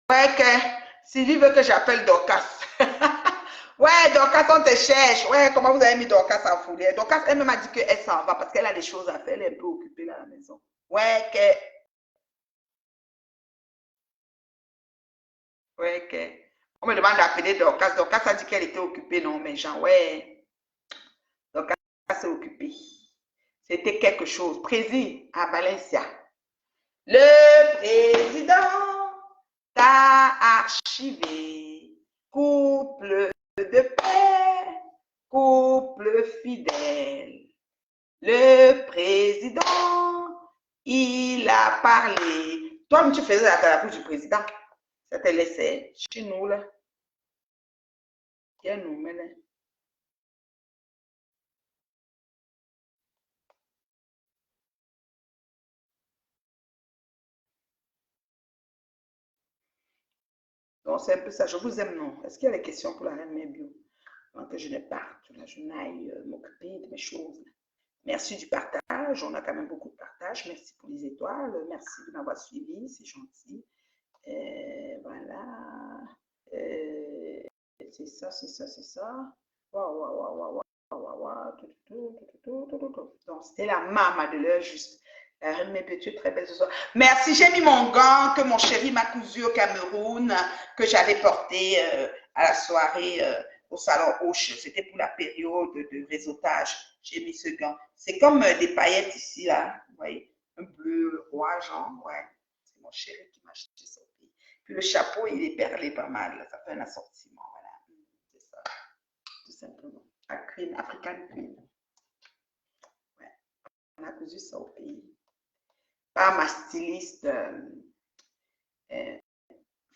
Ouais, que Sylvie veut que j'appelle Dorcas. Ouais, Dorcas, on te cherche. Ouais, comment vous avez mis Dorcas en foulée? Dorcas, elle m'a dit qu'elle s'en va parce qu'elle a des choses à faire. Elle est un peu occupée là à la maison. Ouais, que. Ouais, que. On me demande d'appeler Dorcas. Dorcas a dit qu'elle était occupée, non, mais genre, ouais. Dorcas s'est occupée. C'était quelque chose. Président à Valencia. Le président t'a archivé. Couple de paix, couple fidèle. Le président, il a parlé. Toi, tu faisais la bouche du président. Ça te laissait chez nous, là. Tiens, nous, maintenant. Donc, c'est un peu ça. Je vous aime, non? Est-ce qu'il y a des questions pour la reine Mébio? Avant que je ne parte, là, je n'aille m'occuper de mes choses. Merci du partage. On a quand même beaucoup de partage. Merci pour les étoiles. Merci de m'avoir suivi. C'est gentil. Voilà. C'est ça, c'est ça, c'est ça. Waouh, waouh, waouh, waouh, waouh, waouh. Donc, c'était la maman de l'heure juste. La reine Mébio, tu es très belle ce soir. Merci, j'ai mis mon gant que mon chéri m'a cousu au Cameroun, que j'avais porté à la soirée au salon Hoche. C'était pour la période de réseautage. J'ai mis ce gant. C'est comme des paillettes ici, là. Vous voyez, un bleu, roi, genre. Ouais, c'est mon chéri qui m'a acheté ça. Puis le chapeau, il est perlé pas mal. Là. Ça fait un assortiment. Voilà. C'est ça. Tout simplement. La Queen, African Queen. Ouais. On a cousu ça au pays. Par ma styliste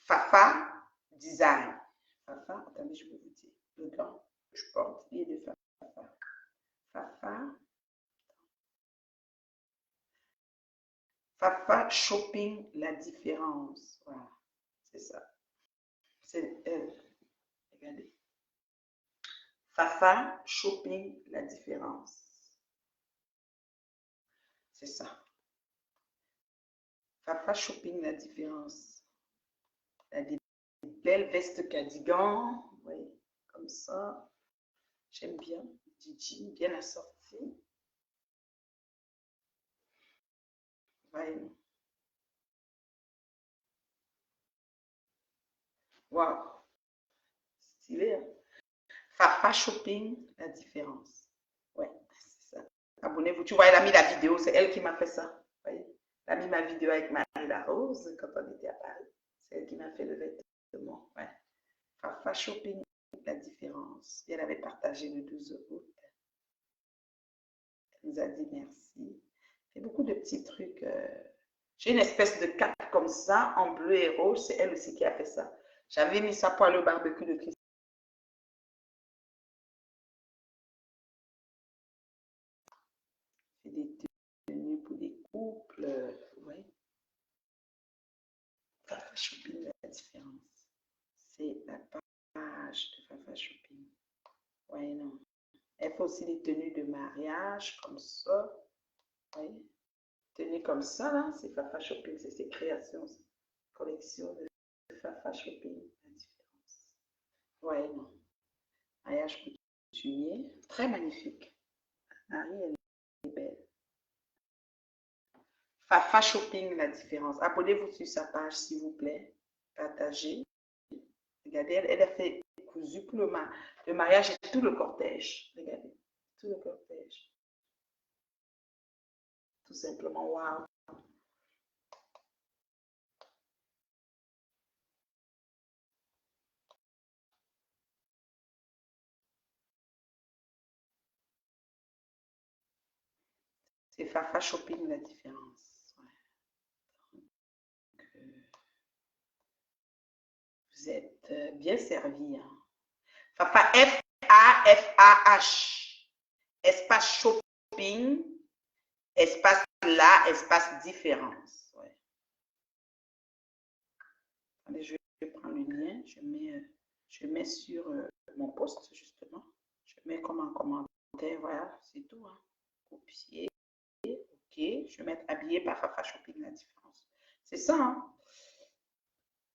Fafa Design. Fafa, attendez, je peux vous dire. Le gant que je porte, il est de Fafa. Fafa. Fafa Shopping, la différence. Voilà, c'est ça. C'est elle. Regardez. Fafa Shopping, la différence. C'est ça. Fafa Shopping, la différence. Elle a des belles vestes cardigan. Oui, comme ça. J'aime bien. Gigi, bien assorti. Ouais. Waouh. Stylé, hein? Fafa Shopping, la différence. Ouais, c'est ça. Abonnez-vous. Tu vois, elle a mis la vidéo. C'est elle qui m'a fait ça. Elle a mis ma vidéo avec Marie-La Rose quand on était à Paris. C'est elle qui m'a fait le vêtement. Ouais. Fafa Shopping, la différence. Et elle avait partagé le 12 août. Elle nous a dit merci. Et beaucoup de petits trucs. J'ai une espèce de cape comme ça, en bleu et rouge. C'est elle aussi qui a fait ça. J'avais mis ça pour aller au barbecue de Christ. C'est des tenues pour des couples. Ouais. Fafa Shopping, la différence. C'est la page de Fafa Shopping. Ouais, non. Elle fait aussi des tenues de mariage, comme ça. Ouais. Tenues comme ça, là, c'est Fafa Shopping. C'est ses créations. Collection de Fafa Shopping, la différence. Ouais, non. Mariage coutumier. Très magnifique. Marie, elle est belle. Fafa Shopping, la différence. Abonnez-vous sur sa page, s'il vous plaît. Partagez. Regardez, elle a fait cousu pour le mariage et tout le cortège. Regardez, tout le cortège. Tout simplement, waouh. C'est Fafa Shopping, la différence. Ouais. Donc, vous êtes bien servi. Hein. Fafa, F-A-F-A-H. Espace shopping, espace là, espace différence. Ouais. Allez, je vais prendre le lien, je mets sur mon post justement. Je mets comme un commentaire, voilà, c'est tout. Hein. Copier, ok. Je vais mettre habillé par Fafa Shopping, la différence. C'est ça. Hein.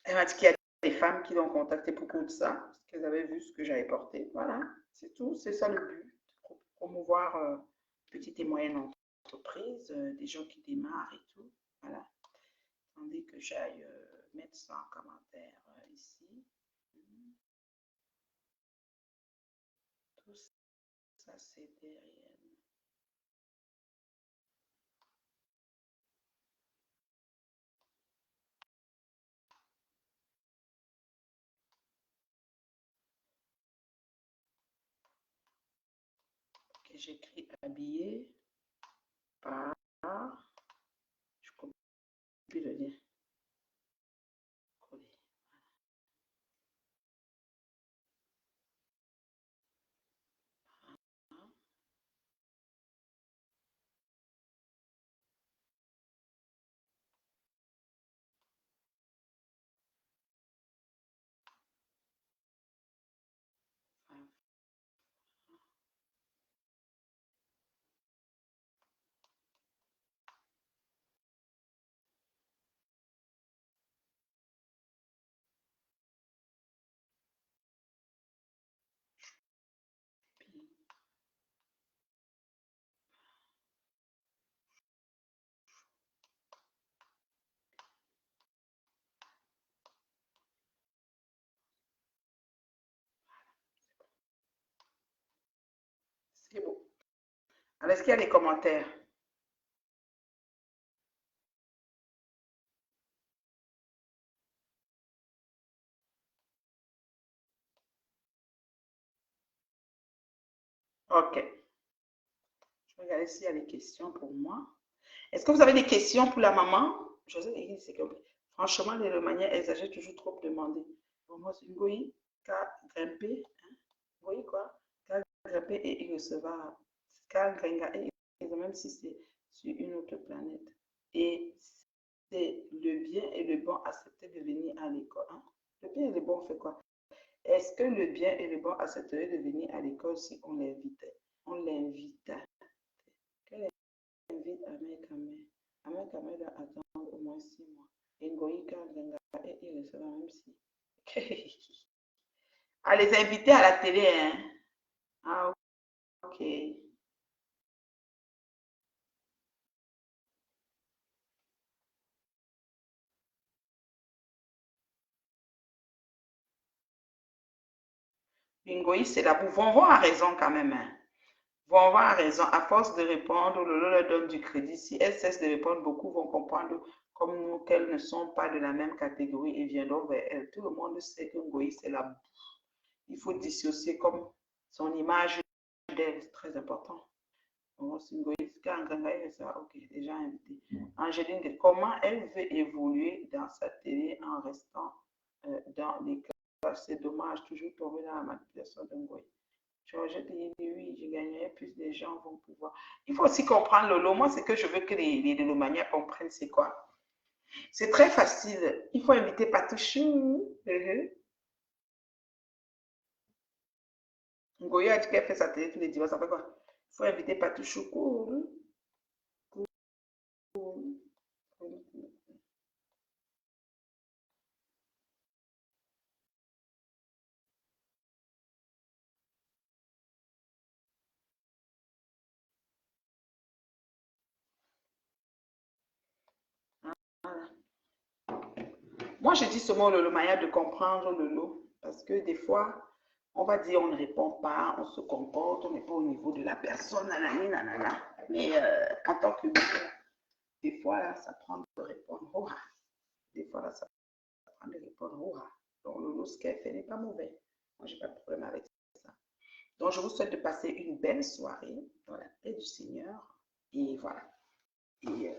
Elle m'a dit qu'il y a des femmes qui l'ont contacté pour ça, parce qu'elles avaient vu ce que j'avais porté. Voilà, c'est tout. C'est ça le but, pour promouvoir petites et moyennes entreprises, des gens qui démarrent et tout. Voilà. Attendez que j'aille mettre ça en commentaire ici. Tout ça, c'est derrière. Ok, j'écris habillé par. Je copie le lien. Coller. Voilà. C'est beau. Alors, est-ce qu'il y a des commentaires? Ok. Je vais regarder s'il y a des questions pour moi. Est-ce que vous avez des questions pour la maman? Je sais, c'est compliqué. Franchement, les Romaniens exagèrent toujours trop pour demander. Pour moi, c'est une goï qui a grimpé. Hein? Vous voyez quoi? Qui a grimpé et il recevra. Qui a grimpé, même si c'est sur une autre planète. Et c'est le bien et le bon accepter de venir à l'école. Hein? Le bien et le bon, on fait quoi? Est-ce que le bien et le bon accepteraient de venir à l'école si on l'invitait? On l'invite. Quelle invite Ahmed Ahmed doit attendre au moins 6 mois. Et Ngoïka Ganga et il restera même si. À les inviter à la télé, hein? Ah, ok. Bingoï, c'est la boue. Vonvon a raison quand même. Hein? Vonvon a raison. À force de répondre, Lolo leur donne du crédit. Si elles cessent de répondre, beaucoup vont comprendre comme nous qu'elles ne sont pas de la même catégorie et viendront vers elles. Tout le monde sait que Ngoï, c'est la boue. Il faut dissocier comme son image d'elle. C'est très important. Ok, déjà invité. Angéline, comment elle veut évoluer dans sa télé en restant dans les classes? C'est dommage, toujours tomber dans la manipulation de Ngoï. Georgette dit oui, je gagnerai plus, les gens vont pouvoir. Il faut aussi comprendre Lolo. Moi, c'est que je veux que les Lolomaniens comprennent c'est quoi. C'est très facile. Il faut inviter Patouchou. Ngoï a dit qu'elle fait sa télé tous les dimanches. Ça fait quoi? Il faut inviter Patouchou. Cool. Voilà. Moi, je dis seulement le moyen de comprendre le lot. Parce que des fois, on va dire on ne répond pas, on se comporte, on n'est pas au niveau de la personne, nanani, nanana. Mais en tant que des fois, là, ça prend de répondre. Oh, des fois, là, ça prend de répondre. Oh, donc, le lot, ce qu'elle fait n'est pas mauvais. Moi, je n'ai pas de problème avec ça. Donc, je vous souhaite de passer une belle soirée dans la paix du Seigneur. Et voilà. Et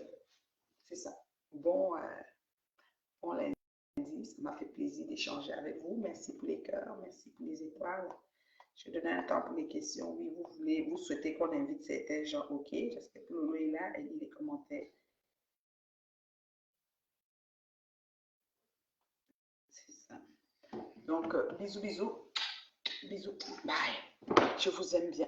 c'est ça. Bon lundi. Ça m'a fait plaisir d'échanger avec vous. Merci pour les cœurs, merci pour les étoiles. Je vais donner un temps pour les questions. Oui, vous souhaitez qu'on invite certains gens. Ok, j'espère que Lolo est là. Elle lit les commentaires. C'est ça. Donc, bisous, bisous. Bisous. Bye. Je vous aime bien.